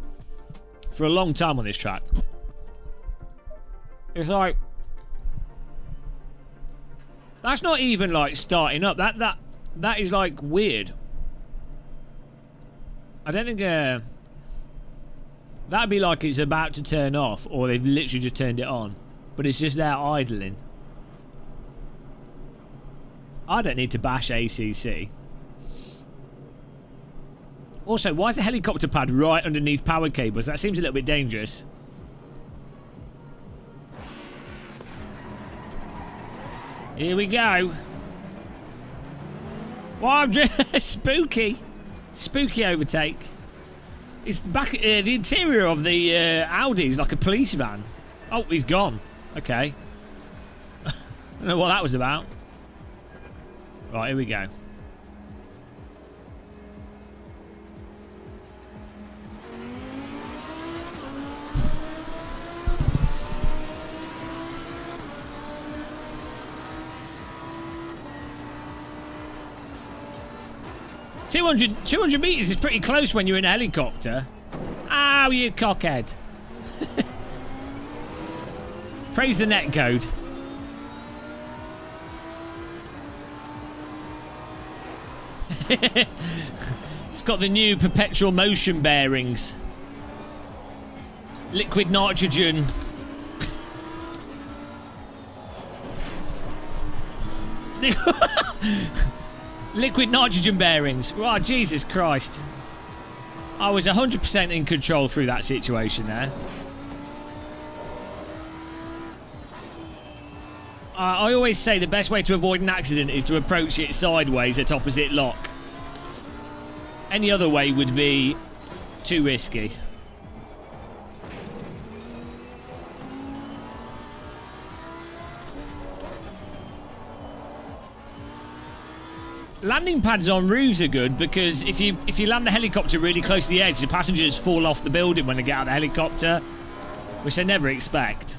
for a long time on this track. It's like... That's not even like starting up. That is like weird. I don't think... That'd be like it's about to turn off, or they've literally just turned it on. But it's just there idling. I don't need to bash ACC. Also, why is the helicopter pad right underneath power cables? That seems a little bit dangerous. Here we go. Wow, spooky. Spooky overtake. It's back. The interior of the Audi is like a police van. Oh, he's gone. Okay. I don't know what that was about. Right, here we go. Two hundred meters is pretty close when you're in a helicopter. Ow, you cockhead. Praise the netcode. It's got the new perpetual motion bearings. Liquid nitrogen. Liquid nitrogen bearings. Oh, Jesus Christ. I was 100% in control through that situation there. I always say the best way to avoid an accident is to approach it sideways at opposite lock. Any other way would be too risky. Landing pads on roofs are good because if you land the helicopter really close to the edge, the passengers fall off the building when they get out of the helicopter, which they never expect.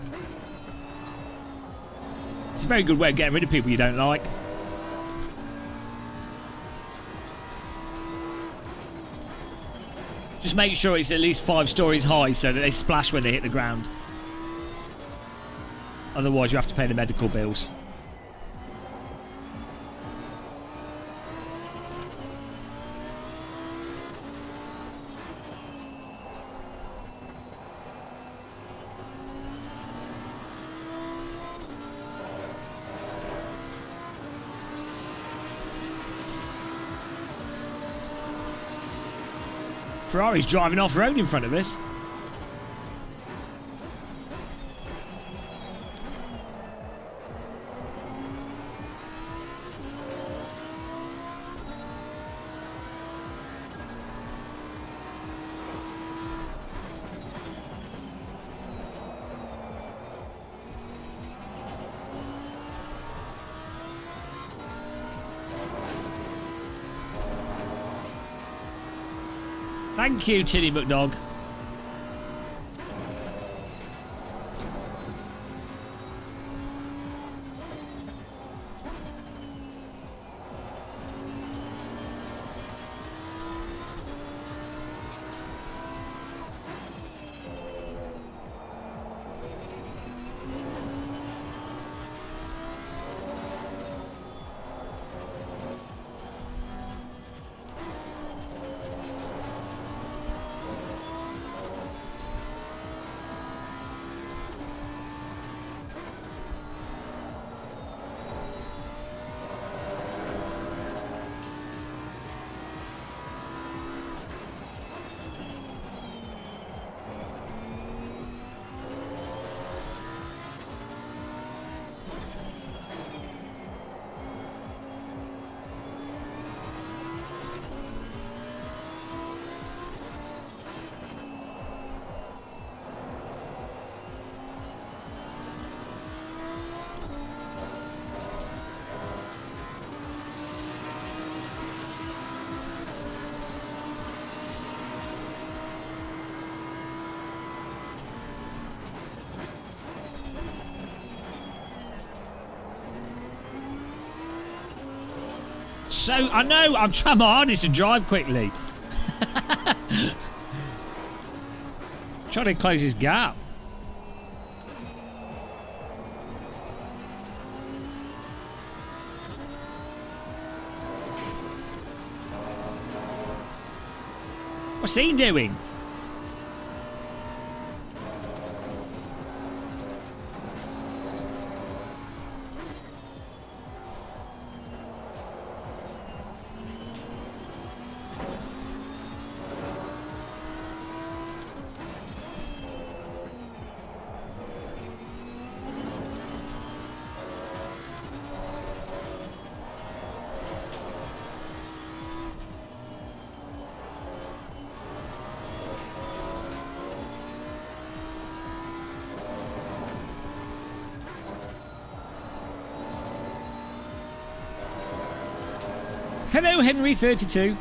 It's a very good way of getting rid of people you don't like. Just make sure it's at least 5 stories high so that they splash when they hit the ground. Otherwise, you have to pay the medical bills. Ferrari's driving off-road in front of us. Thank you, Chili McDog. So, I know, I'm trying my hardest to drive quickly. Trying to close this gap. What's he doing? Hello, Henry32.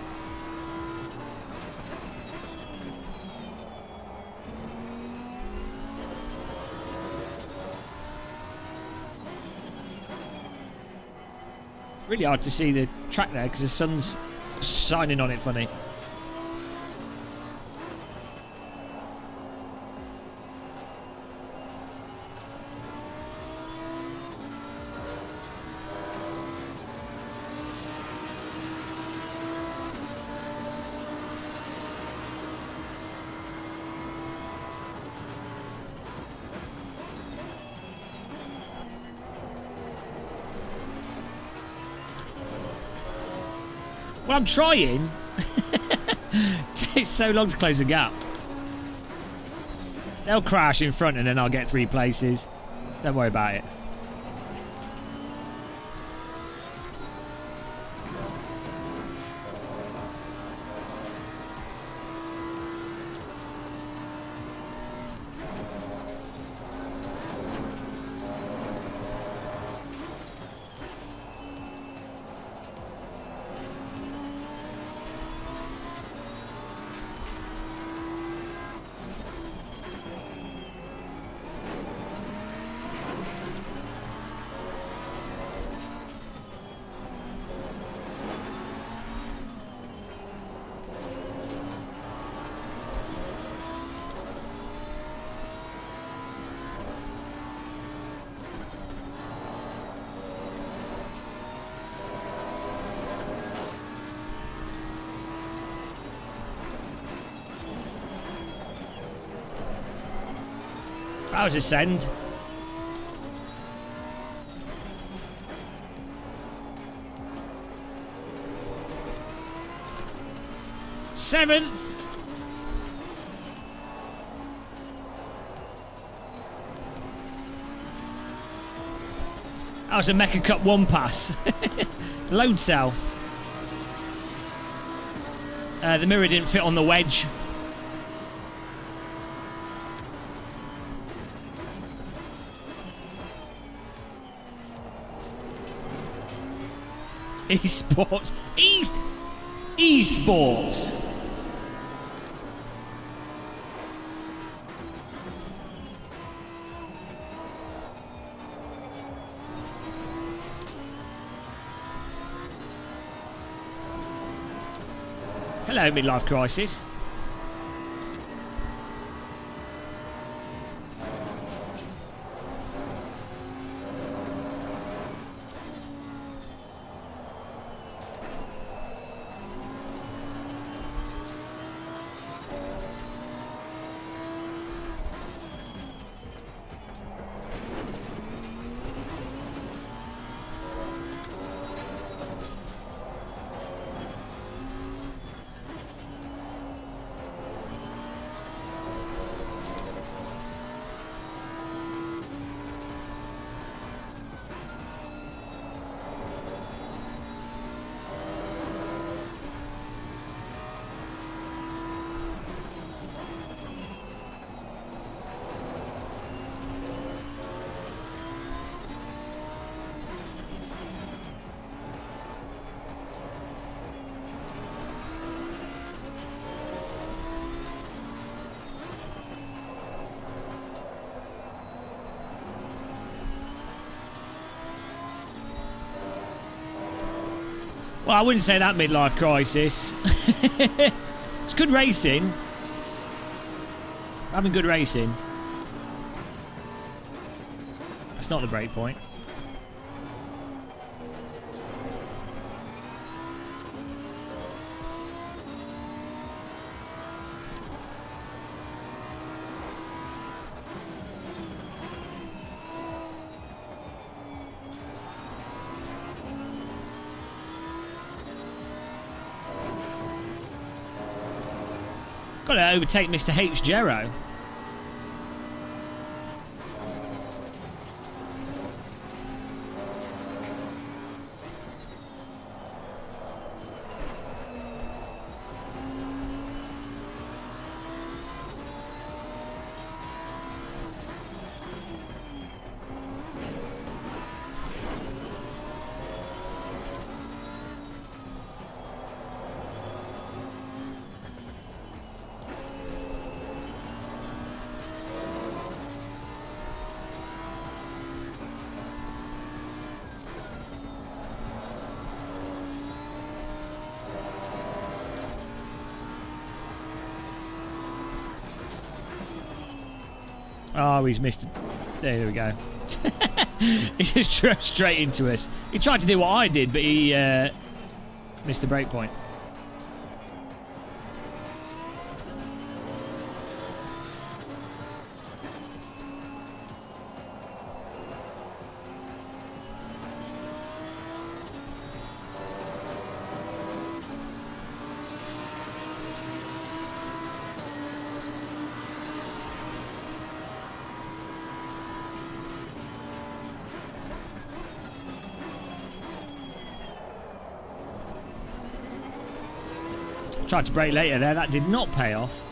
Really hard to see the track there because the sun's shining on it funny. Well, I'm trying. It takes so long to close the gap. They'll crash in front and then I'll get 3 places. Don't worry about it. That was a send. Seventh. That was a Mecha Cup 1 pass. Load cell. The mirror didn't fit on the wedge. Esports. Esports. Hello, midlife crisis. Well, I wouldn't say that midlife crisis. It's good racing. Having good racing. That's not the break point. Got to overtake Mr. H. Gero. Oh, he's missed it. There we go. He just drove straight into us. He tried to do what I did, but he missed the break point. Tried to brake later there, that did not pay off.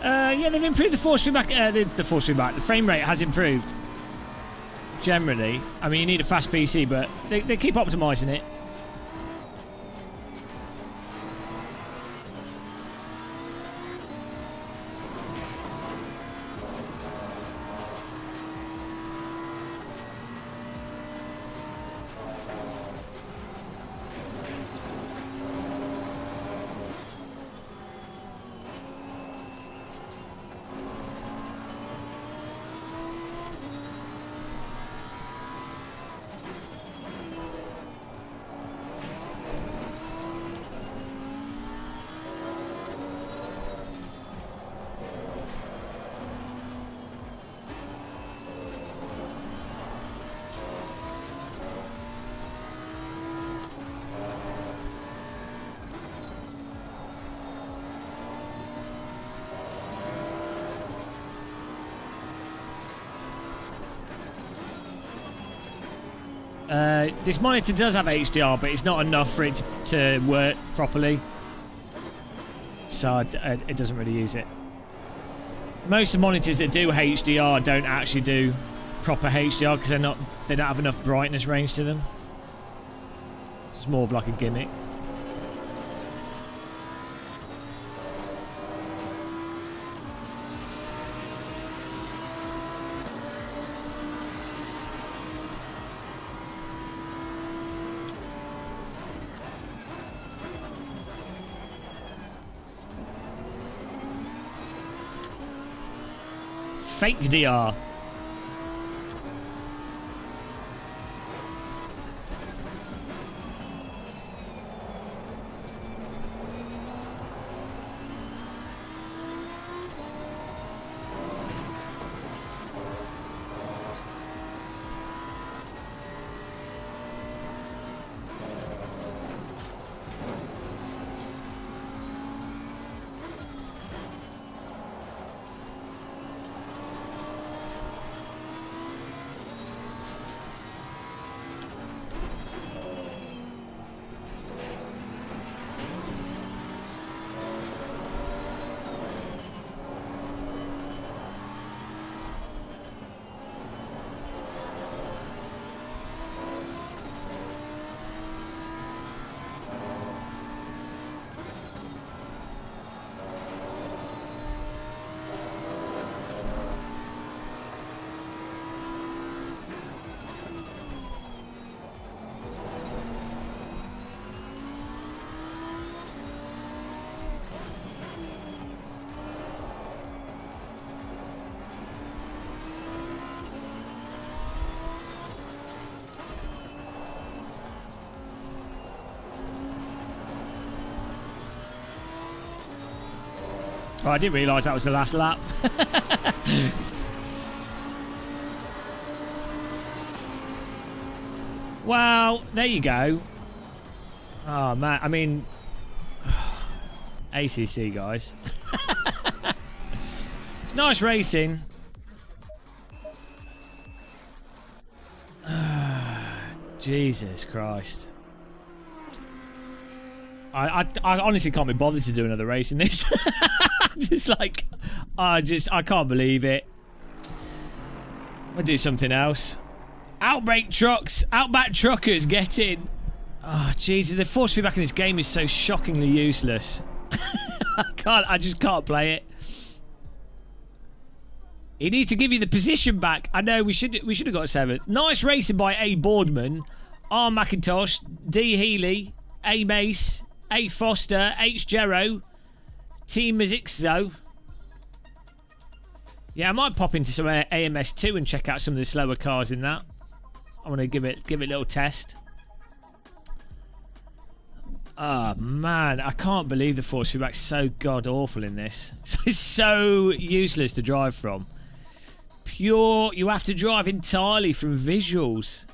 Yeah, they've improved the force feedback. The force feedback. The frame rate has improved. Generally. I mean, you need a fast PC, but they keep optimising it. This monitor does have HDR, but it's not enough for it to work properly. So it doesn't really use it. Most of the monitors that do HDR don't actually do proper HDR because they don't have enough brightness range to them. It's more of like a gimmick. Fake DR. Oh, I didn't realise that was the last lap. Well, there you go. Oh, man. I mean... ACC, guys. It's nice racing. Jesus Christ. I honestly can't be bothered to do another race in this. Just like, I can't believe it. I'll do something else. Outback truckers, get in. Oh, Jesus, the force feedback in this game is so shockingly useless. I just can't play it. He needs to give you the position back. I know we should have got 7th. Nice racing by A Boardman, R McIntosh, D Healy, A Mace, A Foster, H Jero, T Mizixo. Yeah, I might pop into some AMS2 and check out some of the slower cars in that. I want to give it a little test. Oh man, I can't believe the force feedback's so god awful in this. It's so useless to drive from. Pure, you have to drive entirely from visuals.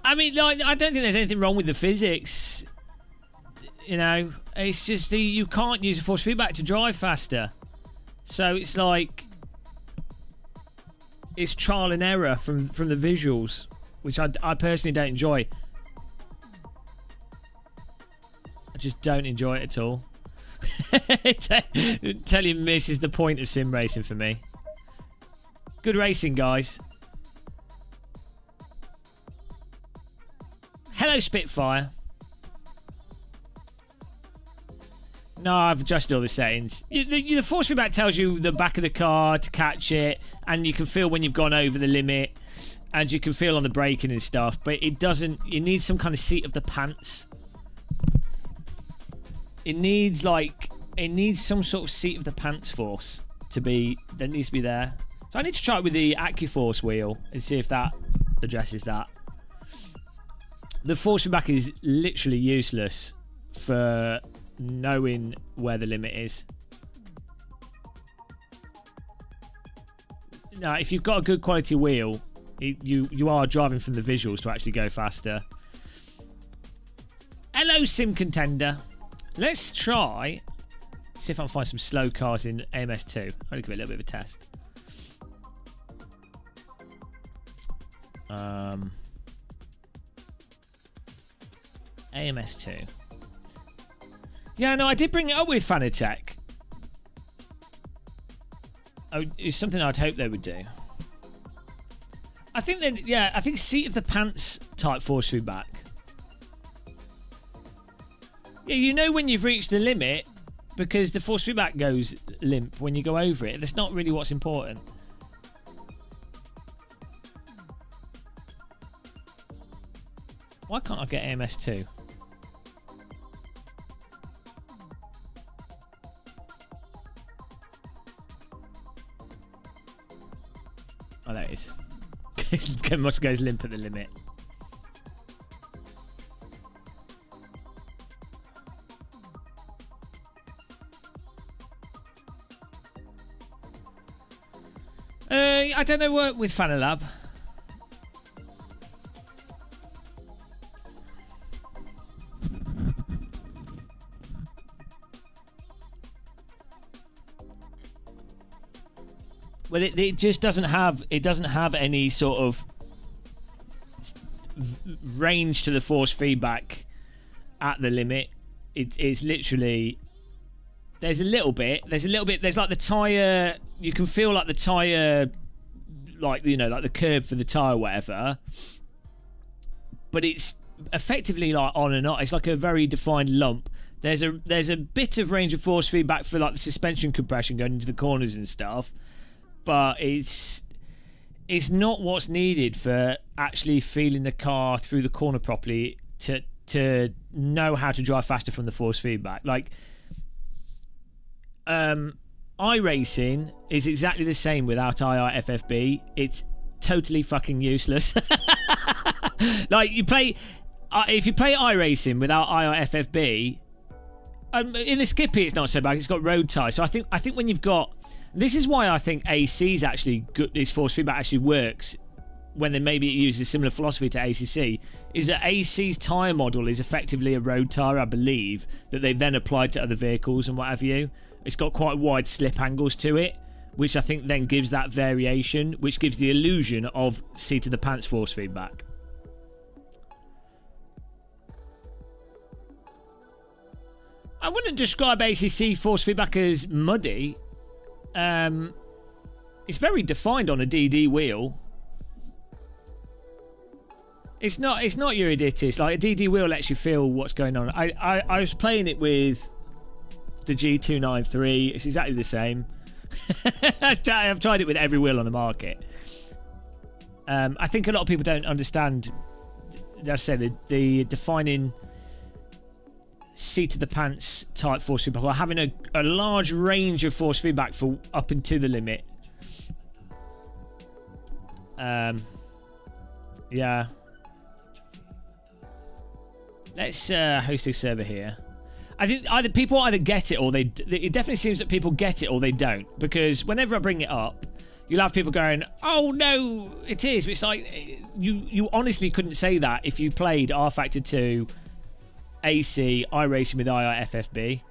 I mean, like, I don't think there's anything wrong with the physics. You know, it's just you can't use a force feedback to drive faster. So it's like it's trial and error from the visuals, which I personally don't enjoy. I just don't enjoy it at all. Tell you misses the point of sim racing for me. Good racing, guys. Hello, Spitfire. No, I've adjusted all the settings. The force feedback tells you the back of the car to catch it, and you can feel when you've gone over the limit, and you can feel on the braking and stuff, but it doesn't... It needs some kind of seat of the pants. It needs, like... It needs some sort of seat of the pants force to be... That needs to be there. So I need to try it with the AccuForce wheel and see if that addresses that. The force feedback is literally useless for knowing where the limit is. Now, if you've got a good quality wheel, you are driving from the visuals to actually go faster. Hello, Sim Contender. Let's try... See if I can find some slow cars in AMS2. I'm going to give it a little bit of a test. AMS2. Yeah, no, I did bring it up with Fanatec. Oh, it's something I'd hope they would do. I think that, yeah, I think seat of the pants type force feedback. Yeah, you know when you've reached the limit because the force feedback goes limp when you go over it. That's not really what's important. Why can't I get AMS2? Oh, there it is. It must goes limp at the limit. I don't know what with Fanalab. Well, it just doesn't have any sort of range to the force feedback at the limit. It's literally there's a little bit. There's like the tire. You can feel like the tire, like like the curve for the tire, or whatever. But it's effectively like on and off. It's like a very defined lump. There's a bit of range of force feedback for like the suspension compression going into the corners and stuff. But it's not what's needed for actually feeling the car through the corner properly to know how to drive faster from the force feedback. Like iRacing is exactly the same without IRFFB. It's totally fucking useless. Like if you play iRacing without IRFFB, in the Skippy it's not so bad. It's got road tyres. So I think when you've got... This is why I think AC's actually good. This force feedback actually works when they maybe use a similar philosophy to ACC. Is that AC's tyre model is effectively a road tyre, I believe, that they've then applied to other vehicles and what have you. It's got quite wide slip angles to it, which I think then gives that variation, which gives the illusion of seat of the pants force feedback. I wouldn't describe ACC force feedback as muddy. It's very defined on a DD wheel. It's not Euryditis. Like a DD wheel lets you feel what's going on. I was playing it with the G293. It's exactly the same. I've tried it with every wheel on the market. I think a lot of people don't understand, as I say, the defining seat of the pants type force feedback, or having a large range of force feedback for up into the limit. Yeah. Let's host a server here. I think people either get it or they... It definitely seems that people get it or they don't. Because whenever I bring it up, you'll have people going, oh no, it is. It's like, you honestly couldn't say that if you played R Factor 2 AC iRacing with IRFFB.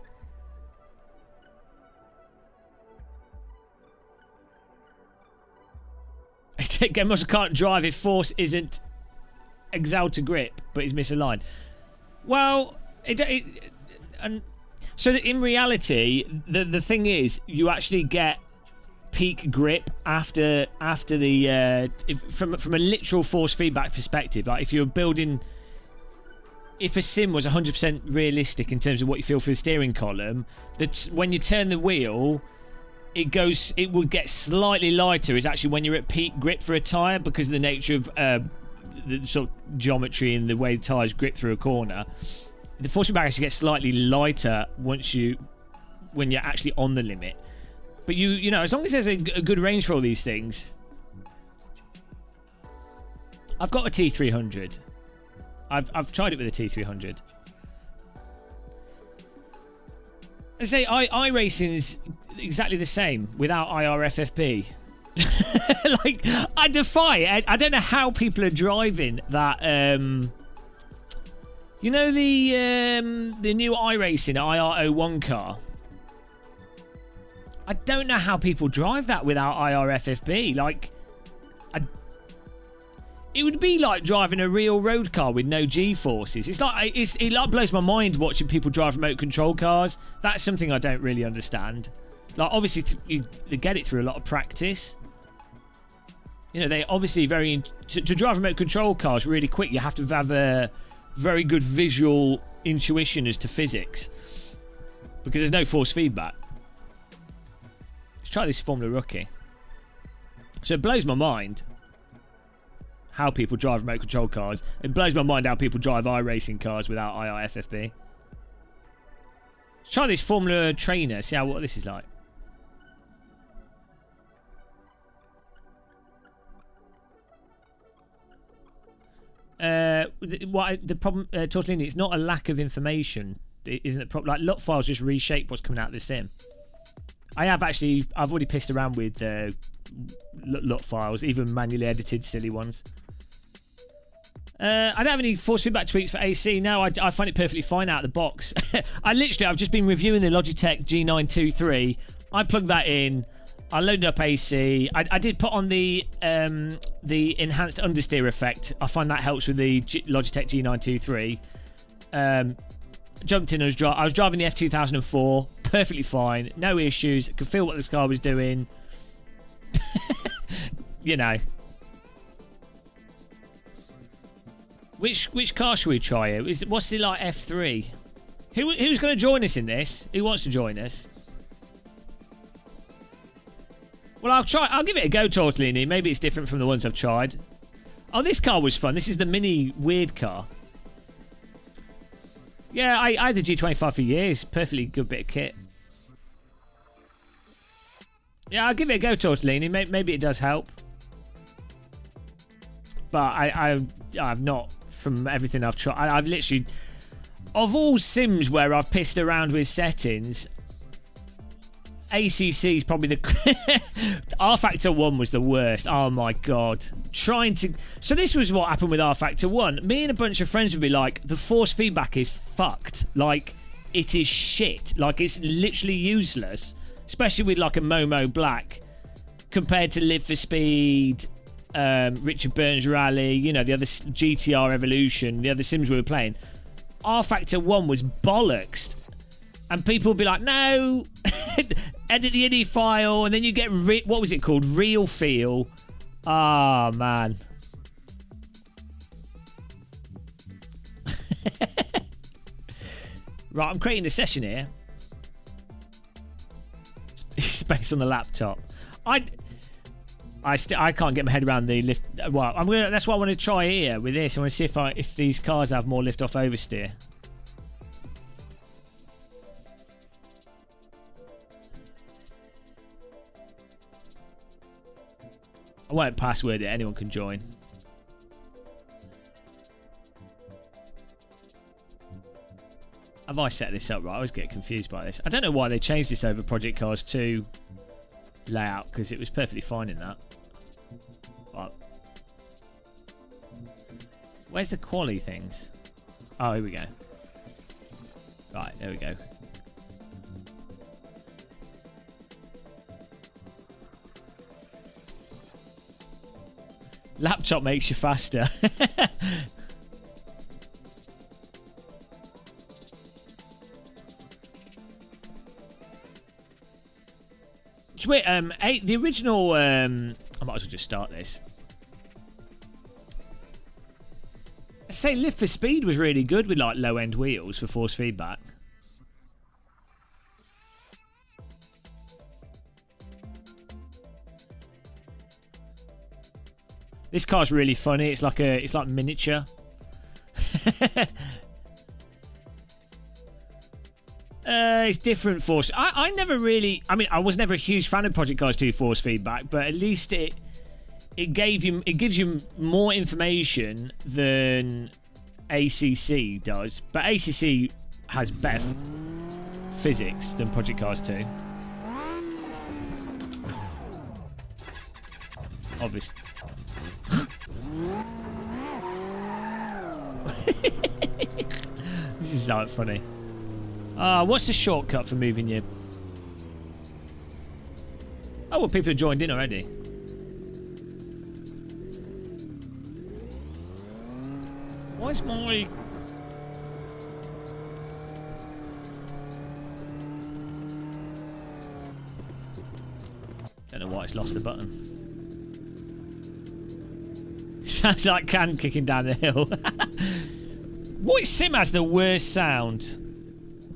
Game Master can't drive if force isn't exalted grip, but is misaligned. Well, and So that in reality, the thing is, you actually get peak grip after the from a literal force feedback perspective. Like if you're building, if a sim was 100% realistic in terms of what you feel for the steering column, that when you turn the wheel, it would get slightly lighter. Is actually when you're at peak grip for a tyre, because of the nature of the sort of geometry and the way the tyres grip through a corner. The force feedback actually gets slightly lighter when you're actually on the limit. But you know, as long as there's a good range for all these things. I've got a T300. I've tried it with a T300. I say iRacing's exactly the same without IRFFP. Like, I defy it. I don't know how people are driving that. You know the new iRacing IR01 car. I don't know how people drive that without IRFFB. Like, it would be like driving a real road car with no G-forces. It like blows my mind watching people drive remote control cars. That's something I don't really understand. Like, obviously, they get it through a lot of practice. You know, they obviously to drive remote control cars really quick, you have to have a very good visual intuition as to physics, because there's no force feedback. Let's try this Formula Rookie. So it blows my mind how people drive remote control cars. It blows my mind how people drive iRacing cars without IRFFB. Let's try this Formula Trainer, see what this is like. The problem, Tortellini, it's not a lack of information, isn't it? Like, LUT files just reshape what's coming out of the sim. I've already pissed around with LUT files, even manually edited silly ones. I don't have any force feedback tweaks for AC. No, I find it perfectly fine out of the box. I've just been reviewing the Logitech G923. I plugged that in. I loaded up AC. I did put on the enhanced understeer effect. I find that helps with the Logitech G923. Jumped in and I was driving the F2004. Perfectly fine. No issues. Could feel what this car was doing. You know. Which car should we try here? What's the like F3? Who's going to join us in this? Who wants to join us? Well, I'll give it a go, Tortellini. Maybe it's different from the ones I've tried. Oh, this car was fun. This is the mini weird car. Yeah, I had the G25 for years. Perfectly good bit of kit. Yeah, I'll give it a go, Tortellini. Maybe it does help. But I've not, from everything I've tried. I've literally, of all sims where I've pissed around with settings, ACC is probably the R Factor 1 was the worst. Oh my god. So this was what happened with R Factor 1. Me and a bunch of friends would be like, the force feedback is fucked. Like, it is shit. Like, it's literally useless. Especially with like a Momo Black compared to Live for Speed, Richard Burns Rally, you know, the other GTR Evolution, the other sims we were playing. R Factor 1 was bollocks. And people would be like, no, edit the INI file, and then you get, what was it called? Real Feel. Ah, man. Right, I'm creating a session here. Space on the laptop. I can't get my head around the lift. Well, that's what I want to try here with this. I want to see if these cars have more lift off oversteer. I won't password it. Anyone can join. Have I set this up right? I always get confused by this. I don't know why they changed this over Project Cars 2 layout, because it was perfectly fine in that. But where's the quali things? Oh, here we go. Right, there we go. Laptop makes you faster. It's weird. The original. I might as well just start this. I say Lift for Speed was really good with like low end wheels for force feedback. This car's really funny. It's like miniature. It's different force. I never really. I mean, I was never a huge fan of Project Cars 2 force feedback, but at least it gives you more information than ACC does. But ACC has better physics than Project Cars 2. Obviously. This is so funny. What's the shortcut for moving you? Oh, well, people have joined in already. Why's my... Don't know why it's lost the button. Sounds like Can kicking down the hill. Which sim has the worst sound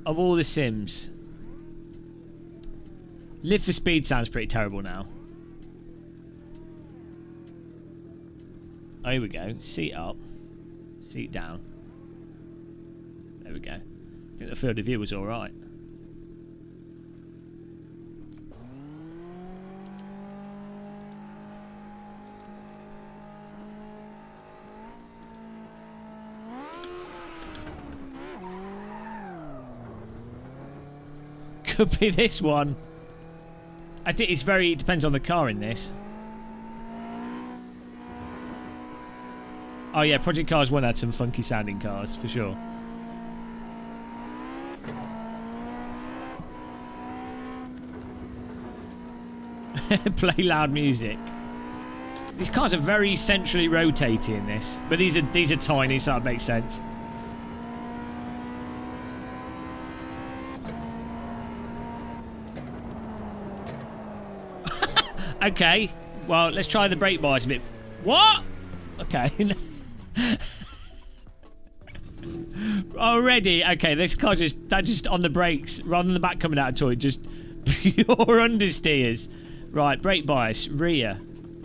of all the sims? Live for Speed sounds pretty terrible now. Oh, here we go. Seat up. Seat down. There we go. I think the field of view was alright. Could be this one. I think it's it depends on the car in this. Oh yeah, Project Cars 1 had some funky sounding cars, for sure. Play loud music. These cars are very centrally rotating in this, but these are tiny, so that makes sense. Okay, well, let's try the brake bars a bit. What? Okay. Already, okay, this car just on the brakes, rather than the back coming out of toy, just pure understeers. Right, brake bias, rear.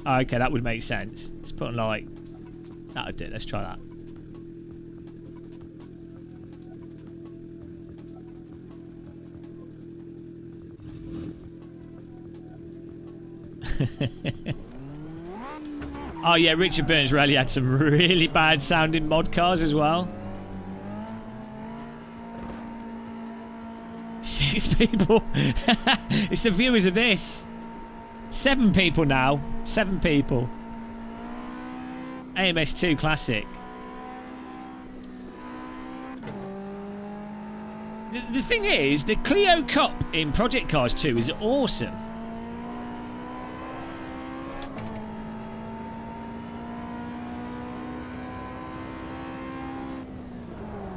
Oh, okay, that would make sense. Let's put on like, that'll do, let's try that. Oh yeah, Richard Burns really had some really bad sounding mod cars as well. 6 people. It's the viewers of this. 7 people now. 7 people. AMS2 Classic. The thing is, the Clio Cup in Project Cars 2 is awesome.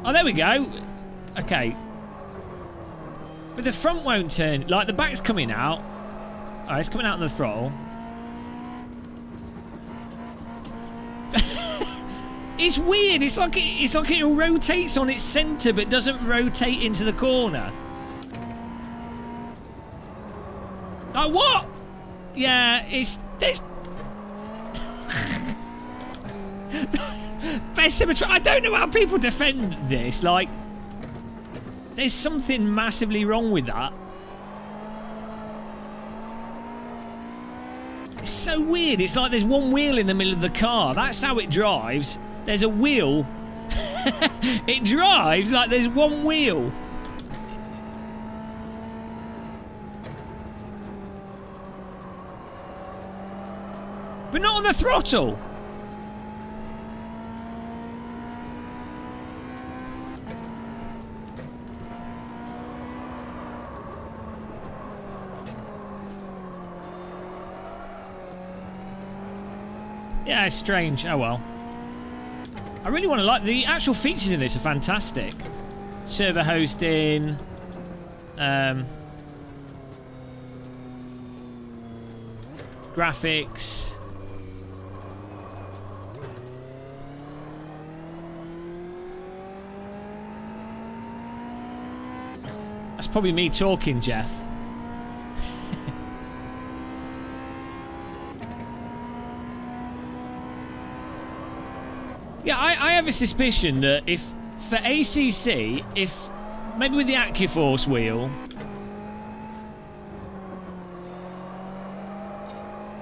Oh, there we go. Okay. But the front won't turn. Like, the back's coming out. Oh, it's coming out on the throttle. It's weird. It's like it rotates on its centre, but doesn't rotate into the corner. Like, what? Yeah, there's... Best symmetry. I don't know how people defend this. Like, there's something massively wrong with that. It's so weird. It's like there's one wheel in the middle of the car. That's how it drives. There's a wheel. It drives like there's one wheel. But not on the throttle. Yeah, it's strange. Oh well. I really want to like the actual features in this are fantastic. Server hosting. graphics. That's probably me talking, Jeff. Yeah, I have a suspicion that if, for ACC, if, maybe with the AccuForce wheel,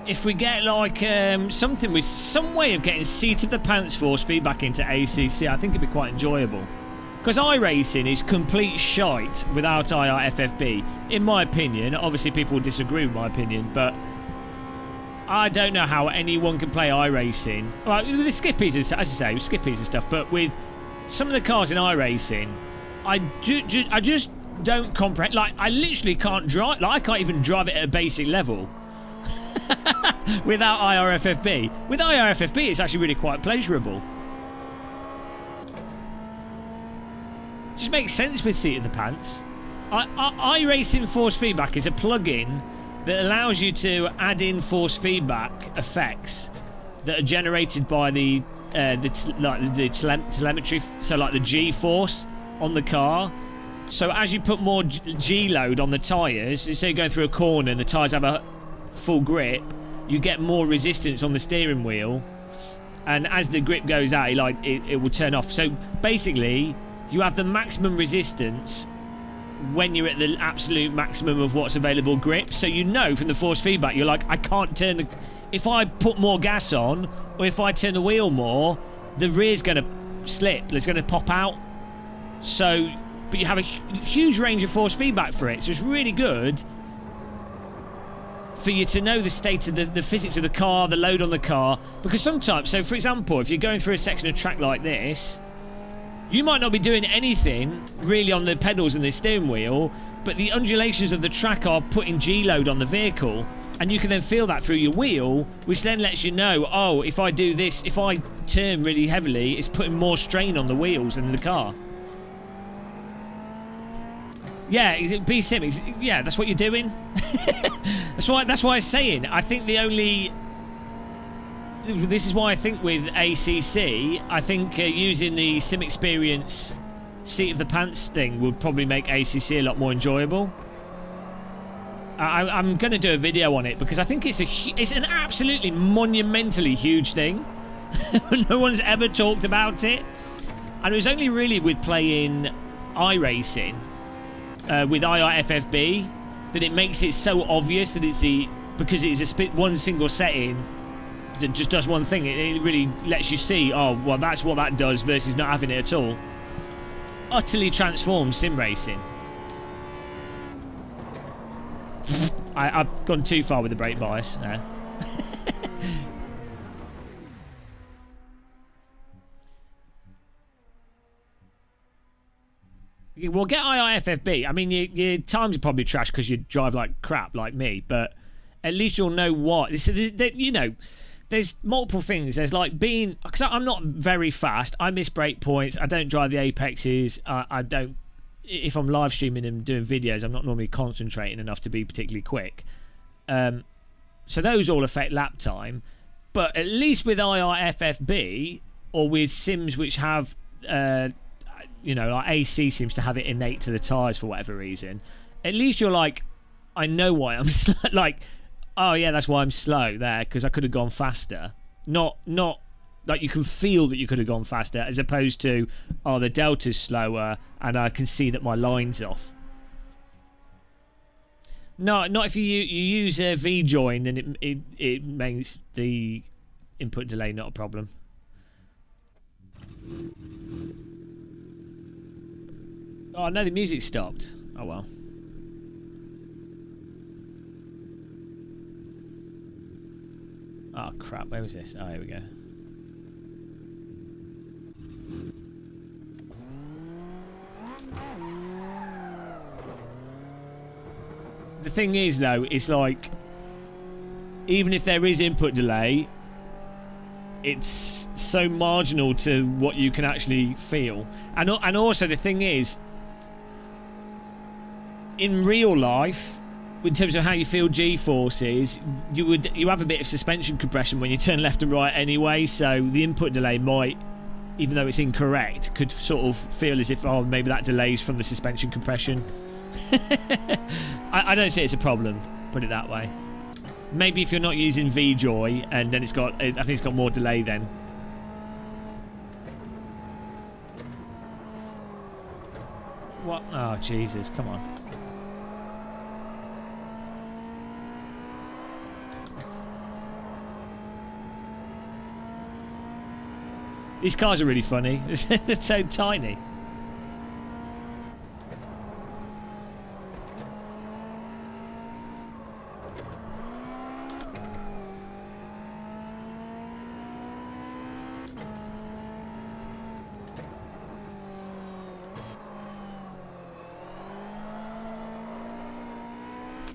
if we get like something with some way of getting seat of the pants force feedback into ACC, I think it'd be quite enjoyable. Because iRacing is complete shite without IRFFB, in my opinion. Obviously, people will disagree with my opinion, but I don't know how anyone can play iRacing. Well, the skippies, as I say, skippies and stuff, but with some of the cars in iRacing, I just don't comprehend. Like, I literally can't drive. Like, I can't even drive it at a basic level without IRFFB. With IRFFB, it's actually really quite pleasurable. Just makes sense with seat of the pants. iRacing Force Feedback is a plugin that allows you to add in force feedback effects that are generated by the telemetry, so like the G force on the car. So as you put more G load on the tyres, say you're going through a corner and the tyres have a full grip, you get more resistance on the steering wheel, and as the grip goes out, like it will turn off. So basically, you have the maximum resistance when you're at the absolute maximum of what's available grip. So you know from the force feedback, you're like, I can't turn the... If I put more gas on, or if I turn the wheel more, the rear's going to slip. It's going to pop out. So, but you have a huge range of force feedback for it. So it's really good for you to know the state of the physics of the car, the load on the car. Because sometimes, so for example, if you're going through a section of track like this, you might not be doing anything really on the pedals and the steering wheel, but the undulations of the track are putting G-load on the vehicle, and you can then feel that through your wheel, which then lets you know, oh, if I do this, if I turn really heavily, it's putting more strain on the wheels and the car. Yeah, B-Sim, yeah, that's what you're doing. That's why I'm saying, I think the only... This is why I think with ACC, I think using the Sim Experience seat of the pants thing would probably make ACC a lot more enjoyable. I'm going to do a video on it because I think it's an absolutely monumentally huge thing. No one's ever talked about it. And it was only really with playing iRacing with IRFFB that it makes it so obvious that it's because it's one single setting that just does one thing. It really lets you see, oh, well, that's what that does versus not having it at all. Utterly transformed sim racing. I've gone too far with the brake bias there. Well, get IIFFB. I mean, your times are probably trash because you drive like crap, like me. But at least you'll know what. You know, there's multiple things. There's like being... Because I'm not very fast. I miss break points. I don't drive the apexes. I don't... If I'm live streaming and doing videos, I'm not normally concentrating enough to be particularly quick. So those all affect lap time. But at least with IRFFB or with sims which have... you know, like AC seems to have it innate to the tyres for whatever reason. At least you're like, I know why I'm slow. Like, oh yeah, that's why I'm slow there, because I could have gone faster. Not like you can feel that you could have gone faster, as opposed to, oh, the delta's slower and I can see that my line's off. No, not if you use a V-join, and it makes the input delay not a problem. Oh no, the music stopped. Oh well. Oh crap, where was this? Oh, here we go. The thing is though, it's like, even if there is input delay, it's so marginal to what you can actually feel. And also the thing is, in real life, in terms of how you feel G-forces, you have a bit of suspension compression when you turn left and right anyway, so the input delay might, even though it's incorrect, could sort of feel as if, oh, maybe that delay's from the suspension compression. I don't see it's a problem, put it that way. Maybe if you're not using VJoy, and then I think it's got more delay then. What? Oh, Jesus, come on. These cars are really funny. They're so tiny.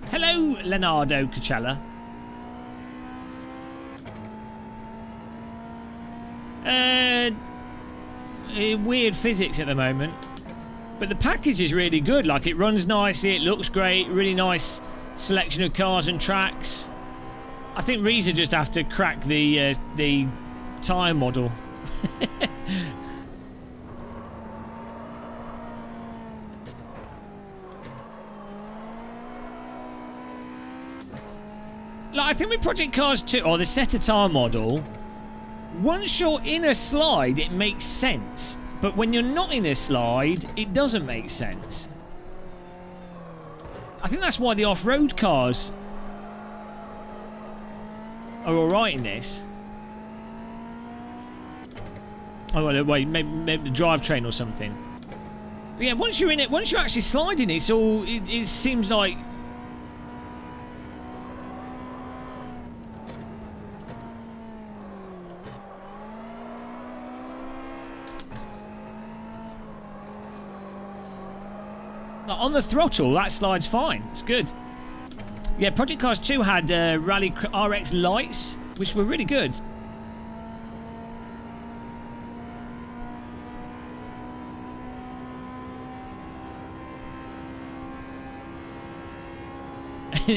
Hello, Leonardo Coachella. Weird physics at the moment, but the package is really good. Like, it runs nicely, it looks great, really nice selection of cars and tracks. I think Reza just have to crack the tyre model. Like, I think with Project Cars 2, or the Assetto tyre model, once you're in a slide, it makes sense. But when you're not in a slide, it doesn't make sense. I think that's why the off-road cars are alright in this. Oh, wait, maybe the drivetrain or something. But yeah, once you're in it, once you're actually sliding, it seems like... on the throttle, that slides fine. It's good. Yeah, Project Cars 2 had Rally RX lights, which were really good.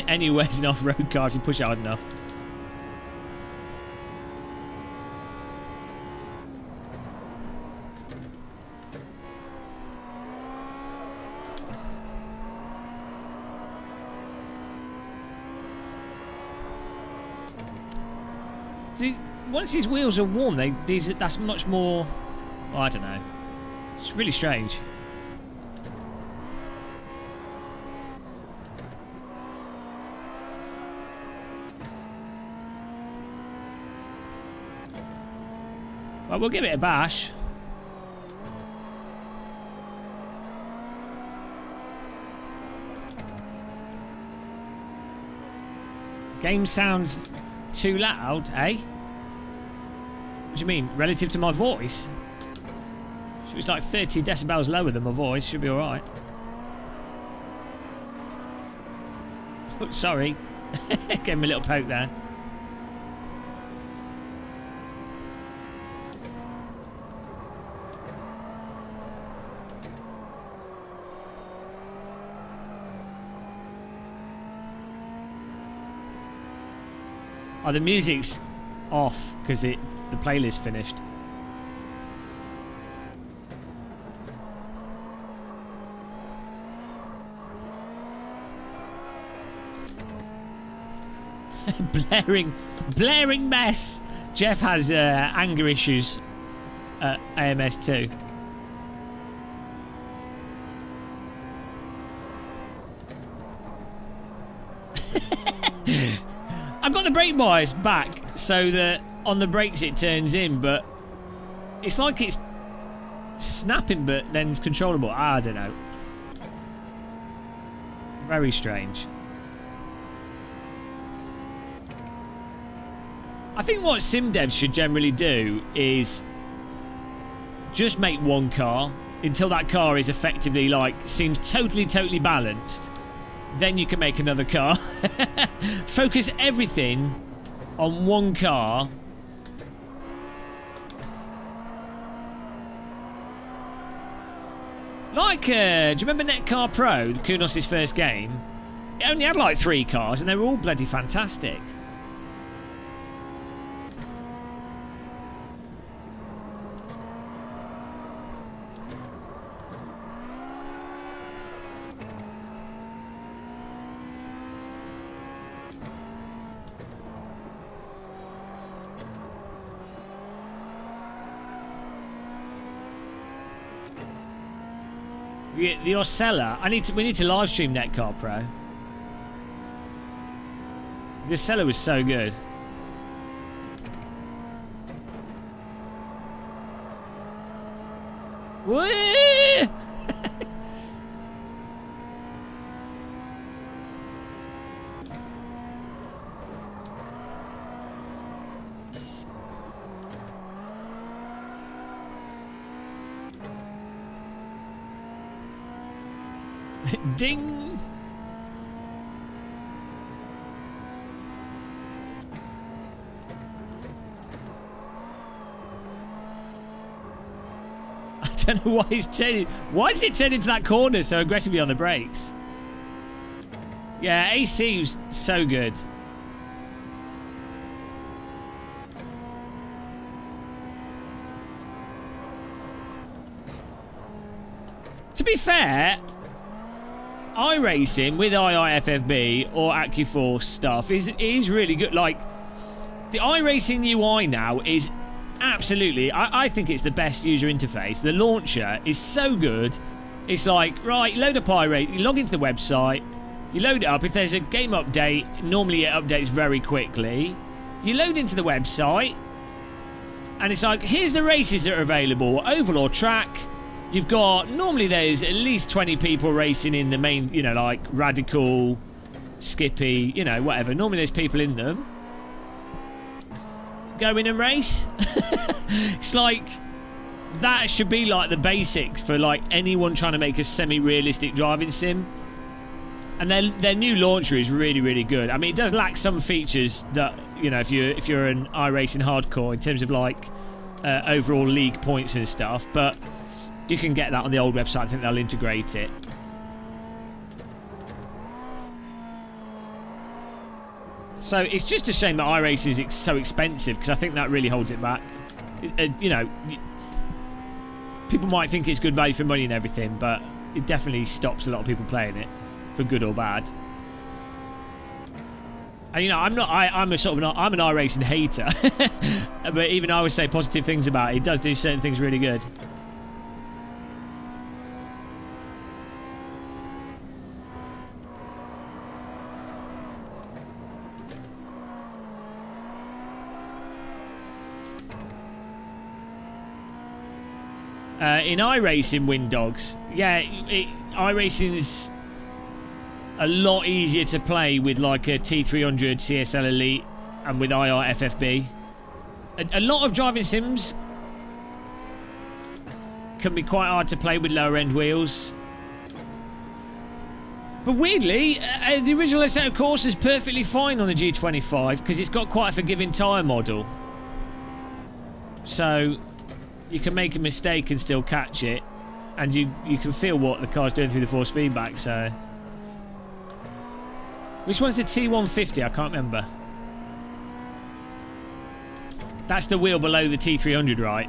Anywhere's an off-road car if you push hard enough. Once these wheels are warm, that's much more... Oh, I don't know. It's really strange. Well, we'll give it a bash. Game sounds too loud, eh? What do you mean? Relative to my voice? It was like 30 decibels lower than my voice. Should be alright. Oh, sorry. Gave him a little poke there. Oh, the music's off because the playlist finished. blaring mess. Jeff has anger issues at AMS too. I've got the brake bias back so that on the brakes it turns in, but it's like it's snapping but then it's controllable. I don't know. Very strange. I think what sim devs should generally do is just make one car until that car is effectively, like, seems totally balanced. Then you can make another car. Focus everything on one car. Like, do you remember Netcar Pro, Kunos' first game? It only had like 3 cars, and they were all bloody fantastic. The Osella. We need to live stream Netcar Pro. The Osella was so good. Whee! Ding! I don't know why he's turning. Why does it turn into that corner so aggressively on the brakes? Yeah, AC was so good. To be fair, iRacing with IIFFB or AccuForce stuff is really good. Like, the iRacing UI now is absolutely, I think it's the best user interface. The launcher is so good. It's like, right, you load up iRacing, you log into the website, you load it up. If there's a game update, normally it updates very quickly. You load into the website, and it's like, here's the races that are available, oval or track. You've got, normally there's at least 20 people racing in the main, you know, like Radical, Skippy, you know, whatever. Normally there's people in them. Go in and race. It's like, that should be like the basics for like anyone trying to make a semi-realistic driving sim. And their new launcher is really, really good. I mean, it does lack some features that, you know, if you're an iRacing hardcore in terms of like overall league points and stuff, but you can get that on the old website. I think they'll integrate it. So it's just a shame that iRacing is so expensive, because I think that really holds it back. You know, people might think it's good value for money and everything, but it definitely stops a lot of people playing it, for good or bad. And you know, I'm an iRacing hater, but even I would say positive things about it. It does do certain things really good. In iRacing, Windogs, yeah, iRacing's a lot easier to play with like a T300 CSL Elite and with IRFFB. A lot of driving sims can be quite hard to play with lower end wheels. But weirdly, the original Assetto Corsa is perfectly fine on the G25 because it's got quite a forgiving tyre model. So you can make a mistake and still catch it, and you can feel what the car's doing through the force feedback. So, which one's the T150? I can't remember. That's the wheel below the T300, right?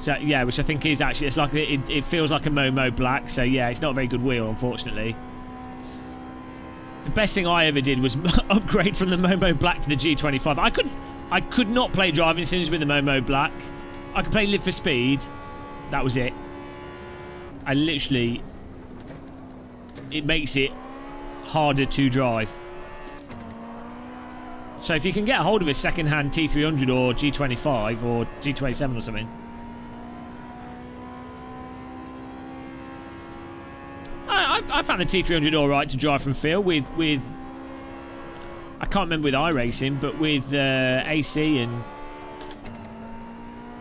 So yeah, which I think is actually, it's like it feels like a Momo Black. So yeah, it's not a very good wheel, unfortunately. The best thing I ever did was upgrade from the Momo Black to the G25. I could not play driving sims with the Momo Black. I could play Live for Speed. That was it. I literally... It makes it harder to drive. So if you can get a hold of a second-hand T300 or G25 or G27 or something... I found the T300 alright to drive from field with... I can't remember with iRacing, but with AC and...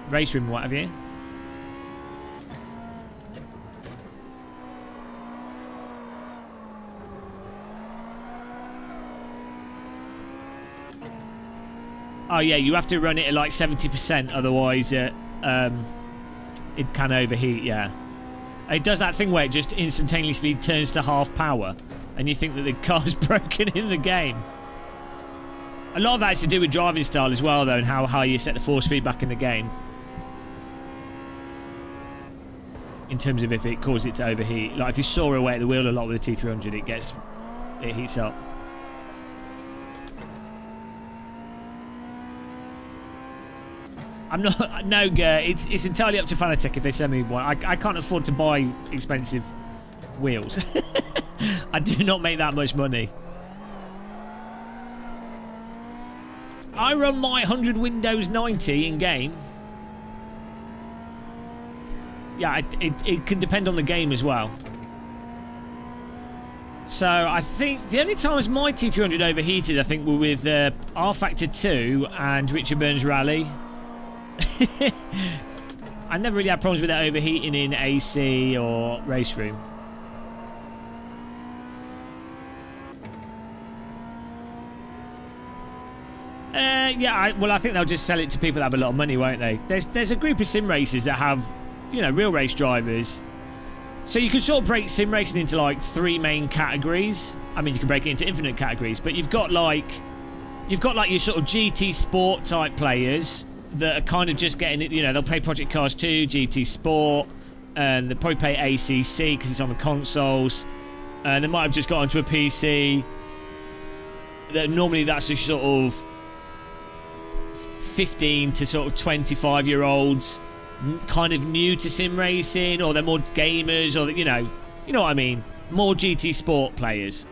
race room, what have you? Oh yeah, you have to run it at like 70%, otherwise it can overheat. Yeah, it does that thing where it just instantaneously turns to half power. and you think that the car's broken in the game. A lot of that is to do with driving style as well, though, and how high you set the force feedback in the game. In terms of if it causes it to overheat. Like if you saw away at the wheel a lot with the T300, it heats up. I'm not. No, it's entirely up to Fanatec if they send me one. I can't afford to buy expensive wheels. I do not make that much money. I run my 100 Windows 90 in game. Yeah, it can depend on the game as well. So I think the only times my T300 overheated, I think, were with R Factor 2 and Richard Burns Rally. I never really had problems with that overheating in AC or race room. Yeah, well, I think they'll just sell it to people that have a lot of money, won't they? There's a group of sim racers that have, you know, real race drivers. So you can sort of break sim racing into like 3 main categories. I mean, you can break it into infinite categories, but you've got like your sort of GT Sport type players that are kind of just getting it. You know, they'll play Project Cars 2, GT Sport, and they'll probably play ACC because it's on the consoles. And they might have just got onto a PC. That normally that's a sort of 15 to sort of 25-year-olds, kind of new to sim racing, or they're more gamers, or you know what I mean, more GT Sport players,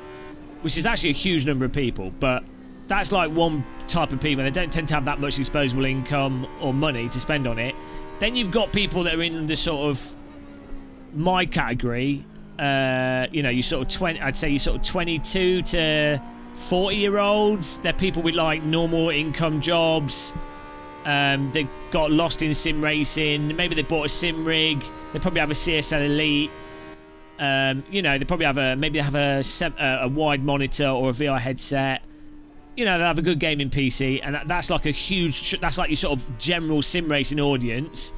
which is actually a huge number of people. But that's like one type of people. They don't tend to have that much disposable income or money to spend on it. Then you've got people that are in the sort of my category. You know, you sort of 20. I'd say you sort of 22 to 40-year-olds. They're people with like normal income jobs. They got lost in sim racing. Maybe they bought a sim rig. They probably have a CSL Elite. You know, they probably have a wide monitor or a VR headset. You know, they have a good gaming PC, and that's like a huge. That's like your sort of general sim racing audience.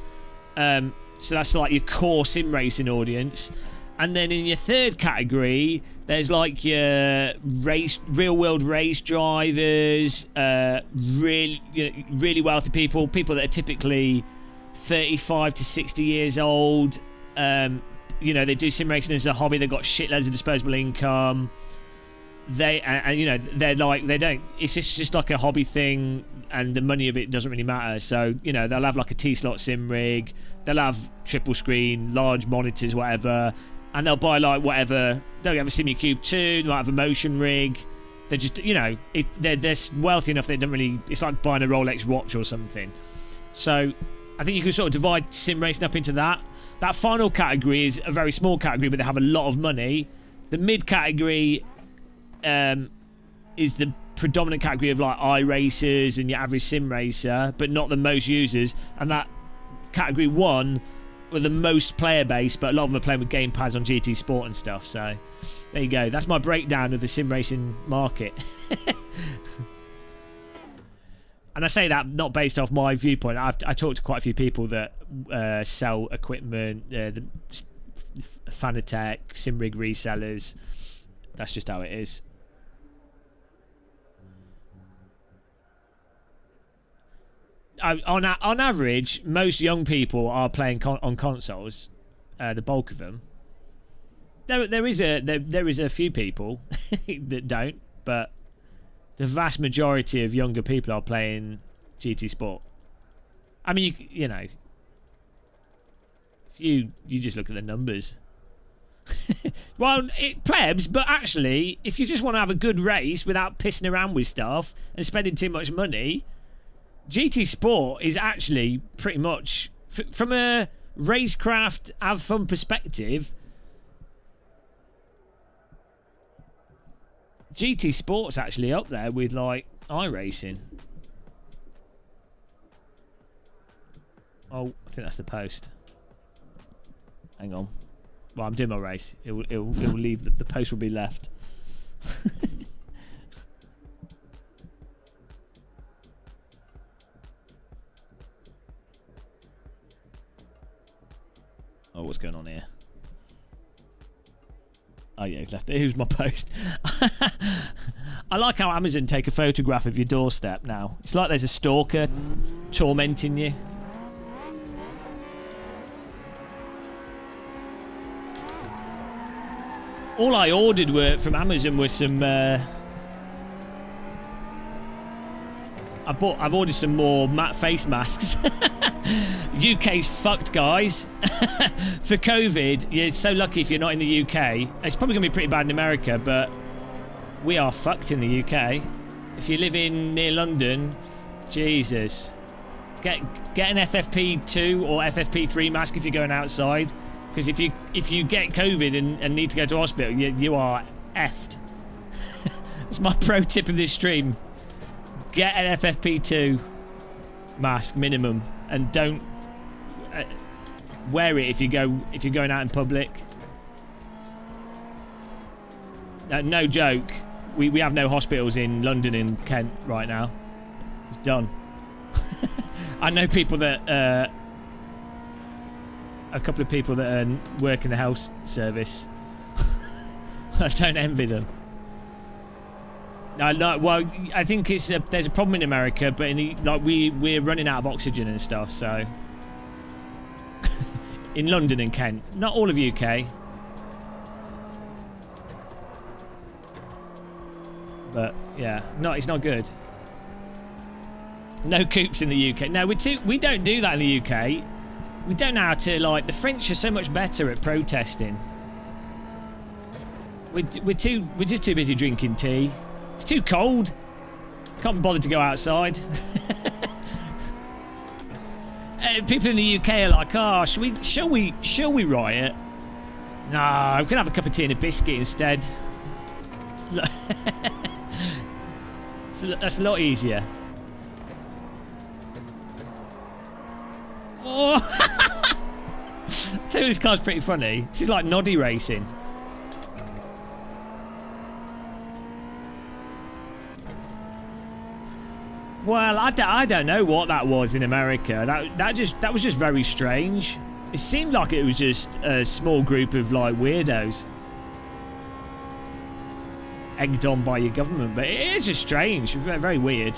So that's like your core sim racing audience. And then in your third category, there's like your real world race drivers, really wealthy people that are typically 35 to 60 years old. You know, they do sim racing as a hobby. They've got shitloads of disposable income. You know, they're like, they don't. It's just like a hobby thing, and the money of it doesn't really matter. So you know, they'll have like a T-slot sim rig. They'll have triple screen, large monitors, whatever. And they'll buy like whatever. They'll have a SimuCube 2. They might have a motion rig. They're just, you know, they're wealthy enough that it don't really. It's like buying a Rolex watch or something. So I think you can sort of divide sim racing up into that. That final category is a very small category, but they have a lot of money. The mid category is the predominant category of like iRacers and your average sim racer, but not the most users. And that category 1. With the most player base, but a lot of them are playing with gamepads on GT Sport and stuff. So there you go. That's my breakdown of the sim racing market. And I say that not based off my viewpoint. I talked to quite a few people that sell equipment, the Fanatec, sim rig resellers. That's just how it is. On average, most young people are playing on consoles. The bulk of them. There is a few people that don't, but the vast majority of younger people are playing GT Sport. I mean, you know, if you just look at the numbers. Well, it plebs, but actually, if you just want to have a good race without pissing around with stuff and spending too much money, GT Sport is actually pretty much, from a racecraft, have fun perspective, GT Sport's actually up there with like iRacing. Oh, I think that's the post. Hang on. Well, I'm doing my race. It will leave. The post will be left. Oh, what's going on here? Oh yeah, he's left it. Who's my post? I like how Amazon take a photograph of your doorstep now. It's like there's a stalker tormenting you. All I ordered from Amazon was some. I've ordered some more matte face masks. UK's fucked, guys. For COVID, you're so lucky if you're not in the UK. It's probably going to be pretty bad in America, but we are fucked in the UK. If you live in near London, Jesus. Get an FFP2 or FFP3 mask if you're going outside. Because if you get COVID and need to go to hospital, you are effed. That's my pro tip of this stream. Get an FFP2 mask minimum, and don't wear it if you're going out in public. No joke. We have no hospitals in London and Kent right now. It's done. I know people that a couple of people that work in the health service. I don't envy them. No, well, I think there's a problem in America, but we're running out of oxygen and stuff. So in London and Kent, not all of UK, but yeah, it's not good. No coops in the UK. No, we don't do that in the UK. We don't know how to, like, the French are so much better at protesting. We're just too busy drinking tea. It's too cold. Can't be bothered to go outside. People in the UK are like, oh, shall we riot? No, we can have a cup of tea and a biscuit instead. That's a lot easier. Oh. I tell you, this car's pretty funny. This is like noddy racing. Well, I don't know what that was in America. That was just very strange. It seemed like it was just a small group of like weirdos egged on by your government, but it is just strange. Very, very weird.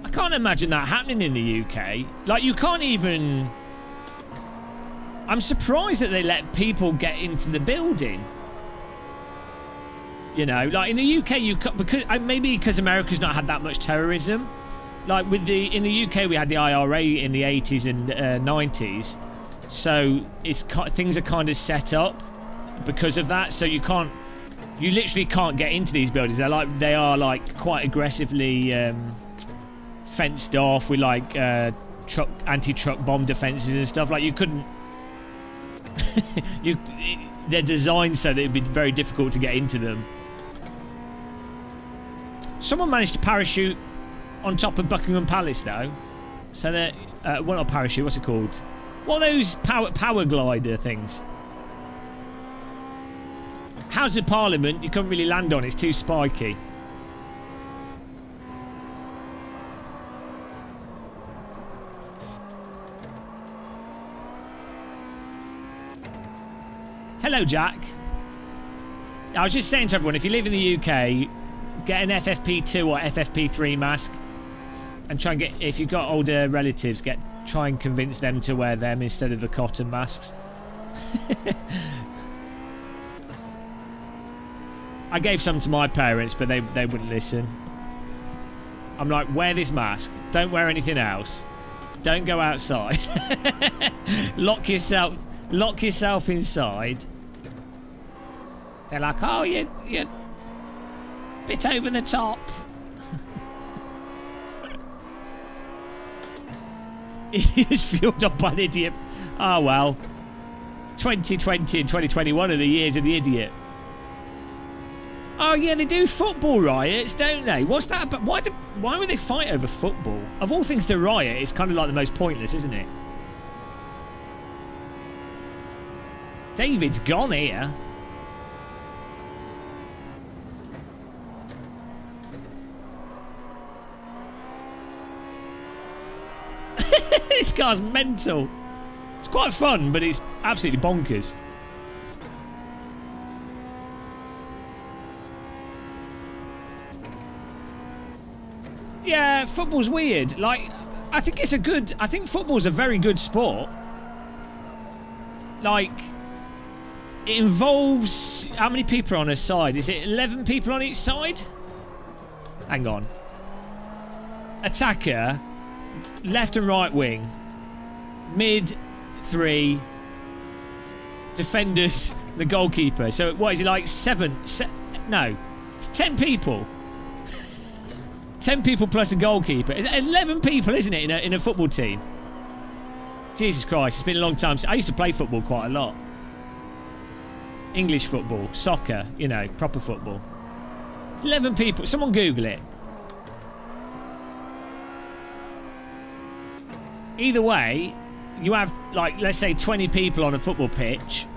I can't imagine that happening in the UK. Like, you can't even. I'm surprised that they let people get into the building. You know, like in the UK, because America's not had that much terrorism. Like in the UK, we had the IRA in the 80s and 90s, so things are kind of set up because of that. So you literally can't get into these buildings. They are like quite aggressively fenced off with like anti-truck bomb defenses and stuff. Like you couldn't. They're designed so that it'd be very difficult to get into them. Someone managed to parachute on top of Buckingham Palace, though. So that, well, not parachute. What's it called? What are those power glider things? House of Parliament. You couldn't really land on. It's too spiky. Hello, Jack. I was just saying to everyone, if you live in the UK, get an FFP2 or FFP3 mask, and try and get. If you've got older relatives, try and convince them to wear them instead of the cotton masks. I gave some to my parents, but they wouldn't listen. I'm like, wear this mask. Don't wear anything else. Don't go outside. Lock yourself inside. They're like, oh, you're bit over the top. He's fueled up by an idiot. Oh, well. 2020 and 2021 are the years of the idiot. Oh, yeah, they do football riots, don't they? What's that about? Why would they fight over football? Of all things to riot, it's kind of like the most pointless, isn't it? David's gone here. This car's mental. It's quite fun, but it's absolutely bonkers. Yeah, football's weird. Like, I think football's a very good sport. Like, it involves... How many people are on a side? Is it 11 people on each side? Hang on. Attacker, left and right wing, mid, 3, defenders, the goalkeeper. So what is it, like 7? No, it's 10 people. 10 people plus a goalkeeper. It's 11 people, isn't it, in a football team? Jesus Christ, it's been a long time. I used to play football quite a lot. English football, soccer, you know, proper football. 11 people. Someone Google it. Either way, you have, like, let's say 20 people on a football pitch.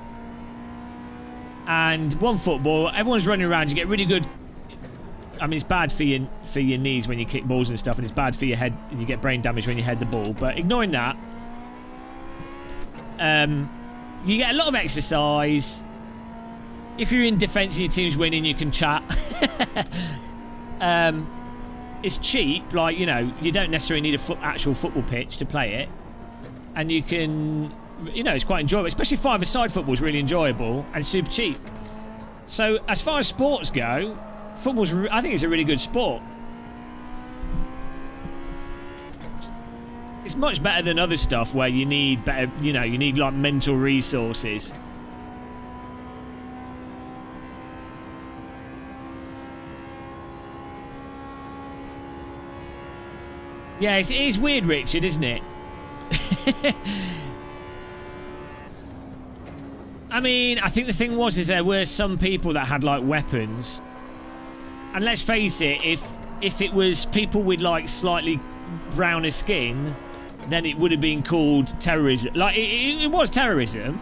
And one football, everyone's running around. You get really good... I mean, it's bad for your knees when you kick balls and stuff. And it's bad for your head. And you get brain damage when you head the ball. But ignoring that, you get a lot of exercise. If you're in defence and your team's winning, you can chat. It's cheap, like, you know, you don't necessarily need a actual football pitch to play it. And you can, you know, it's quite enjoyable. Especially five-a-side football is really enjoyable and super cheap. So, as far as sports go, football's, I think it's a really good sport. It's much better than other stuff where you need better, you know, you need, like, mental resources. Yeah, it is weird, Richard, isn't it? I mean, I think the thing is there were some people that had, like, weapons. And let's face it, if it was people with, like, slightly browner skin, then it would have been called terrorism. Like, it was terrorism.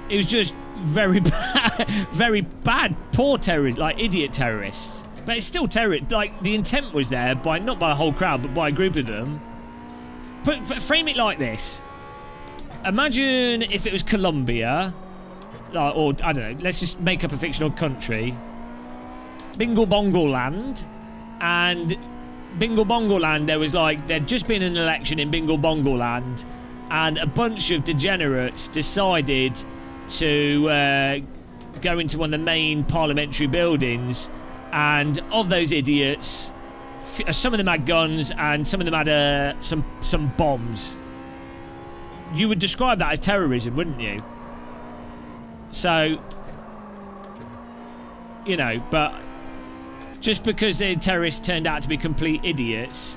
It was just very bad, poor terrorists, like, idiot terrorists. But it's still terror. Like, the intent was there by not by a whole crowd, but by a group of them. Frame it like this. Imagine if it was Colombia, or I don't know. Let's just make up a fictional country. Bingle Bongo Land, and Bingle Bongo Land. There'd just been an election in Bingle Bongo Land, and a bunch of degenerates decided to go into one of the main parliamentary buildings. And of those idiots, some of them had guns and some of them had some bombs. You would describe that as terrorism, wouldn't you? So, you know, but just because the terrorists turned out to be complete idiots...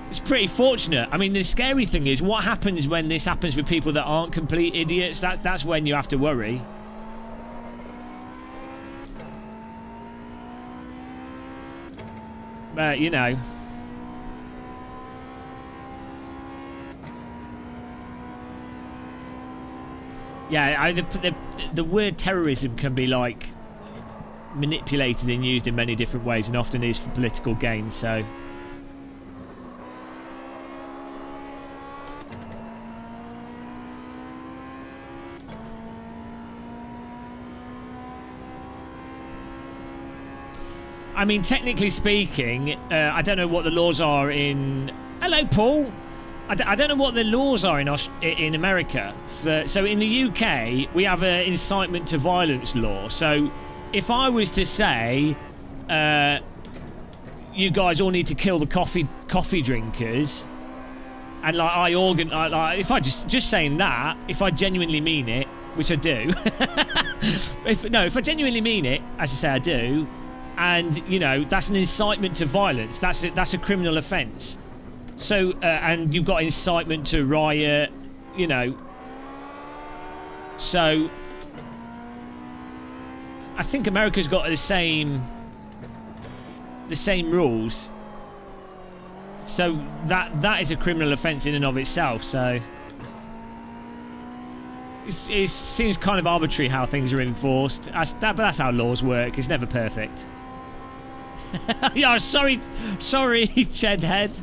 It's pretty fortunate. I mean, the scary thing is, what happens when this happens with people that aren't complete idiots? That's when you have to worry. But, you know. Yeah, the word terrorism can be, like, manipulated and used in many different ways, and often is for political gain, so... I mean, technically speaking, I don't know what the laws are in... Hello, Paul. I don't know what the laws are in America. So in the UK, we have an incitement to violence law. So if I was to say, you guys all need to kill the coffee drinkers, and like if I just saying that, if I genuinely mean it, which I do, if I genuinely mean it, as I say, I do. And, you know, that's an incitement to violence. That's a criminal offence. So, and you've got incitement to riot, you know. So, I think America's got the same rules. So, that is a criminal offence in and of itself, so... It seems kind of arbitrary how things are enforced. But that's how laws work. It's never perfect. Yeah, sorry, Chedhead.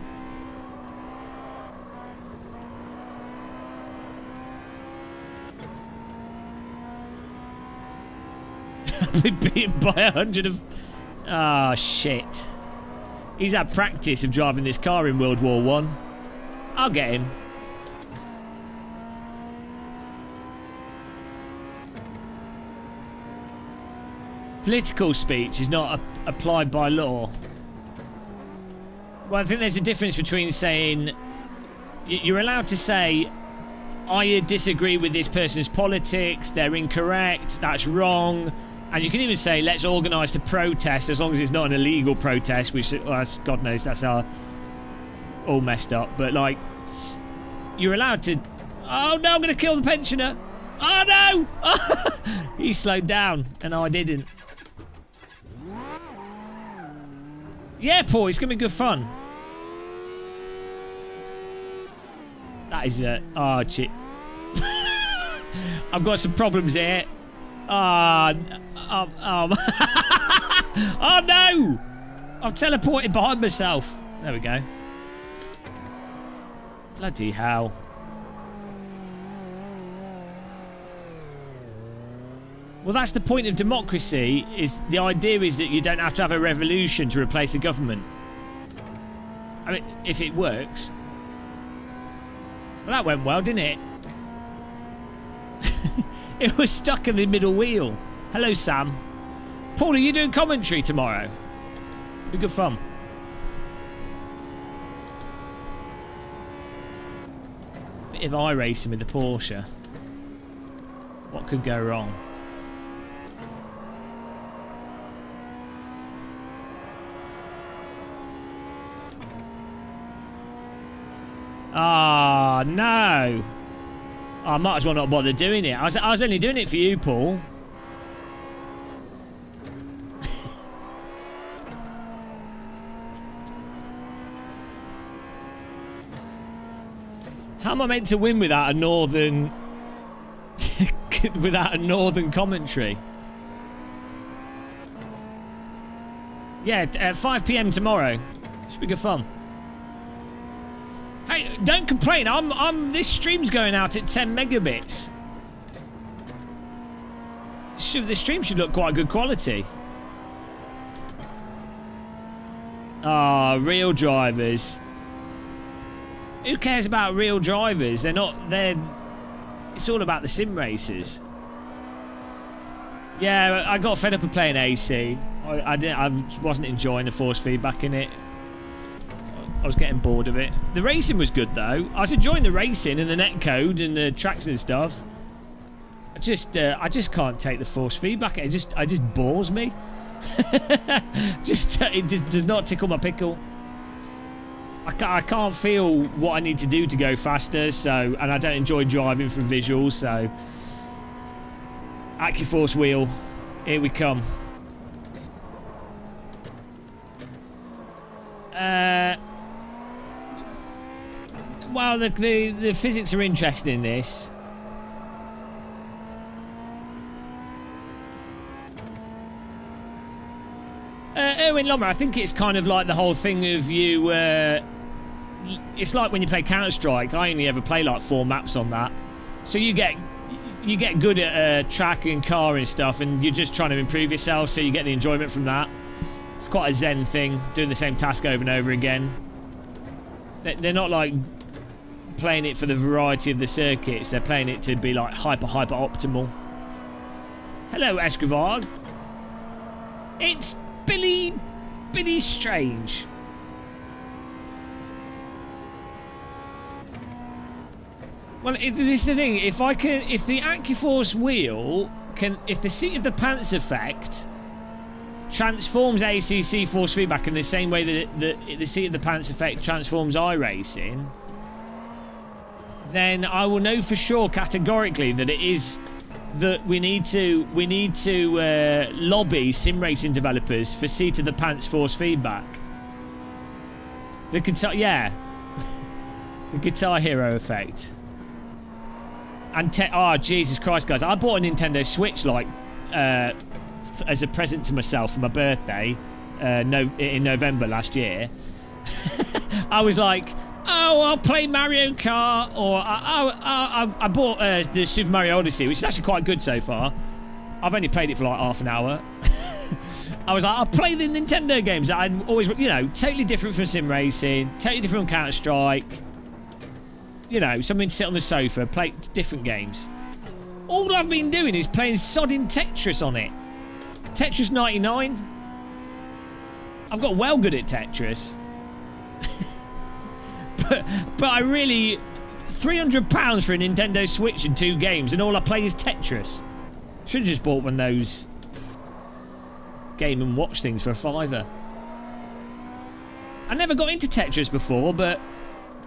I've been beaten by 100 of... Ah, shit. He's had practice of driving this car in World War One. I'll get him. Political speech is not applied by law. Well, I think there's a difference between saying... You're allowed to say, I disagree with this person's politics, they're incorrect, that's wrong. And you can even say, let's organise to protest, as long as it's not an illegal protest, which, well, God knows, that's all messed up. But, like, you're allowed to... Oh, no, I'm going to kill the pensioner. Oh, no! He slowed down, and I didn't. Yeah, Paul, it's going to be good fun. That is a... Oh, shit. I've got some problems here. Oh, oh no! I've teleported behind myself. There we go. Bloody hell. Well, that's the point of democracy, is the idea is that you don't have to have a revolution to replace a government. I mean, if it works. Well, that went well, didn't it? It was stuck in the middle wheel. Hello, Sam. Paul, are you doing commentary tomorrow? Be good fun. Bit of iRacing with the Porsche. What could go wrong? Ah, no. I might as well not bother doing it. I was only doing it for you, Paul. How am I meant to win without a northern... without a northern commentary? Yeah, at 5 PM tomorrow. Should be good fun. Hey, don't complain. This stream's going out at 10 megabits. The stream should look quite good quality. Ah, real drivers. Who cares about real drivers? It's all about the sim racers. Yeah, I got fed up of playing AC. I wasn't enjoying the force feedback in it. I was getting bored of it. The racing was good though. I was enjoying the racing and the netcode and the tracks and stuff. I just can't take the force feedback. It just bores me. It just does not tickle my pickle. I can't feel what I need to do to go faster. So, and I don't enjoy driving from visuals. So, AccuForce wheel, here we come. Well, the physics are interesting in this. Erwin Lommer, I think it's kind of like the whole thing of you... it's like when you play Counter-Strike. I only ever play like 4 maps on that. So you get good at track and car and stuff, and you're just trying to improve yourself, so you get the enjoyment from that. It's quite a zen thing, doing the same task over and over again. They're not like playing it for the variety of the circuits. They're playing it to be like hyper optimal. Hello, Escrivard. It's Billy Strange. Well, this is the thing. If the AccuForce wheel if the seat of the pants effect transforms ACC force feedback in the same way that the seat of the pants effect transforms iRacing, then I will know for sure categorically that it is that we need to lobby sim racing developers for seat of the pants force feedback. The guitar, yeah, the Guitar Hero effect. And oh Jesus Christ, guys! I bought a Nintendo Switch like as a present to myself for my birthday, in November last year, I was like, oh, I'll play Mario Kart, or I bought the Super Mario Odyssey, which is actually quite good so far. I've only played it for like half an hour. I was like, I'll play the Nintendo games that I'd always, you know, totally different from sim racing, totally different from Counter-Strike. You know, something to sit on the sofa, play different games. All I've been doing is playing sodding Tetris on it. Tetris 99. I've got well good at Tetris. but I really... £300 for a Nintendo Switch and 2 games, and all I play is Tetris. Should have just bought one of those Game & Watch things for a £5. I never got into Tetris before, but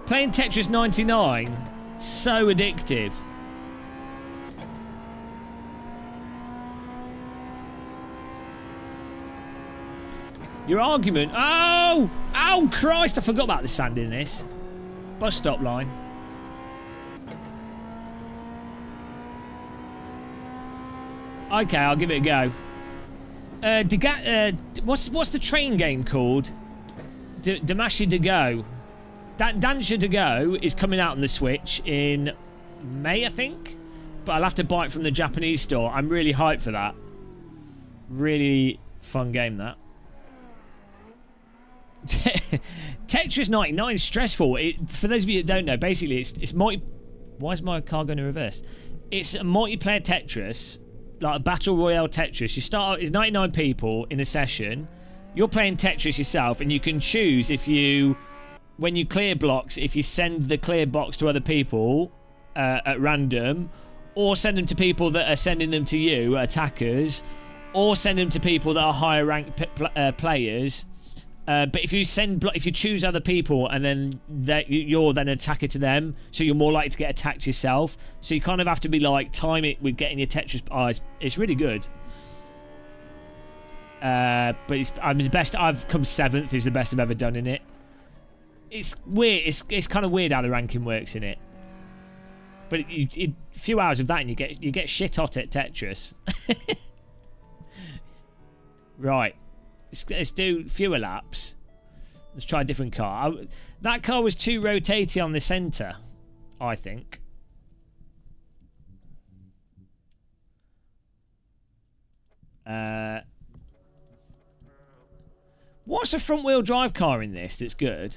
playing Tetris 99, so addictive. Your argument... Oh! Oh, Christ! I forgot about the sand in this. Bus stop line. Okay, I'll give it a go. What's the train game called? Damashi to Go. Dansha to Go is coming out on the Switch in May, I think. But I'll have to buy it from the Japanese store. I'm really hyped for that. Really fun game, that. Tetris 99 is stressful. For those of you that don't know, basically it's multi... Why is my car going to reverse? It's a multiplayer Tetris, like a battle royale Tetris. You start out, it's 99 people in a session. You're playing Tetris yourself, and you can choose if you, when you clear blocks, if you send the clear box to other people at random, or send them to people that are sending them to you, attackers, or send them to people that are higher ranked players. But if you choose other people, and then you're then an attacker to them, so you're more likely to get attacked yourself. So you kind of have to be like, time it with getting your Tetris. Oh, it's really good. But I mean, the best I've come 7th is the best I've ever done in it. It's weird. It's kind of weird how the ranking works in it. But a few hours of that, and you get shit hot at Tetris. Right. Let's do fewer laps. Let's try a different car. That car was too rotaty on the centre, I think. What's a front-wheel drive car in this that's good?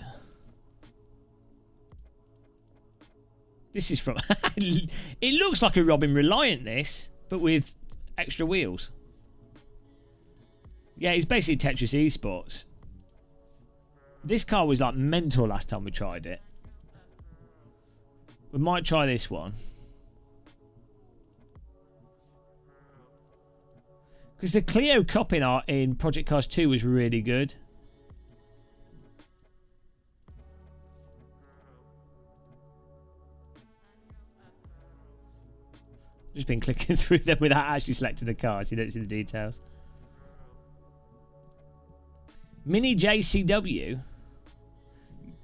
This is from... It looks like a Robin Reliant, this, but with extra wheels. Yeah, it's basically Tetris Esports. This car was like mental last time we tried it. We might try this one. Because the Clio Cup in Project Cars 2 was really good. Just been clicking through them without actually selecting the car, so you don't see the details. Mini JCW.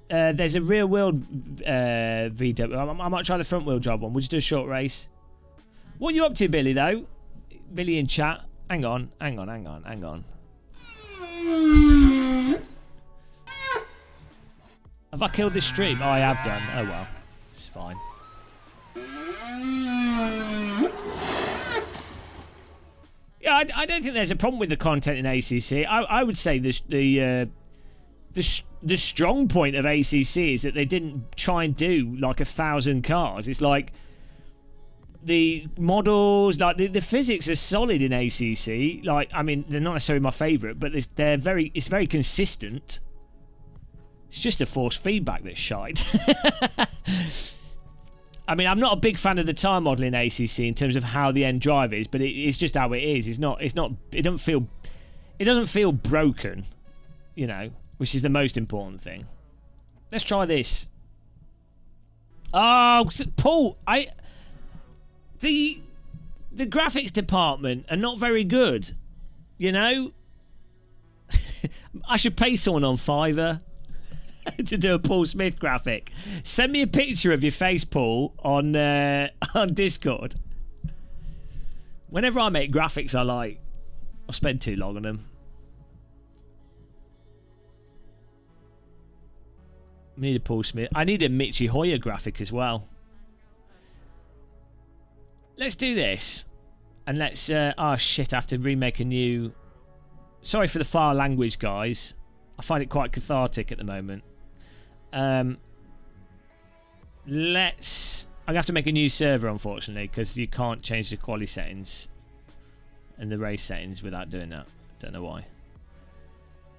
There's a rear wheel VW. I might try the front wheel drive one. We'll just do a short race. What are you up to, Billy, though? Billy in chat. Hang on. Have I killed this stream? Oh, I have done. Oh, well. It's fine. Yeah, I don't think there's a problem with the content in ACC. I would say the strong point of ACC is that they didn't try and do like 1,000 cars. It's like the models, like the physics are solid in ACC. Like, I mean, they're not necessarily my favourite, but it's very consistent. It's just a forced feedback that's shite. I mean, I'm not a big fan of the tire model in ACC in terms of how the end drive is, but it's just how it is. It doesn't feel broken, you know, which is the most important thing. Let's try this. Oh, Paul, the graphics department are not very good, you know. I should pay someone on Fiverr to do a Paul Smith graphic. Send me a picture of your face, Paul, on Discord. Whenever I make graphics, I spend too long on them. We need a Paul Smith. I need a Mitchy Hoyer graphic as well. Let's do this. And let's... oh, shit. I have to remake a new... Sorry for the foul language, guys. I find it quite cathartic at the moment. Let's... I'm going to have to make a new server, unfortunately, because you can't change the quality settings and the race settings without doing that. Don't know why.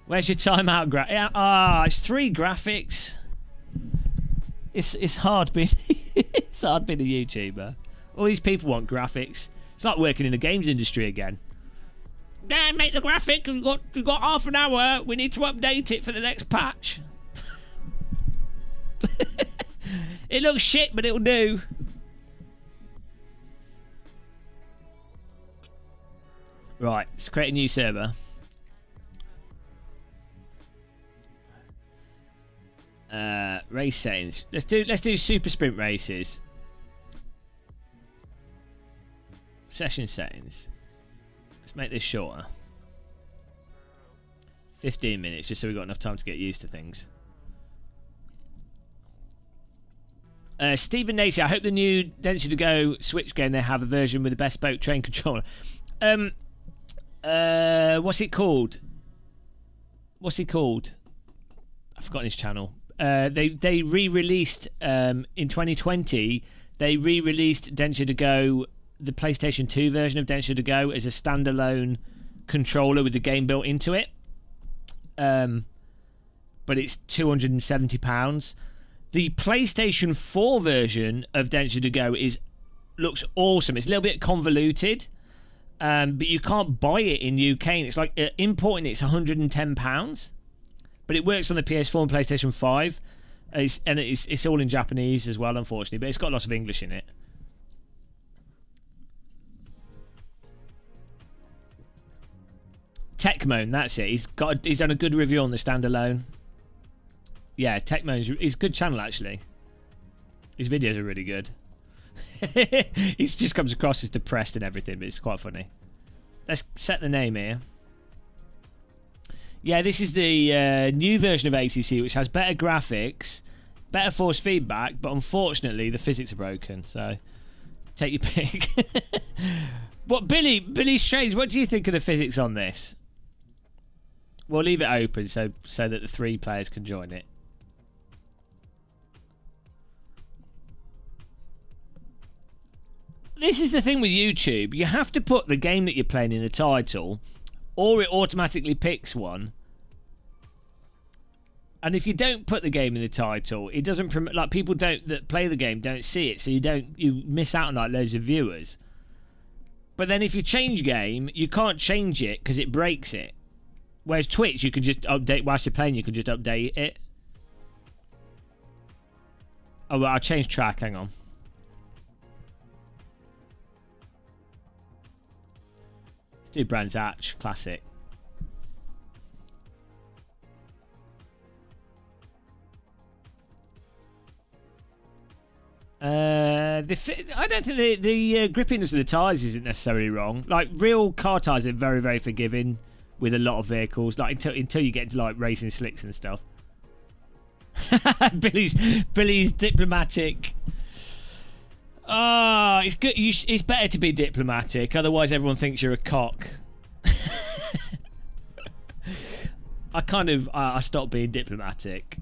Where's your timeout it's 3 graphics. It's hard being it's hard being a YouTuber. All these people want graphics. It's like working in the games industry again. Yeah, make the graphic. We've got half an hour. We need to update it for the next patch. It looks shit, but it'll do. Right, let's create a new server. Race settings. Let's do super sprint races. Session settings. Let's make this shorter. 15 minutes, just so we've got enough time to get used to things. Stephen Nacy, I hope the new Density to Go Switch game they have a version with a bespoke train controller. What's it called? I've forgotten his channel. They re-released in 2020. They re-released Density to Go, the PlayStation 2 version of Density to Go, as a standalone controller with the game built into it. But it's £270. The PlayStation 4 version of Density to Go looks awesome. It's a little bit convoluted, but you can't buy it in UK. And it's like importing it's £110, but it works on the PS4 and PlayStation 5. It's all in Japanese as well, unfortunately, but it's got lots of English in it. Techmoan, that's it. He's done a good review on the standalone. Yeah, Techmoan's he's a good channel actually. His videos are really good. He just comes across as depressed and everything, but it's quite funny. Let's set the name here. Yeah, this is the new version of ACC, which has better graphics, better force feedback, but unfortunately the physics are broken. So take your pick. What, Billy Strange? What do you think of the physics on this? We'll leave it open so that the 3 players can join it. This is the thing with YouTube. You have to put the game that you're playing in the title, or it automatically picks one. And if you don't put the game in the title, it doesn't promote. Like, people that play the game don't see it, so you miss out on like loads of viewers. But then if you change game, you can't change it because it breaks it. Whereas Twitch, you can just update whilst you're playing. You can just update it. Oh, well, I'll change track. Hang on. Let's do Brands Hatch Classic. I don't think the grippiness of the tyres isn't necessarily wrong. Like, real car tyres are very, very forgiving with a lot of vehicles. Like, until you get into like racing slicks and stuff. Billy's diplomatic. Oh, it's good. It's better to be diplomatic, otherwise everyone thinks you're a cock. I stopped being diplomatic.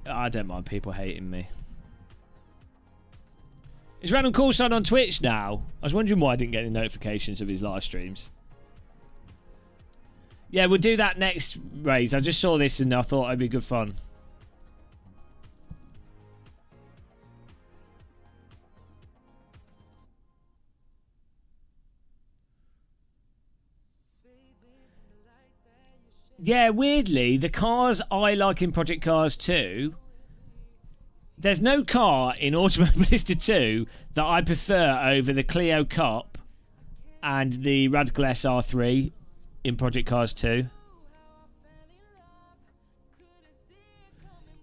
I don't mind people hating me. Is Random Callsign on Twitch now? I was wondering why I didn't get any notifications of his live streams. Yeah, we'll do that next, Raze. I just saw this and I thought it'd be good fun. Yeah, weirdly, the cars I like in Project Cars 2... There's no car in Automobilista 2 that I prefer over the Clio Cup and the Radical SR3 in Project Cars 2.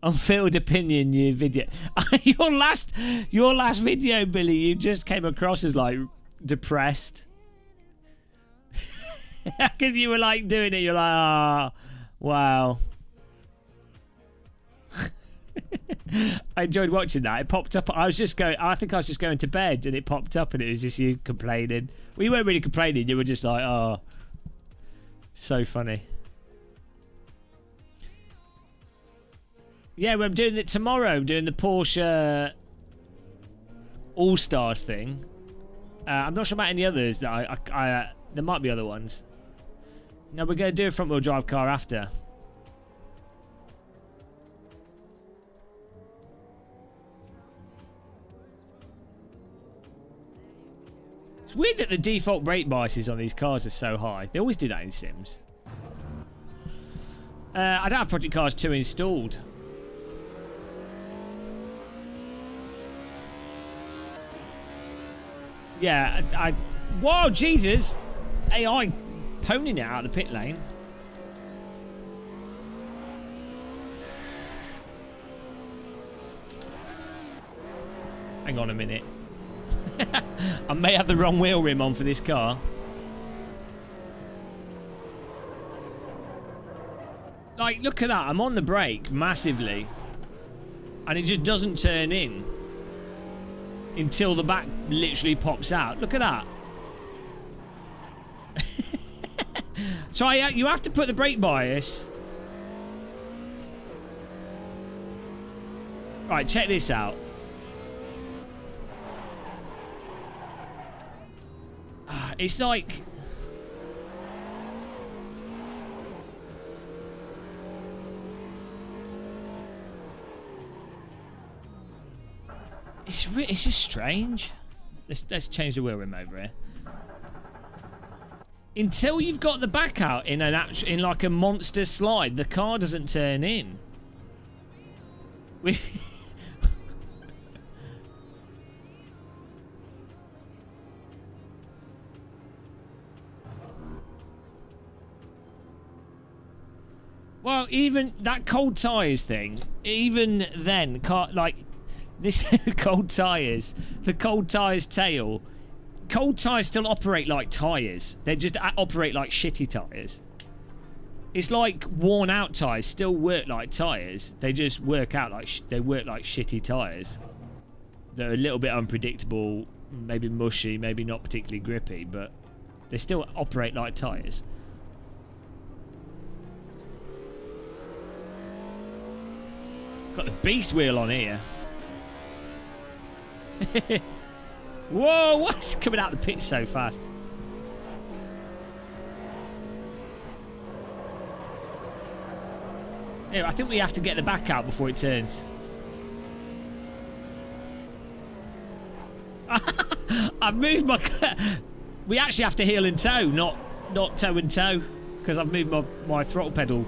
Unfiltered opinion, new video. your last video, Billy, you just came across as like depressed. How can you were like doing it? You're like, ah, oh, wow. I enjoyed watching that. It popped up. I think I was just going to bed, and it popped up, and it was just you complaining. Well, you weren't really complaining. You were just like, oh, so funny. Yeah, well, I'm doing it tomorrow. I'm doing the Porsche All Stars thing. I'm not sure about any others. That there might be other ones. No, we're going to do a front-wheel drive car after. It's weird that the default brake biases on these cars are so high. They always do that in Sims. I don't have Project Cars 2 installed. Yeah, whoa, Jesus! AI ponying it out of the pit lane. Hang on a minute. I may have the wrong wheel rim on for this car. Like, look at that. I'm on the brake massively. And it just doesn't turn in until the back literally pops out. Look at that. So you have to put the brake bias. Right, check this out. It's like... It's just strange. Let's change the wheel rim over here. Until you've got the back out in like a monster slide, the car doesn't turn in. Well, even that cold tyres thing, even then, like this cold tyres, the cold tyres tail, cold tyres still operate like tyres. They just operate like shitty tyres. It's like worn out tyres still work like tyres. They just work out like they work like shitty tyres. They're a little bit unpredictable, maybe mushy, maybe not particularly grippy, but they still operate like tyres. Got the beast wheel on here. Whoa, what's coming out of the pit so fast? Yeah, I think we have to get the back out before it turns. I've moved my... We actually have to heel and toe, not toe and toe, because I've moved my throttle pedal.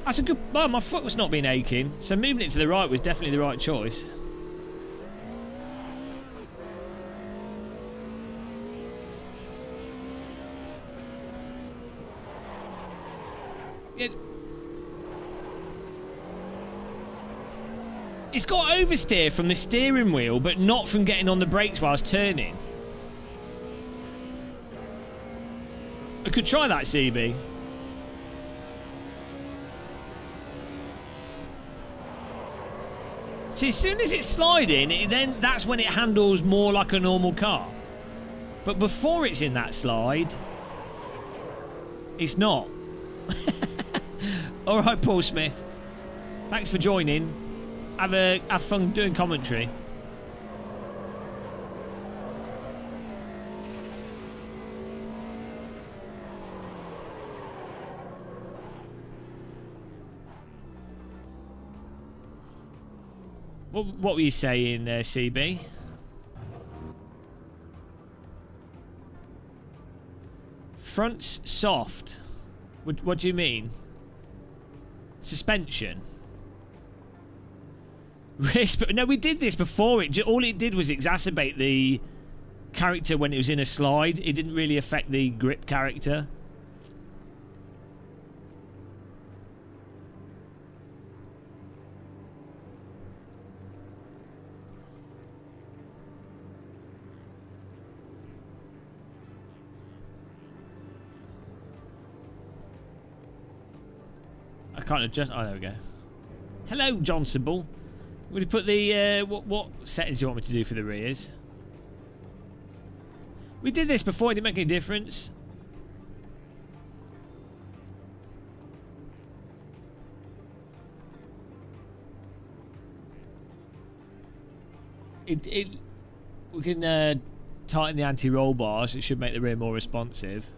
That's a good... Well, my foot was not being aching, so moving it to the right was definitely the right choice. It's got oversteer from the steering wheel, but not from getting on the brakes whilst turning. I could try that, CB. See, as soon as it's sliding, then that's when it handles more like a normal car. But before it's in that slide, it's not. All right, Paul Smith. Thanks for joining. Have fun doing commentary. What were you saying, CB? Front's soft. What do you mean? Suspension. No, we did this before. All it did was exacerbate the character when it was in a slide. It didn't really affect the grip character. I can't adjust. Oh, there we go. Hello, John Sybil. Would you put the what settings do you want me to do for the rears? We did this before. It didn't make any difference. We can tighten the anti-roll bars. It should make the rear more responsive.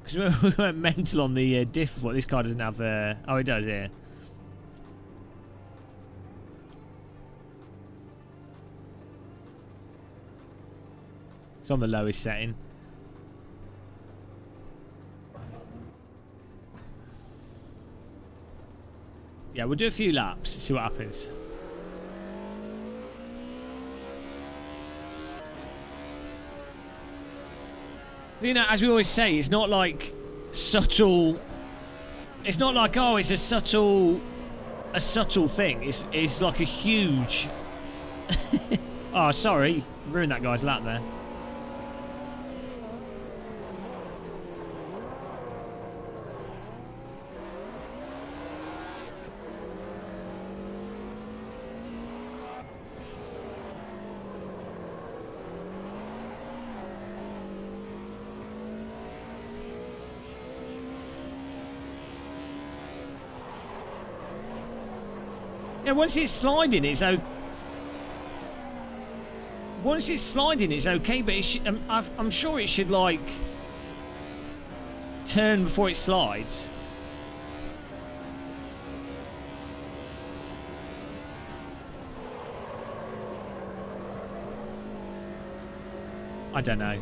Because we went mental on the diff before. This car doesn't have... oh, it does, yeah. It's on the lowest setting. Yeah, we'll do a few laps, see what happens. You know, as we always say, it's not like subtle. It's not like, oh, it's a subtle thing. It's like a huge. Oh, sorry, ruined that guy's lap there. Yeah, once it's sliding, it's okay. Once it's sliding, it's okay, but it I'm sure it should, like, turn before it slides. I don't know.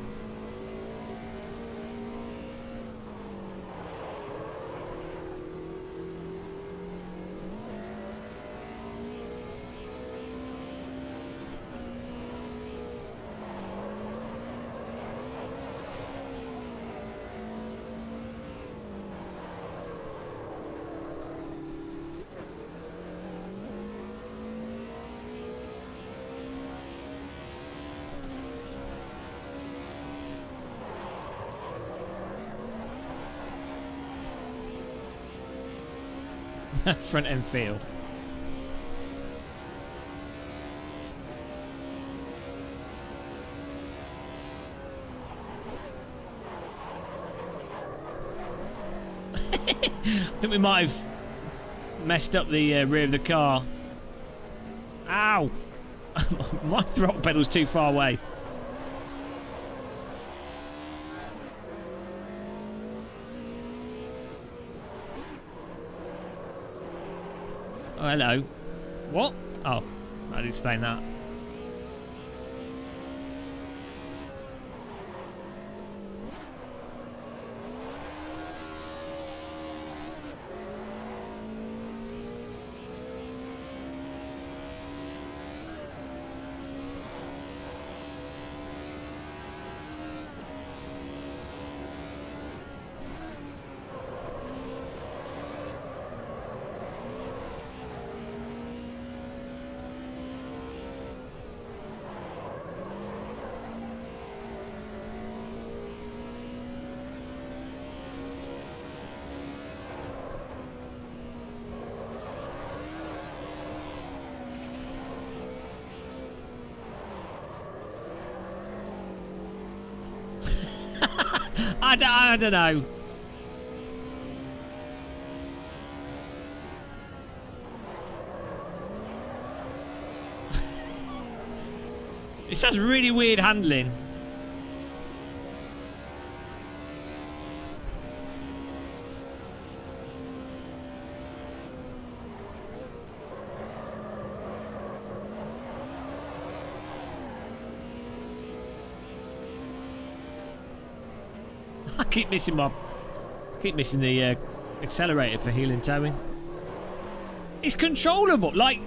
Front end feel. I think we might have messed up the rear of the car. Ow! My throttle pedal's too far away. Oh, hello. What? Oh, I'd explain that. I don't know. It has really weird handling. I keep missing the accelerator for heel and towing. It's controllable. Like,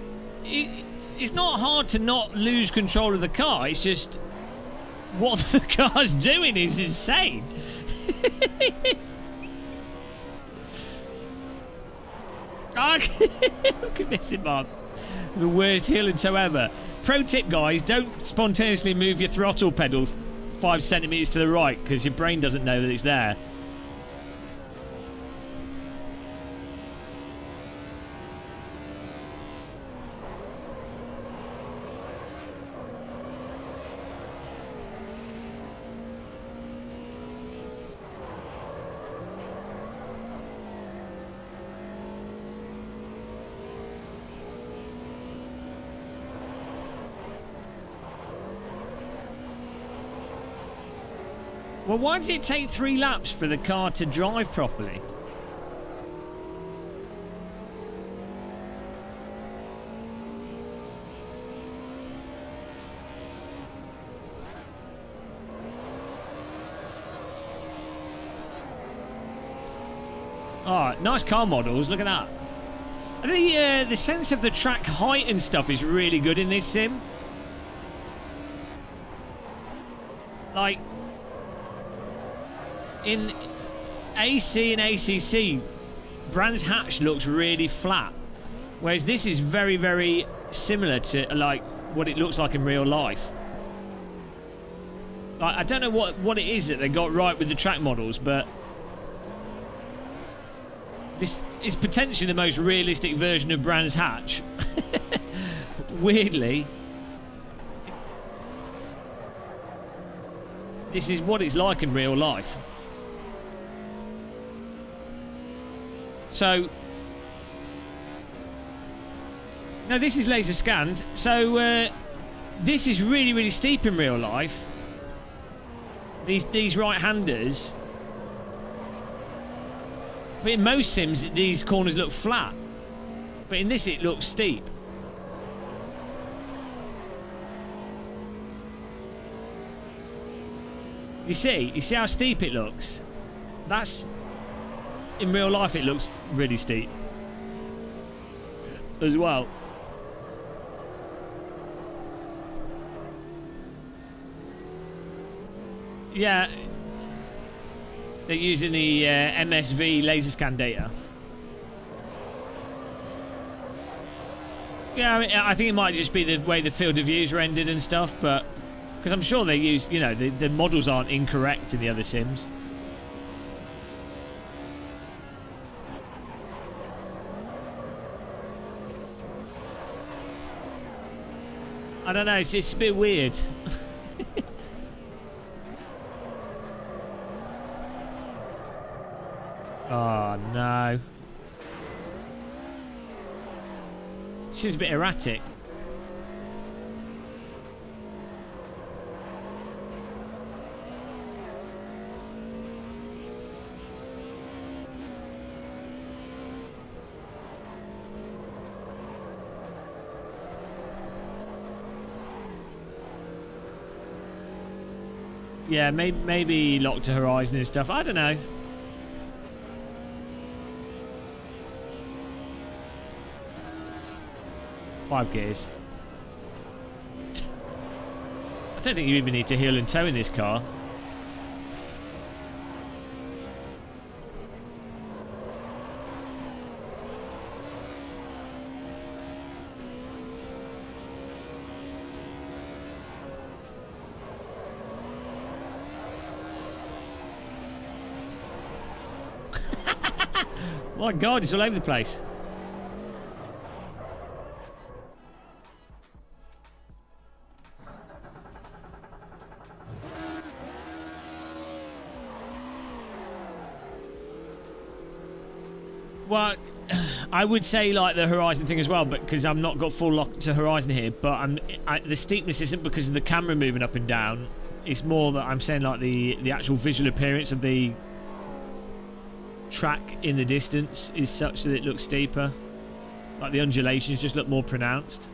it's not hard to not lose control of the car. It's just what the car's doing is insane. I keep missing Bob. The worst heel and tow ever. Pro tip, guys: don't spontaneously move your throttle pedal 5 centimeters to the right because your brain doesn't know that it's there. Well, why does it take 3 laps for the car to drive properly? Oh, nice car models. Look at that. The sense of the track height and stuff is really good in this sim. Like, in AC and ACC, Brands Hatch looks really flat. Whereas this is very, very similar to, like, what it looks like in real life. Like, I don't know what it is that they got right with the track models, but this is potentially the most realistic version of Brands Hatch. Weirdly. This is what it's like in real life. So, now this is laser scanned. So, this is really, really steep in real life. These right-handers. But in most sims, these corners look flat. But in this, it looks steep. You see how steep it looks? That's... In real life, it looks really steep. As well. Yeah. They're using the MSV laser scan data. Yeah, I mean, I think it might just be the way the field of views rendered and stuff, but... Because I'm sure they use, you know, the models aren't incorrect in the other sims. I don't know, it's a bit weird. Oh, no. Seems a bit erratic. Yeah, maybe locked to horizon and stuff. I don't know. Five gears. I don't think you even need to heel and toe in this car. My God, it's all over the place. Well, I would say like the horizon thing as well, but because I'm not got full lock to horizon here, but the steepness isn't because of the camera moving up and down. It's more that I'm saying like the actual visual appearance of the track in the distance is such that it looks steeper. Like the undulations just look more pronounced.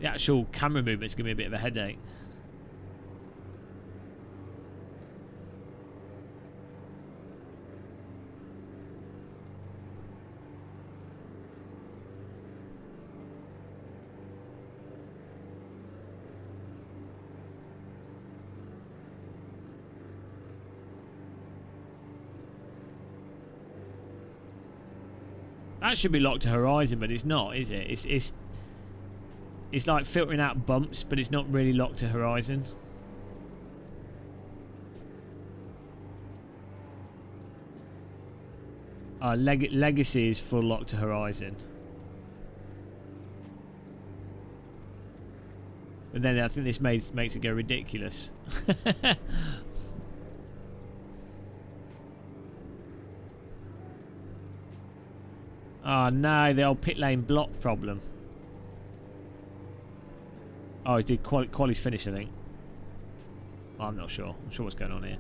The actual camera movement's gonna be a bit of a headache. That should be locked to horizon, but it's not, is it? It's like filtering out bumps, but it's not really locked to horizon. Legacy is full lock to horizon. But then I think this makes it go ridiculous. Oh no, the old pit lane block problem. Oh, he did quali's finish, I think. Well, I'm not sure. I'm not sure what's going on here.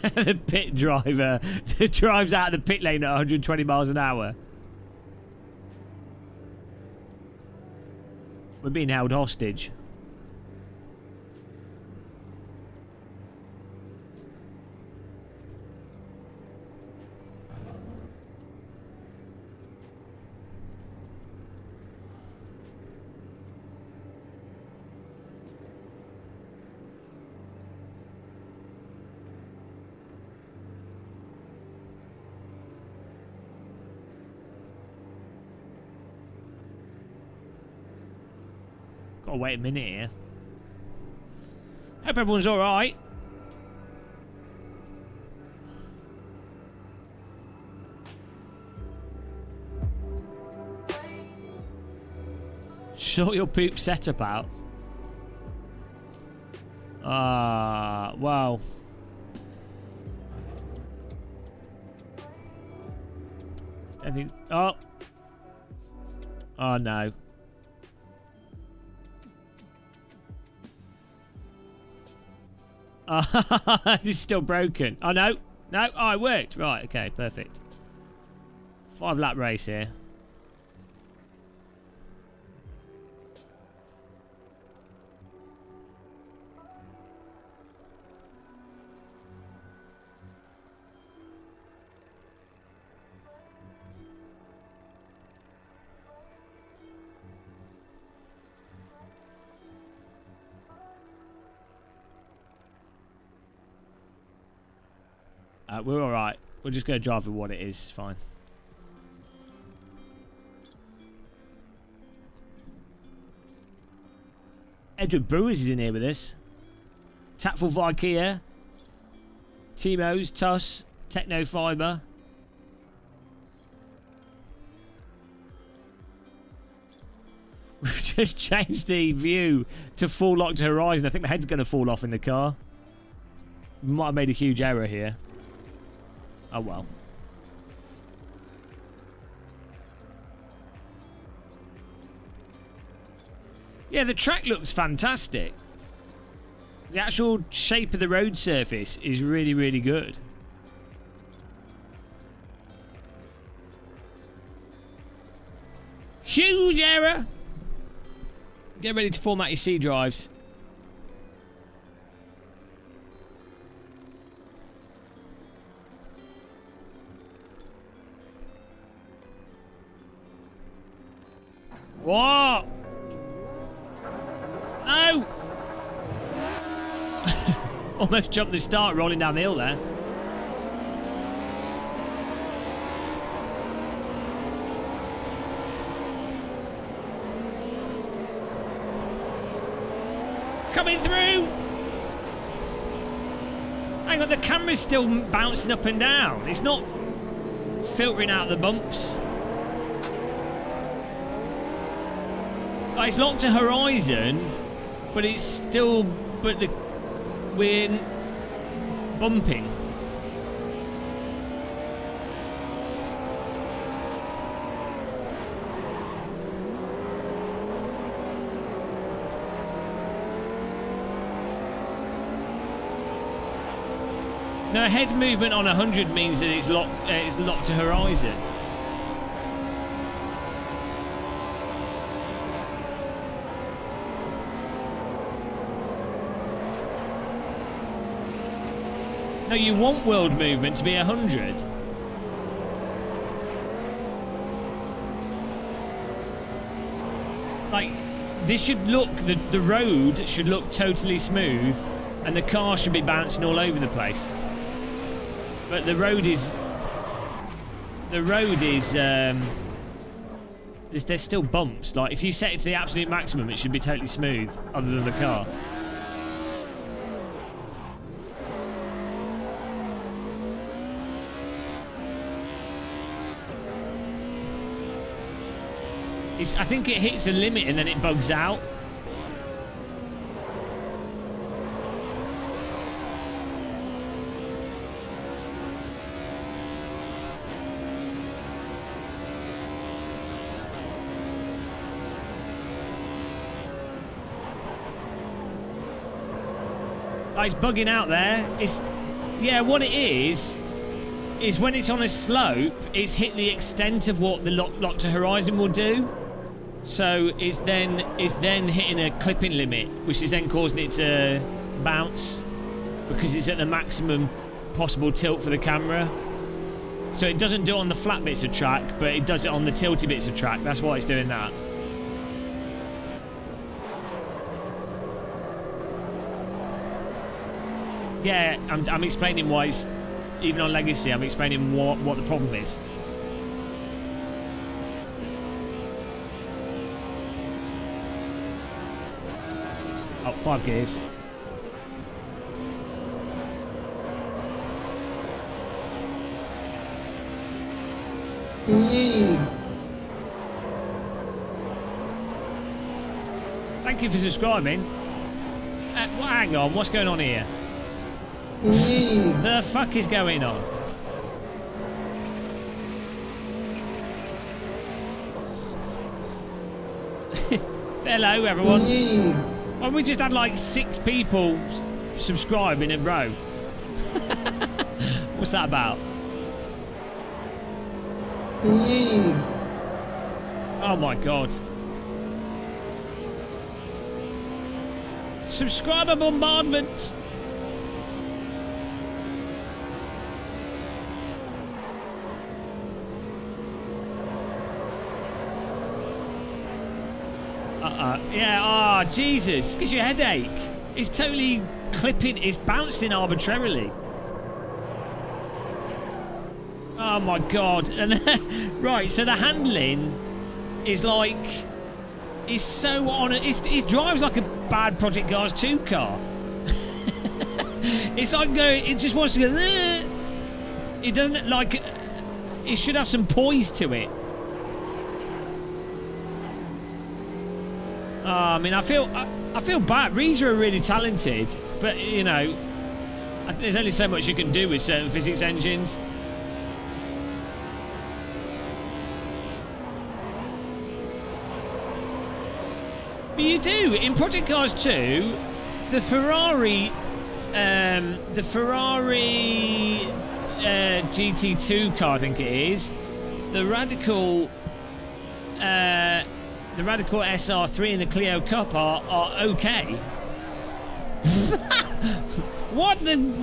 The pit driver drives out of the pit lane at 120 miles an hour. We're being held hostage. Gotta wait a minute here. Hope everyone's alright. Sort your poop setup out. Wow. I think. Oh no. This is still broken. Oh, no. No. Oh, it worked. Right. Okay. Perfect. 5-lap race here. We're alright. We're just going to drive with what it is. It's fine. Edward Brewers is in here with us. Tactful Vikea. Timo's, Tuss, Techno Fiber. We've just changed the view to full locked horizon. I think the head's going to fall off in the car. We might have made a huge error here. Oh well. Yeah, the track looks fantastic. The actual shape of the road surface is really, really good. Huge error! Get ready to format your C drives. What? No! Almost jumped the start rolling down the hill there. Coming through! Hang on, the camera's still bouncing up and down. It's not filtering out the bumps. Like, it's locked to horizon, but it's still, we're bumping. No, head movement on 100 means that it's locked to horizon. No, you want world movement to be 100. Like, this should look, the road should look totally smooth, and the car should be bouncing all over the place. But the road is, there's still bumps. Like, if you set it to the absolute maximum, it should be totally smooth, other than the car. I think it hits a limit and then it bugs out. Oh, it's bugging out there. Yeah, what it is when it's on a slope, it's hit the extent of what the lock to horizon will do. So it's then hitting a clipping limit, which is then causing it to bounce because it's at the maximum possible tilt for the camera. So it doesn't do it on the flat bits of track, but it does it on the tilty bits of track. That's why it's doing that. Yeah, I'm explaining why it's, even on Legacy, I'm explaining what the problem is. Oh, 5 gears. Thank you for subscribing. Well, hang on, what's going on here? The fuck is going on? Hello, everyone. Well, we just had like 6 people subscribe in a row. What's that about? Oh my god. Subscriber bombardment. Yeah, oh, Jesus. Gives you a headache. It's totally clipping. It's bouncing arbitrarily. Oh, my God. And right, so the handling is like... It's so on... It drives like a bad Project Cars 2 car. It's like going... It just wants to go... It doesn't like... It should have some poise to it. I mean, I feel bad. Reza are really talented, but you know, there's only so much you can do with certain physics engines. But you do in Project Cars 2, the Ferrari GT2 car, I think it is, the Radical SR3 and the Clio Cup are okay. What the...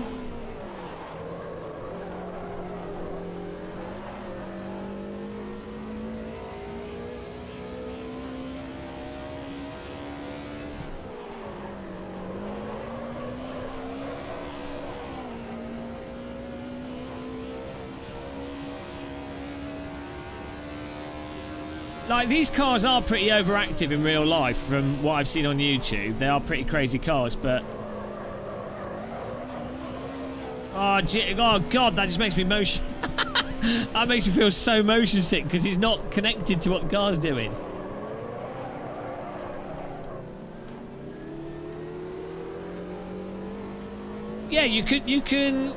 Like, these cars are pretty overactive in real life from what I've seen on YouTube. They are pretty crazy cars, but... Oh, God, that just makes me motion... That makes me feel so motion sick because it's not connected to what the car's doing. Yeah, you can...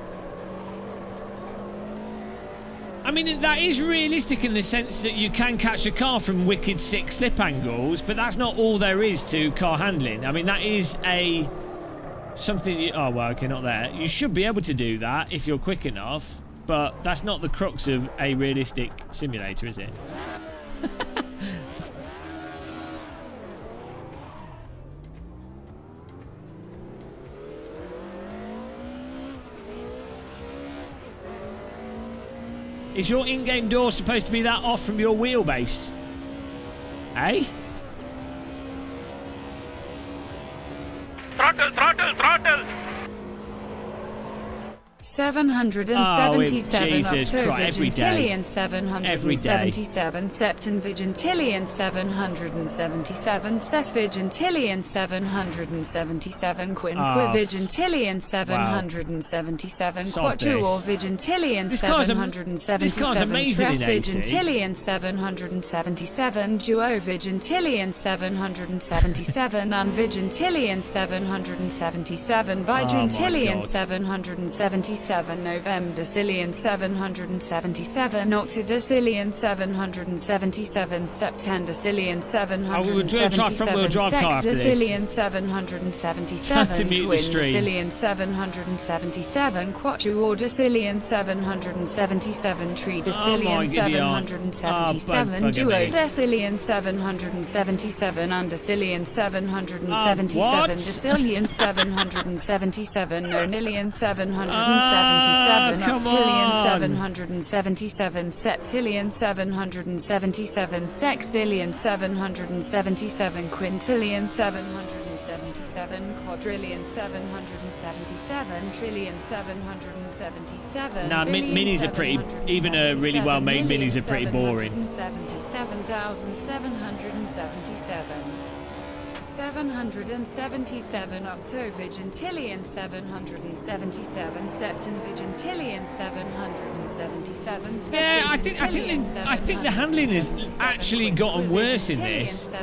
I mean, that is realistic in the sense that you can catch a car from wicked sick slip angles, but that's not all there is to car handling. I mean, that is something... Oh, well, okay, not there. You should be able to do that if you're quick enough, but that's not the crux of a realistic simulator, is it? Is your in-game door supposed to be that off from your wheelbase? Eh? Throttle, throttle, throttle! 777 Jesus Christ, every day. Octovigintillion 777 Septenvigintillion 777 Sesvigintillion 777 Quinquivigintillion 777 Quattuorvigintillion 777 Tresvigintillion 777 Duovigintillion 777 Unvigintillion 777 Vigintillion 777 777 November Decillion 777 Octodecillion 777 September Decillion 777 Sexdecillion 777 Quindecillion 777 Quatuordecillion 777 Tridecillion 777 Duodecillion 777 Undecillion 777 Decillion 777 Nonillion 777 Octillion 777 Septillion 777 Sextillion 777 Quintillion 777 Quadrillion 777 Trillion 777 Nah, minis are pretty, even really well made minis are pretty boring. 77,777 777 Octovigintillion 777 Septenvigintillion 777 Yeah, I think the handling has actually gotten worse in this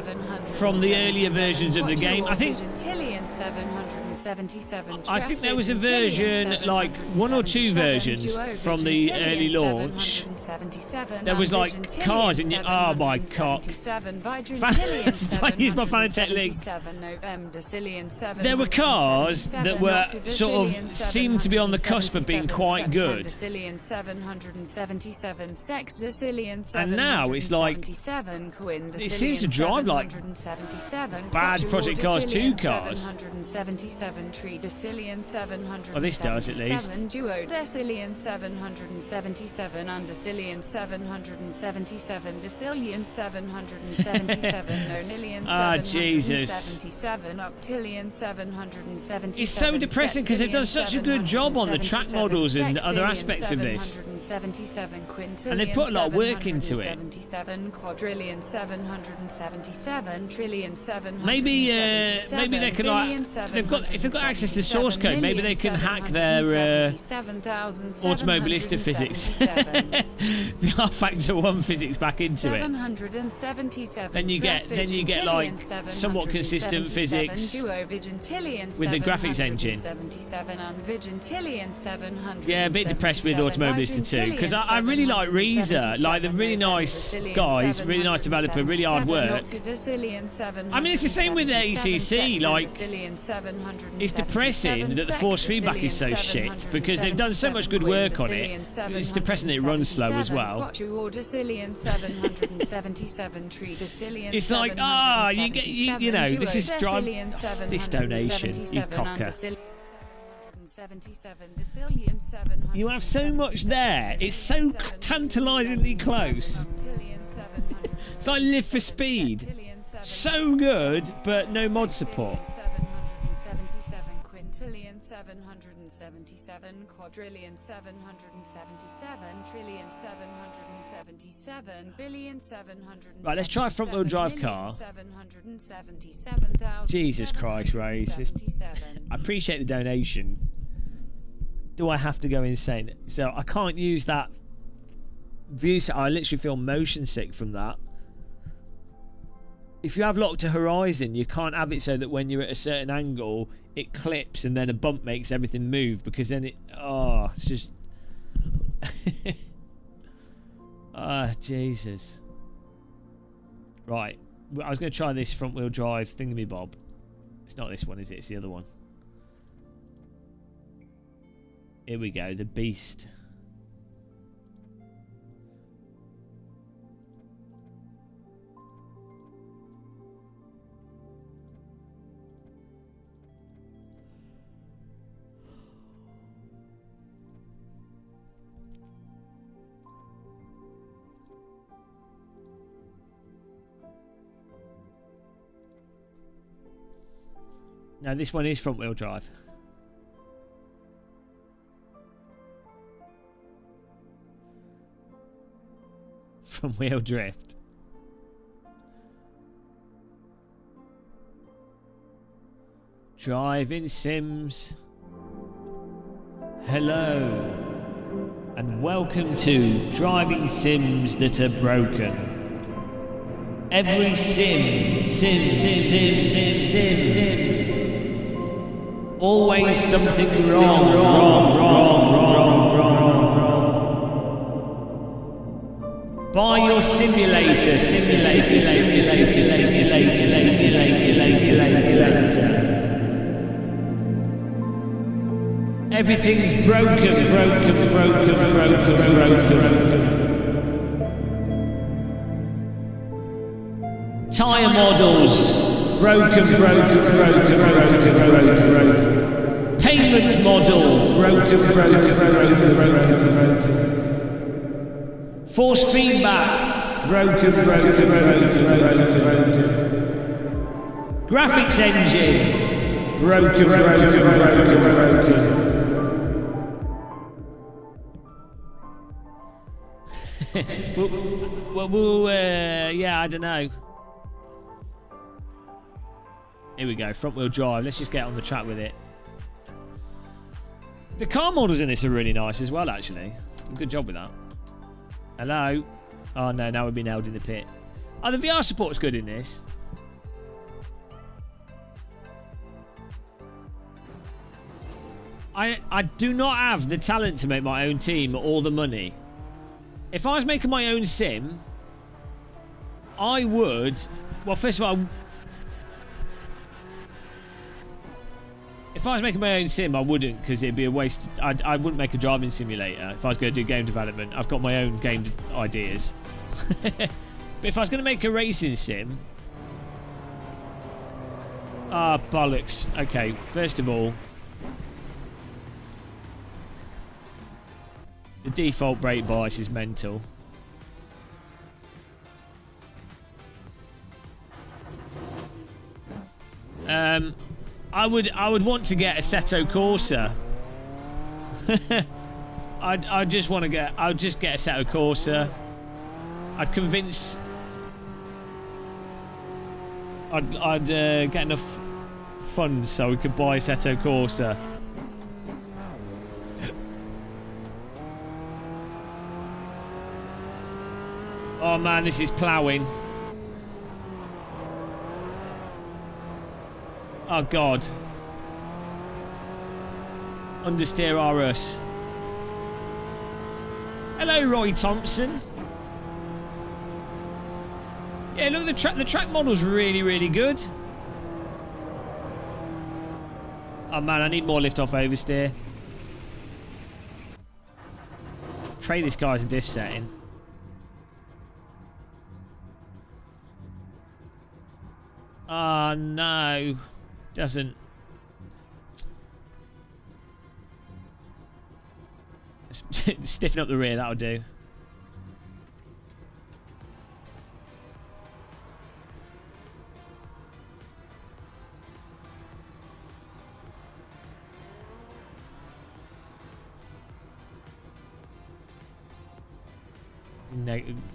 from the earlier versions of the game. I think there was a version, like 1 or 2 versions from the early launch. There was like cars in your, oh my cock. Use my Fanatec link. There were cars that were sort of seemed to be on the cusp of being quite good. And now it's like, it seems to drive like bad Project Cars 2 cars. Well, this does at least. Duodecillion 777 Undecillion 777 Decillion 777 Nonillion 777 Octillion 777. It's so depressing because they've done such a good job on the track models and other aspects of this, and they put a lot of work into it. Maybe they can, like, if they've got access to source code, maybe they can hack their automobilista physics, the R-Factor 1 physics back into it. Then you get like somewhat consistent physics with the graphics engine. Yeah, a bit depressed with Automobilista 2 because I really like Reza, like the really nice guys, really nice developer, really hard work. I mean, it's the same with the ACC. Like, it's depressing that the force feedback is so shit because they've done so much good work on it. It's depressing that it runs slow as well. It's like, you know, this is drive this donation, you cocker. You have so much there. It's so tantalisingly close. It's like Live for Speed. So good, but no mod support. 777 quadrillion 777 trillion 777 billion 700. Right, let's try a front-wheel drive car. Jesus Christ, Rose. I appreciate the donation. Do I have to go insane? So I can't use that view set. I literally feel motion sick from that. If you have lock to horizon, you can't have it so that when you're at a certain angle, it clips and then a bump makes everything move, because then it... Oh, it's just... Ah, Jesus. Right. I was going to try this front-wheel drive thingamabob. It's not this one, is it? It's the other one. Here we go. The Beast. No, this one is front-wheel drive. Front-wheel drift. Driving Sims. Hello. And welcome to Driving Sims That Are Broken. Every sim. Always something wrong. Everything's broken. Tyre models, broken. Payment model, broken. Force feedback, broken. Graphics engine, broken. Yeah, I don't know. Here we go, front wheel drive. Let's just get on the track with it. The car models in this are really nice as well, actually. Good job with that. Hello? Oh no, now we've been held in the pit. Oh, the VR support's good in this. I do not have the talent to make my own team or the money. If I was making my own sim, I would... Well, first of all, if I was making my own sim, I wouldn't, because it'd be a waste. I wouldn't make a driving simulator if I was going to do game development. I've got my own game ideas. But if I was going to make a racing sim... Ah, bollocks. Okay, first of all... The default brake bias is mental. I would want to get Assetto Corsa. I'd just want to get. I'd just get Assetto Corsa. I'd convince. I'd get enough funds so we could buy Assetto Corsa. Oh man, this is ploughing. Oh god. Understeer RS. Hello, Roy Thompson. Yeah, look, the track model's really good. Oh man, I need more lift off oversteer. Pray this guy's a diff setting. Oh no, doesn't. Stiffen up the rear, that'll do.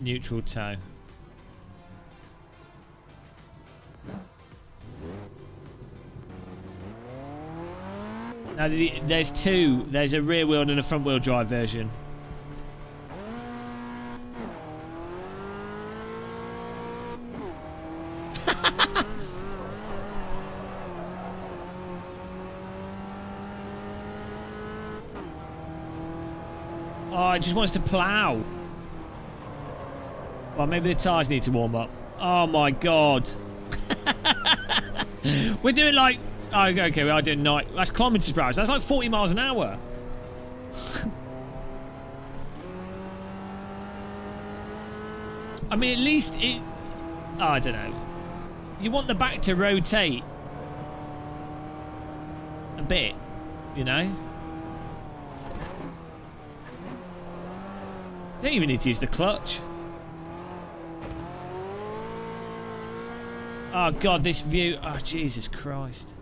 Neutral toe. Now, there's two. There's a rear wheel and a front wheel drive version. Oh, it just wants to plough. Well, maybe the tyres need to warm up. Oh my god. We're doing like... Oh, okay, we are doing night. That's kilometers per hour. That's like 40 miles an hour. I mean, at least it... Oh, I don't know. You want the back to rotate a bit, you know? You don't even need to use the clutch. Oh god, this view. Oh Jesus Christ.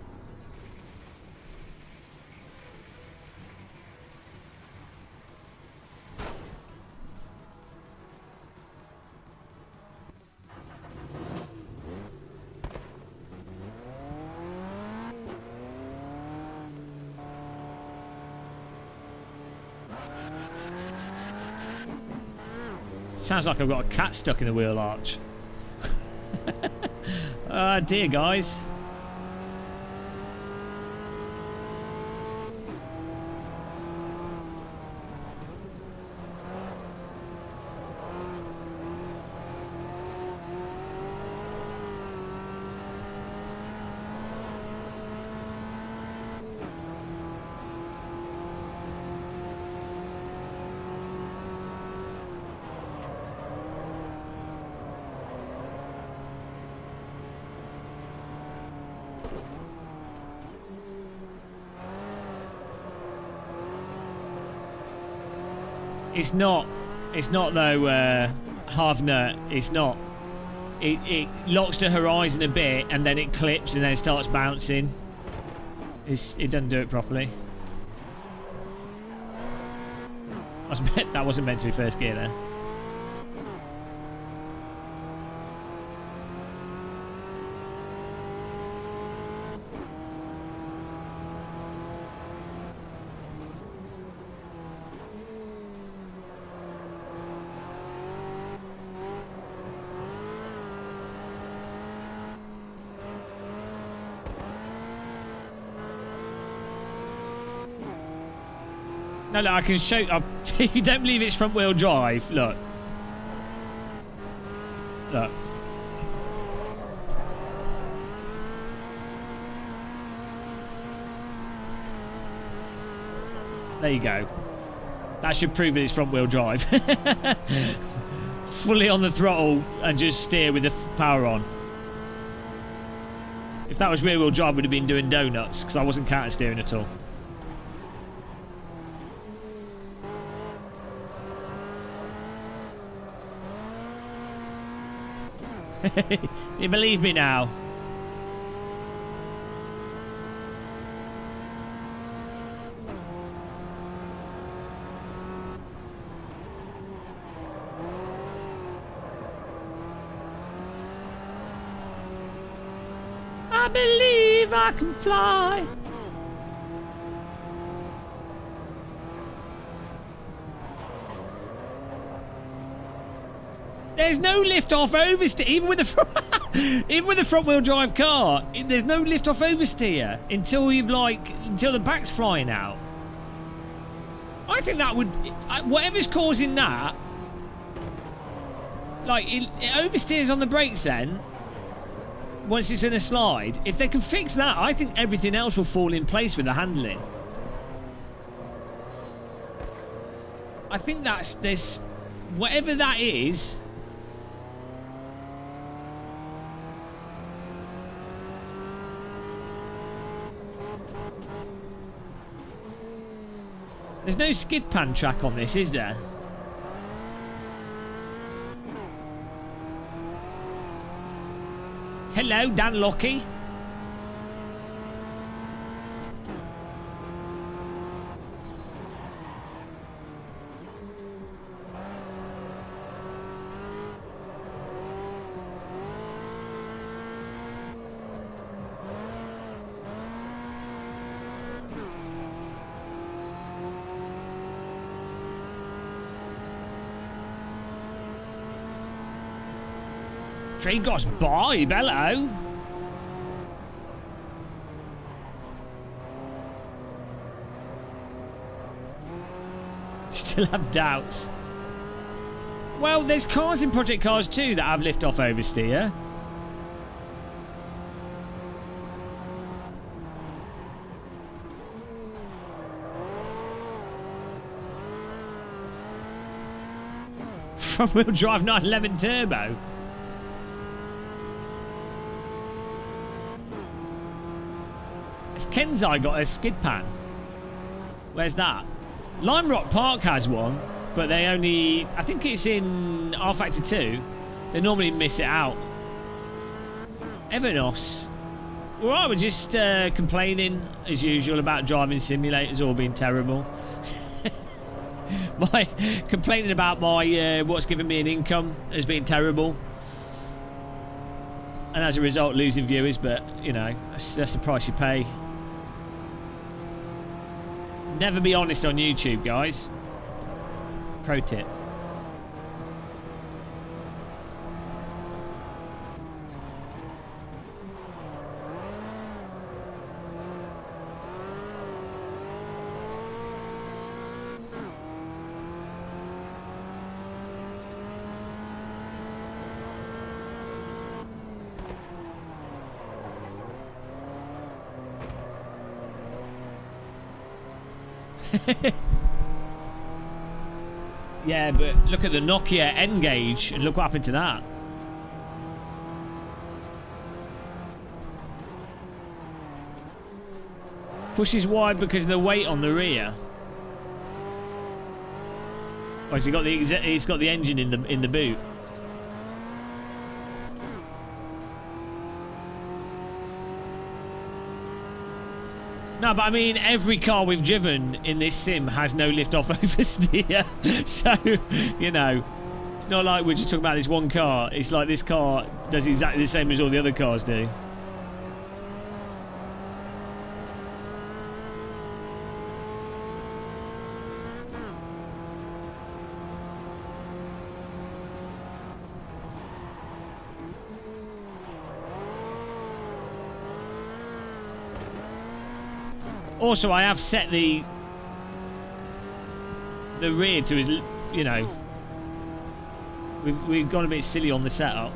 Sounds like I've got a cat stuck in the wheel arch. Dear guys. It's not though, Havner. It's not. It locks the horizon a bit and then it clips and then it starts bouncing. It doesn't do it properly. That wasn't meant to be first gear there. No, look, I can show you. You don't believe it's front wheel drive. Look. Look. There you go. That should prove that it's front wheel drive. Fully on the throttle and just steer with the power on. If that was rear wheel drive, I would have been doing donuts because I wasn't counter steering at all. You believe me now? I believe I can fly. There's no lift-off oversteer, even with the front-wheel drive car. There's no lift-off oversteer until until the back's flying out. I think that would, whatever's causing that, like it oversteers on the brakes. Then once it's in a slide, if they can fix that, I think everything else will fall in place with the handling. I think that's this, whatever that is. There's no skid pan track on this, is there? Hello, Dan Lockie. Trade goes by, hello. Still have doubts. Well, there's cars in Project Cars 2 that have lift-off oversteer. Front-wheel drive 911 turbo. Has Kenzai got a skid pan? Where's that? Lime Rock Park has one, but they only, I think it's in R Factor 2. They normally miss it out. Evernos. Alright, we're just complaining as usual about driving simulators all being terrible. Complaining about my what's giving me an income as being terrible. And as a result losing viewers, but you know, that's the price you pay. Never be honest on YouTube, guys. Pro tip. Yeah, but look at the Nokia N-Gauge and look what happened to that. Pushes wide because of the weight on the rear. Oh, he's got the engine in the boot. No, but I mean, every car we've driven in this sim has no lift-off oversteer. So, you know, it's not like we're just talking about this one car. It's like this car does exactly the same as all the other cars do. Also, I have set the rear to his, you know, we've gone a bit silly on the setup.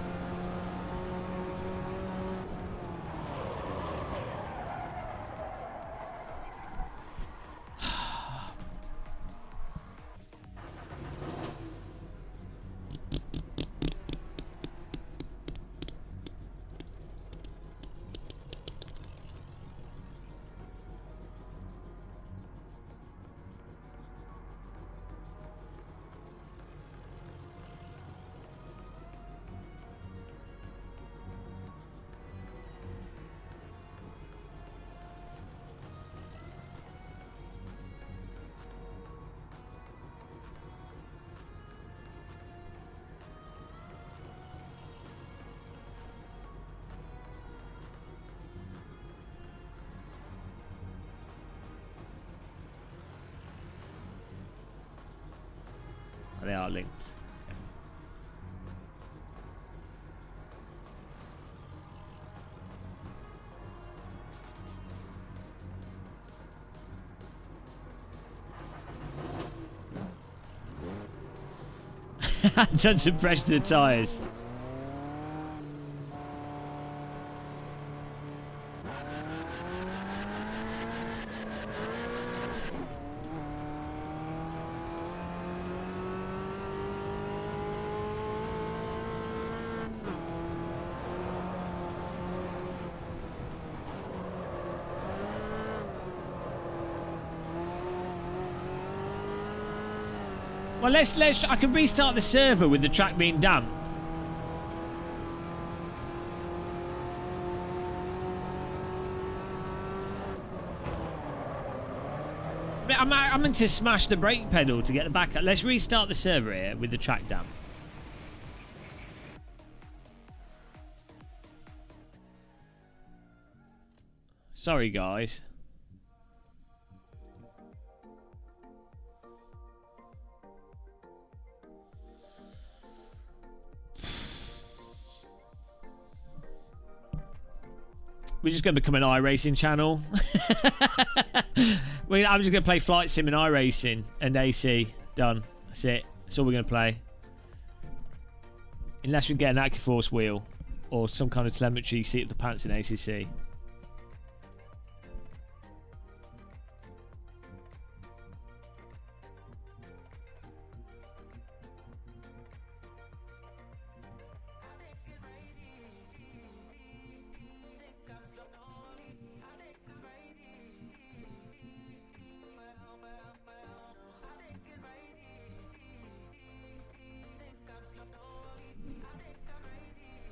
They are linked. Done some pressure to the tyres. Well, let's. I can restart the server with the track being damp. I'm meant to smash the brake pedal to get the back up. Let's restart the server here with the track damp. Sorry, guys. We're just going to become an iRacing channel. I'm just going to play Flight Sim and iRacing and AC. Done. That's it. That's all we're going to play. Unless we get an AccuForce wheel or some kind of telemetry seat of the pants in ACC.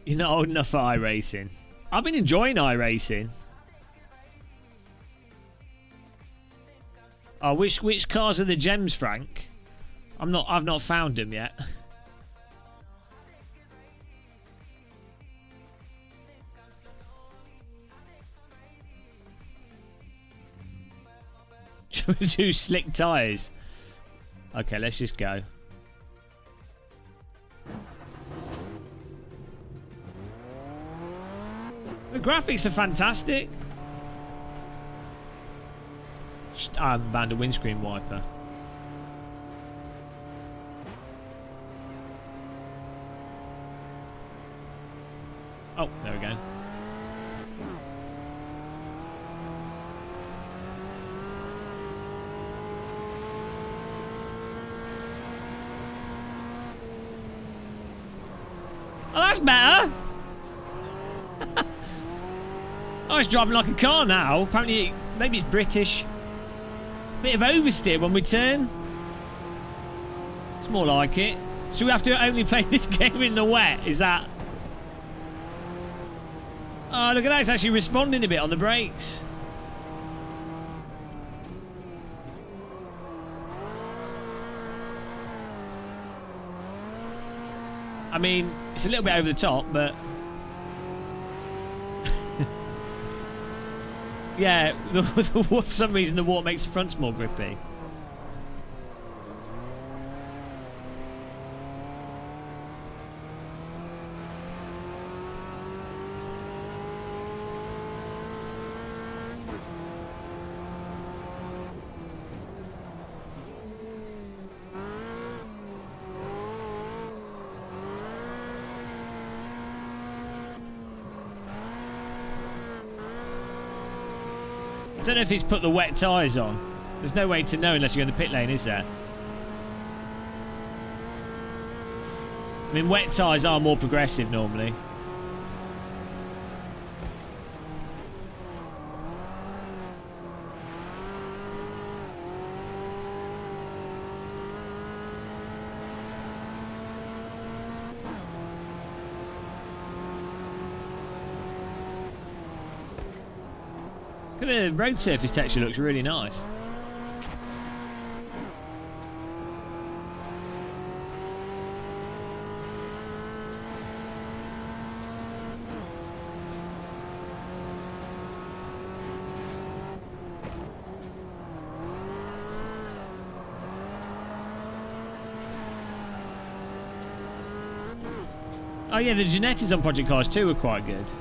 You're not old enough for iRacing. I've been enjoying iRacing. Oh, which cars are the gems, Frank? I've not found them yet. Two slick tyres. Okay, let's just go. The graphics are fantastic. I banned a windscreen wiper. Oh, there we go. Oh, that's better. Oh, it's driving like a car now. Apparently, maybe it's British. Bit of oversteer when we turn. It's more like it. So we have to only play this game in the wet? Is that... Oh, look at that. It's actually responding a bit on the brakes. I mean, it's a little bit over the top, but... yeah, for some reason the water makes the fronts more grippy. I don't know if he's put the wet tyres on. There's no way to know unless you're in the pit lane, is there? I mean, wet tyres are more progressive normally. The road surface texture looks really nice. Oh yeah, the Genettis on Project Cars 2 were quite good.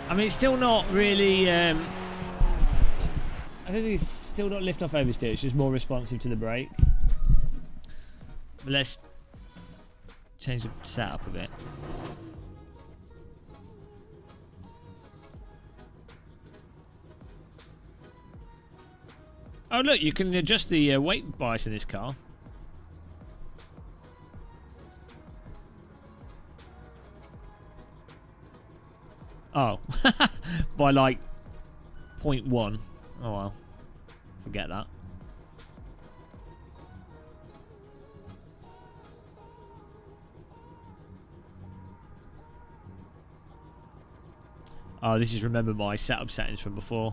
I mean, it's still not really... I don't think it's still not lift off oversteer. It's just more responsive to the brake. But let's change the setup a bit. Oh look, you can adjust the weight bias in this car. Oh, by like 0.1. Oh well, forget that. Oh, this is remember my setup settings from before.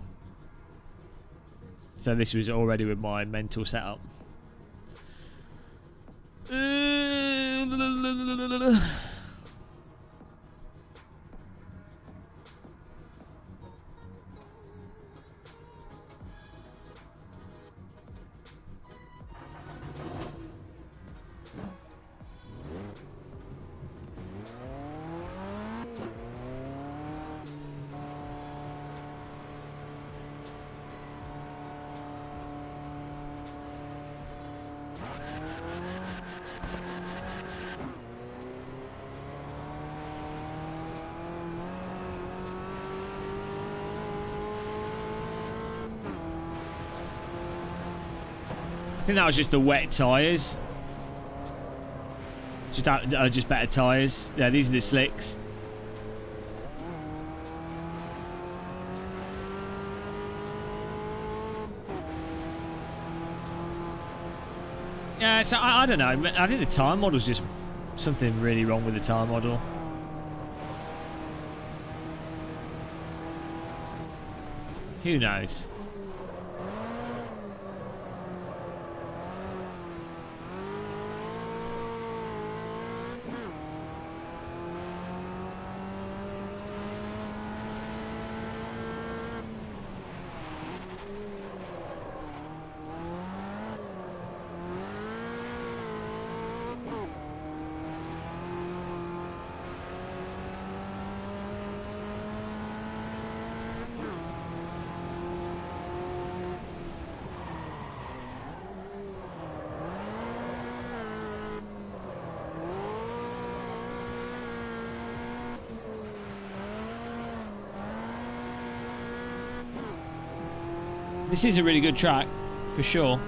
So this was already with my mental setup. I think that was just the wet tyres. Just better tyres. Yeah, these are the slicks. Yeah, so I don't know. I think the tyre model's just something really wrong with the tyre model. Who knows? This is a really good track, for sure.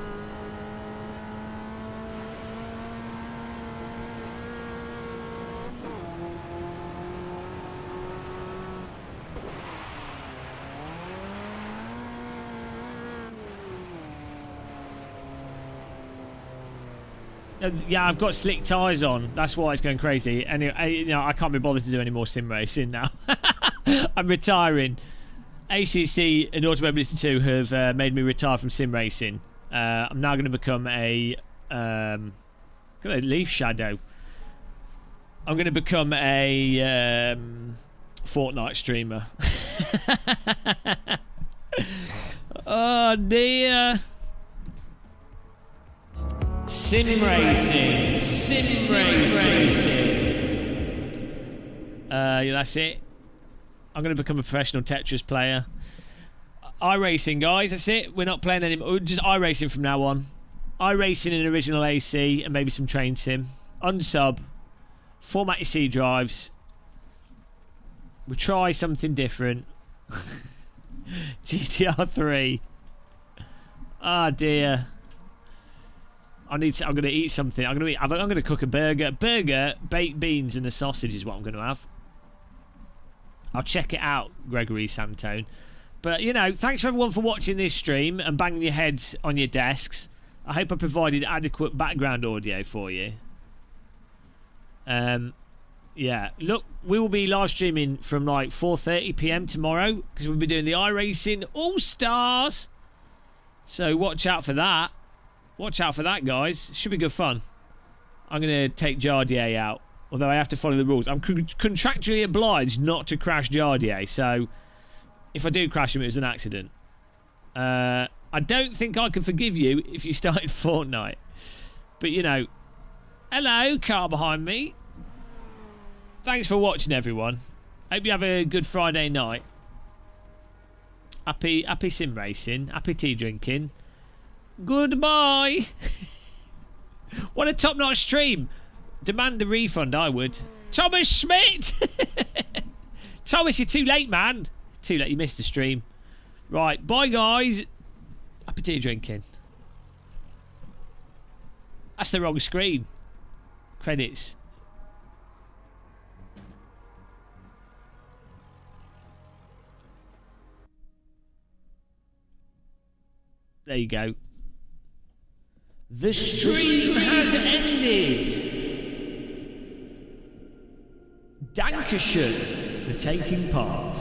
Yeah, I've got slick tyres on. That's why it's going crazy. Anyway, I can't be bothered to do any more sim racing now. I'm retiring. ACC and Automobility 2 have made me retire from sim racing. I'm now going to become a leaf shadow. I'm going to become a Fortnite streamer. Oh dear. Sim racing. Yeah, that's it. I'm going to become a professional Tetris player. iRacing, guys, that's it. We're not playing anymore. Just iRacing from now on. iRacing in original AC and maybe some train sim. Unsub. Format your C drives. We'll try something different. GTR 3. Oh dear. I'm going to eat something. I'm going to cook a burger. Burger, baked beans, and a sausage is what I'm going to have. I'll check it out, Gregory Santone. But, you know, thanks for everyone for watching this stream and banging your heads on your desks. I hope I provided adequate background audio for you. Yeah, look, we will be live streaming from like 4:30 PM tomorrow because we'll be doing the iRacing All-Stars. So watch out for that. Watch out for that, guys. Should be good fun. I'm going to take Jardier out, although I have to follow the rules. I'm contractually obliged not to crash Jardier, so if I do crash him, it was an accident. I don't think I can forgive you if you started Fortnite. But, you know, hello, car behind me. Thanks for watching, everyone. Hope you have a good Friday night. Happy sim racing. Happy tea drinking. Goodbye. What a top-notch stream. Demand a refund, I would. Thomas Schmidt. Thomas, you're too late, man. Too late. You missed the stream. Right. Bye, guys. Happy tea drinking. That's the wrong screen. Credits. There you go. The stream has ended. Dankeschön for taking part.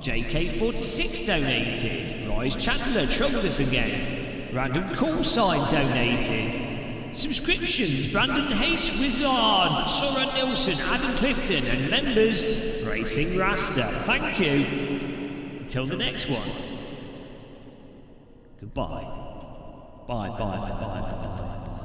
JK46 donated. Rise Chandler trolled us again. Random call sign donated. Subscriptions: Brandon H. Wizard, Sora Nilsson, Adam Clifton, and members Racing Rasta. Thank you. Until the next one. Goodbye. Bye.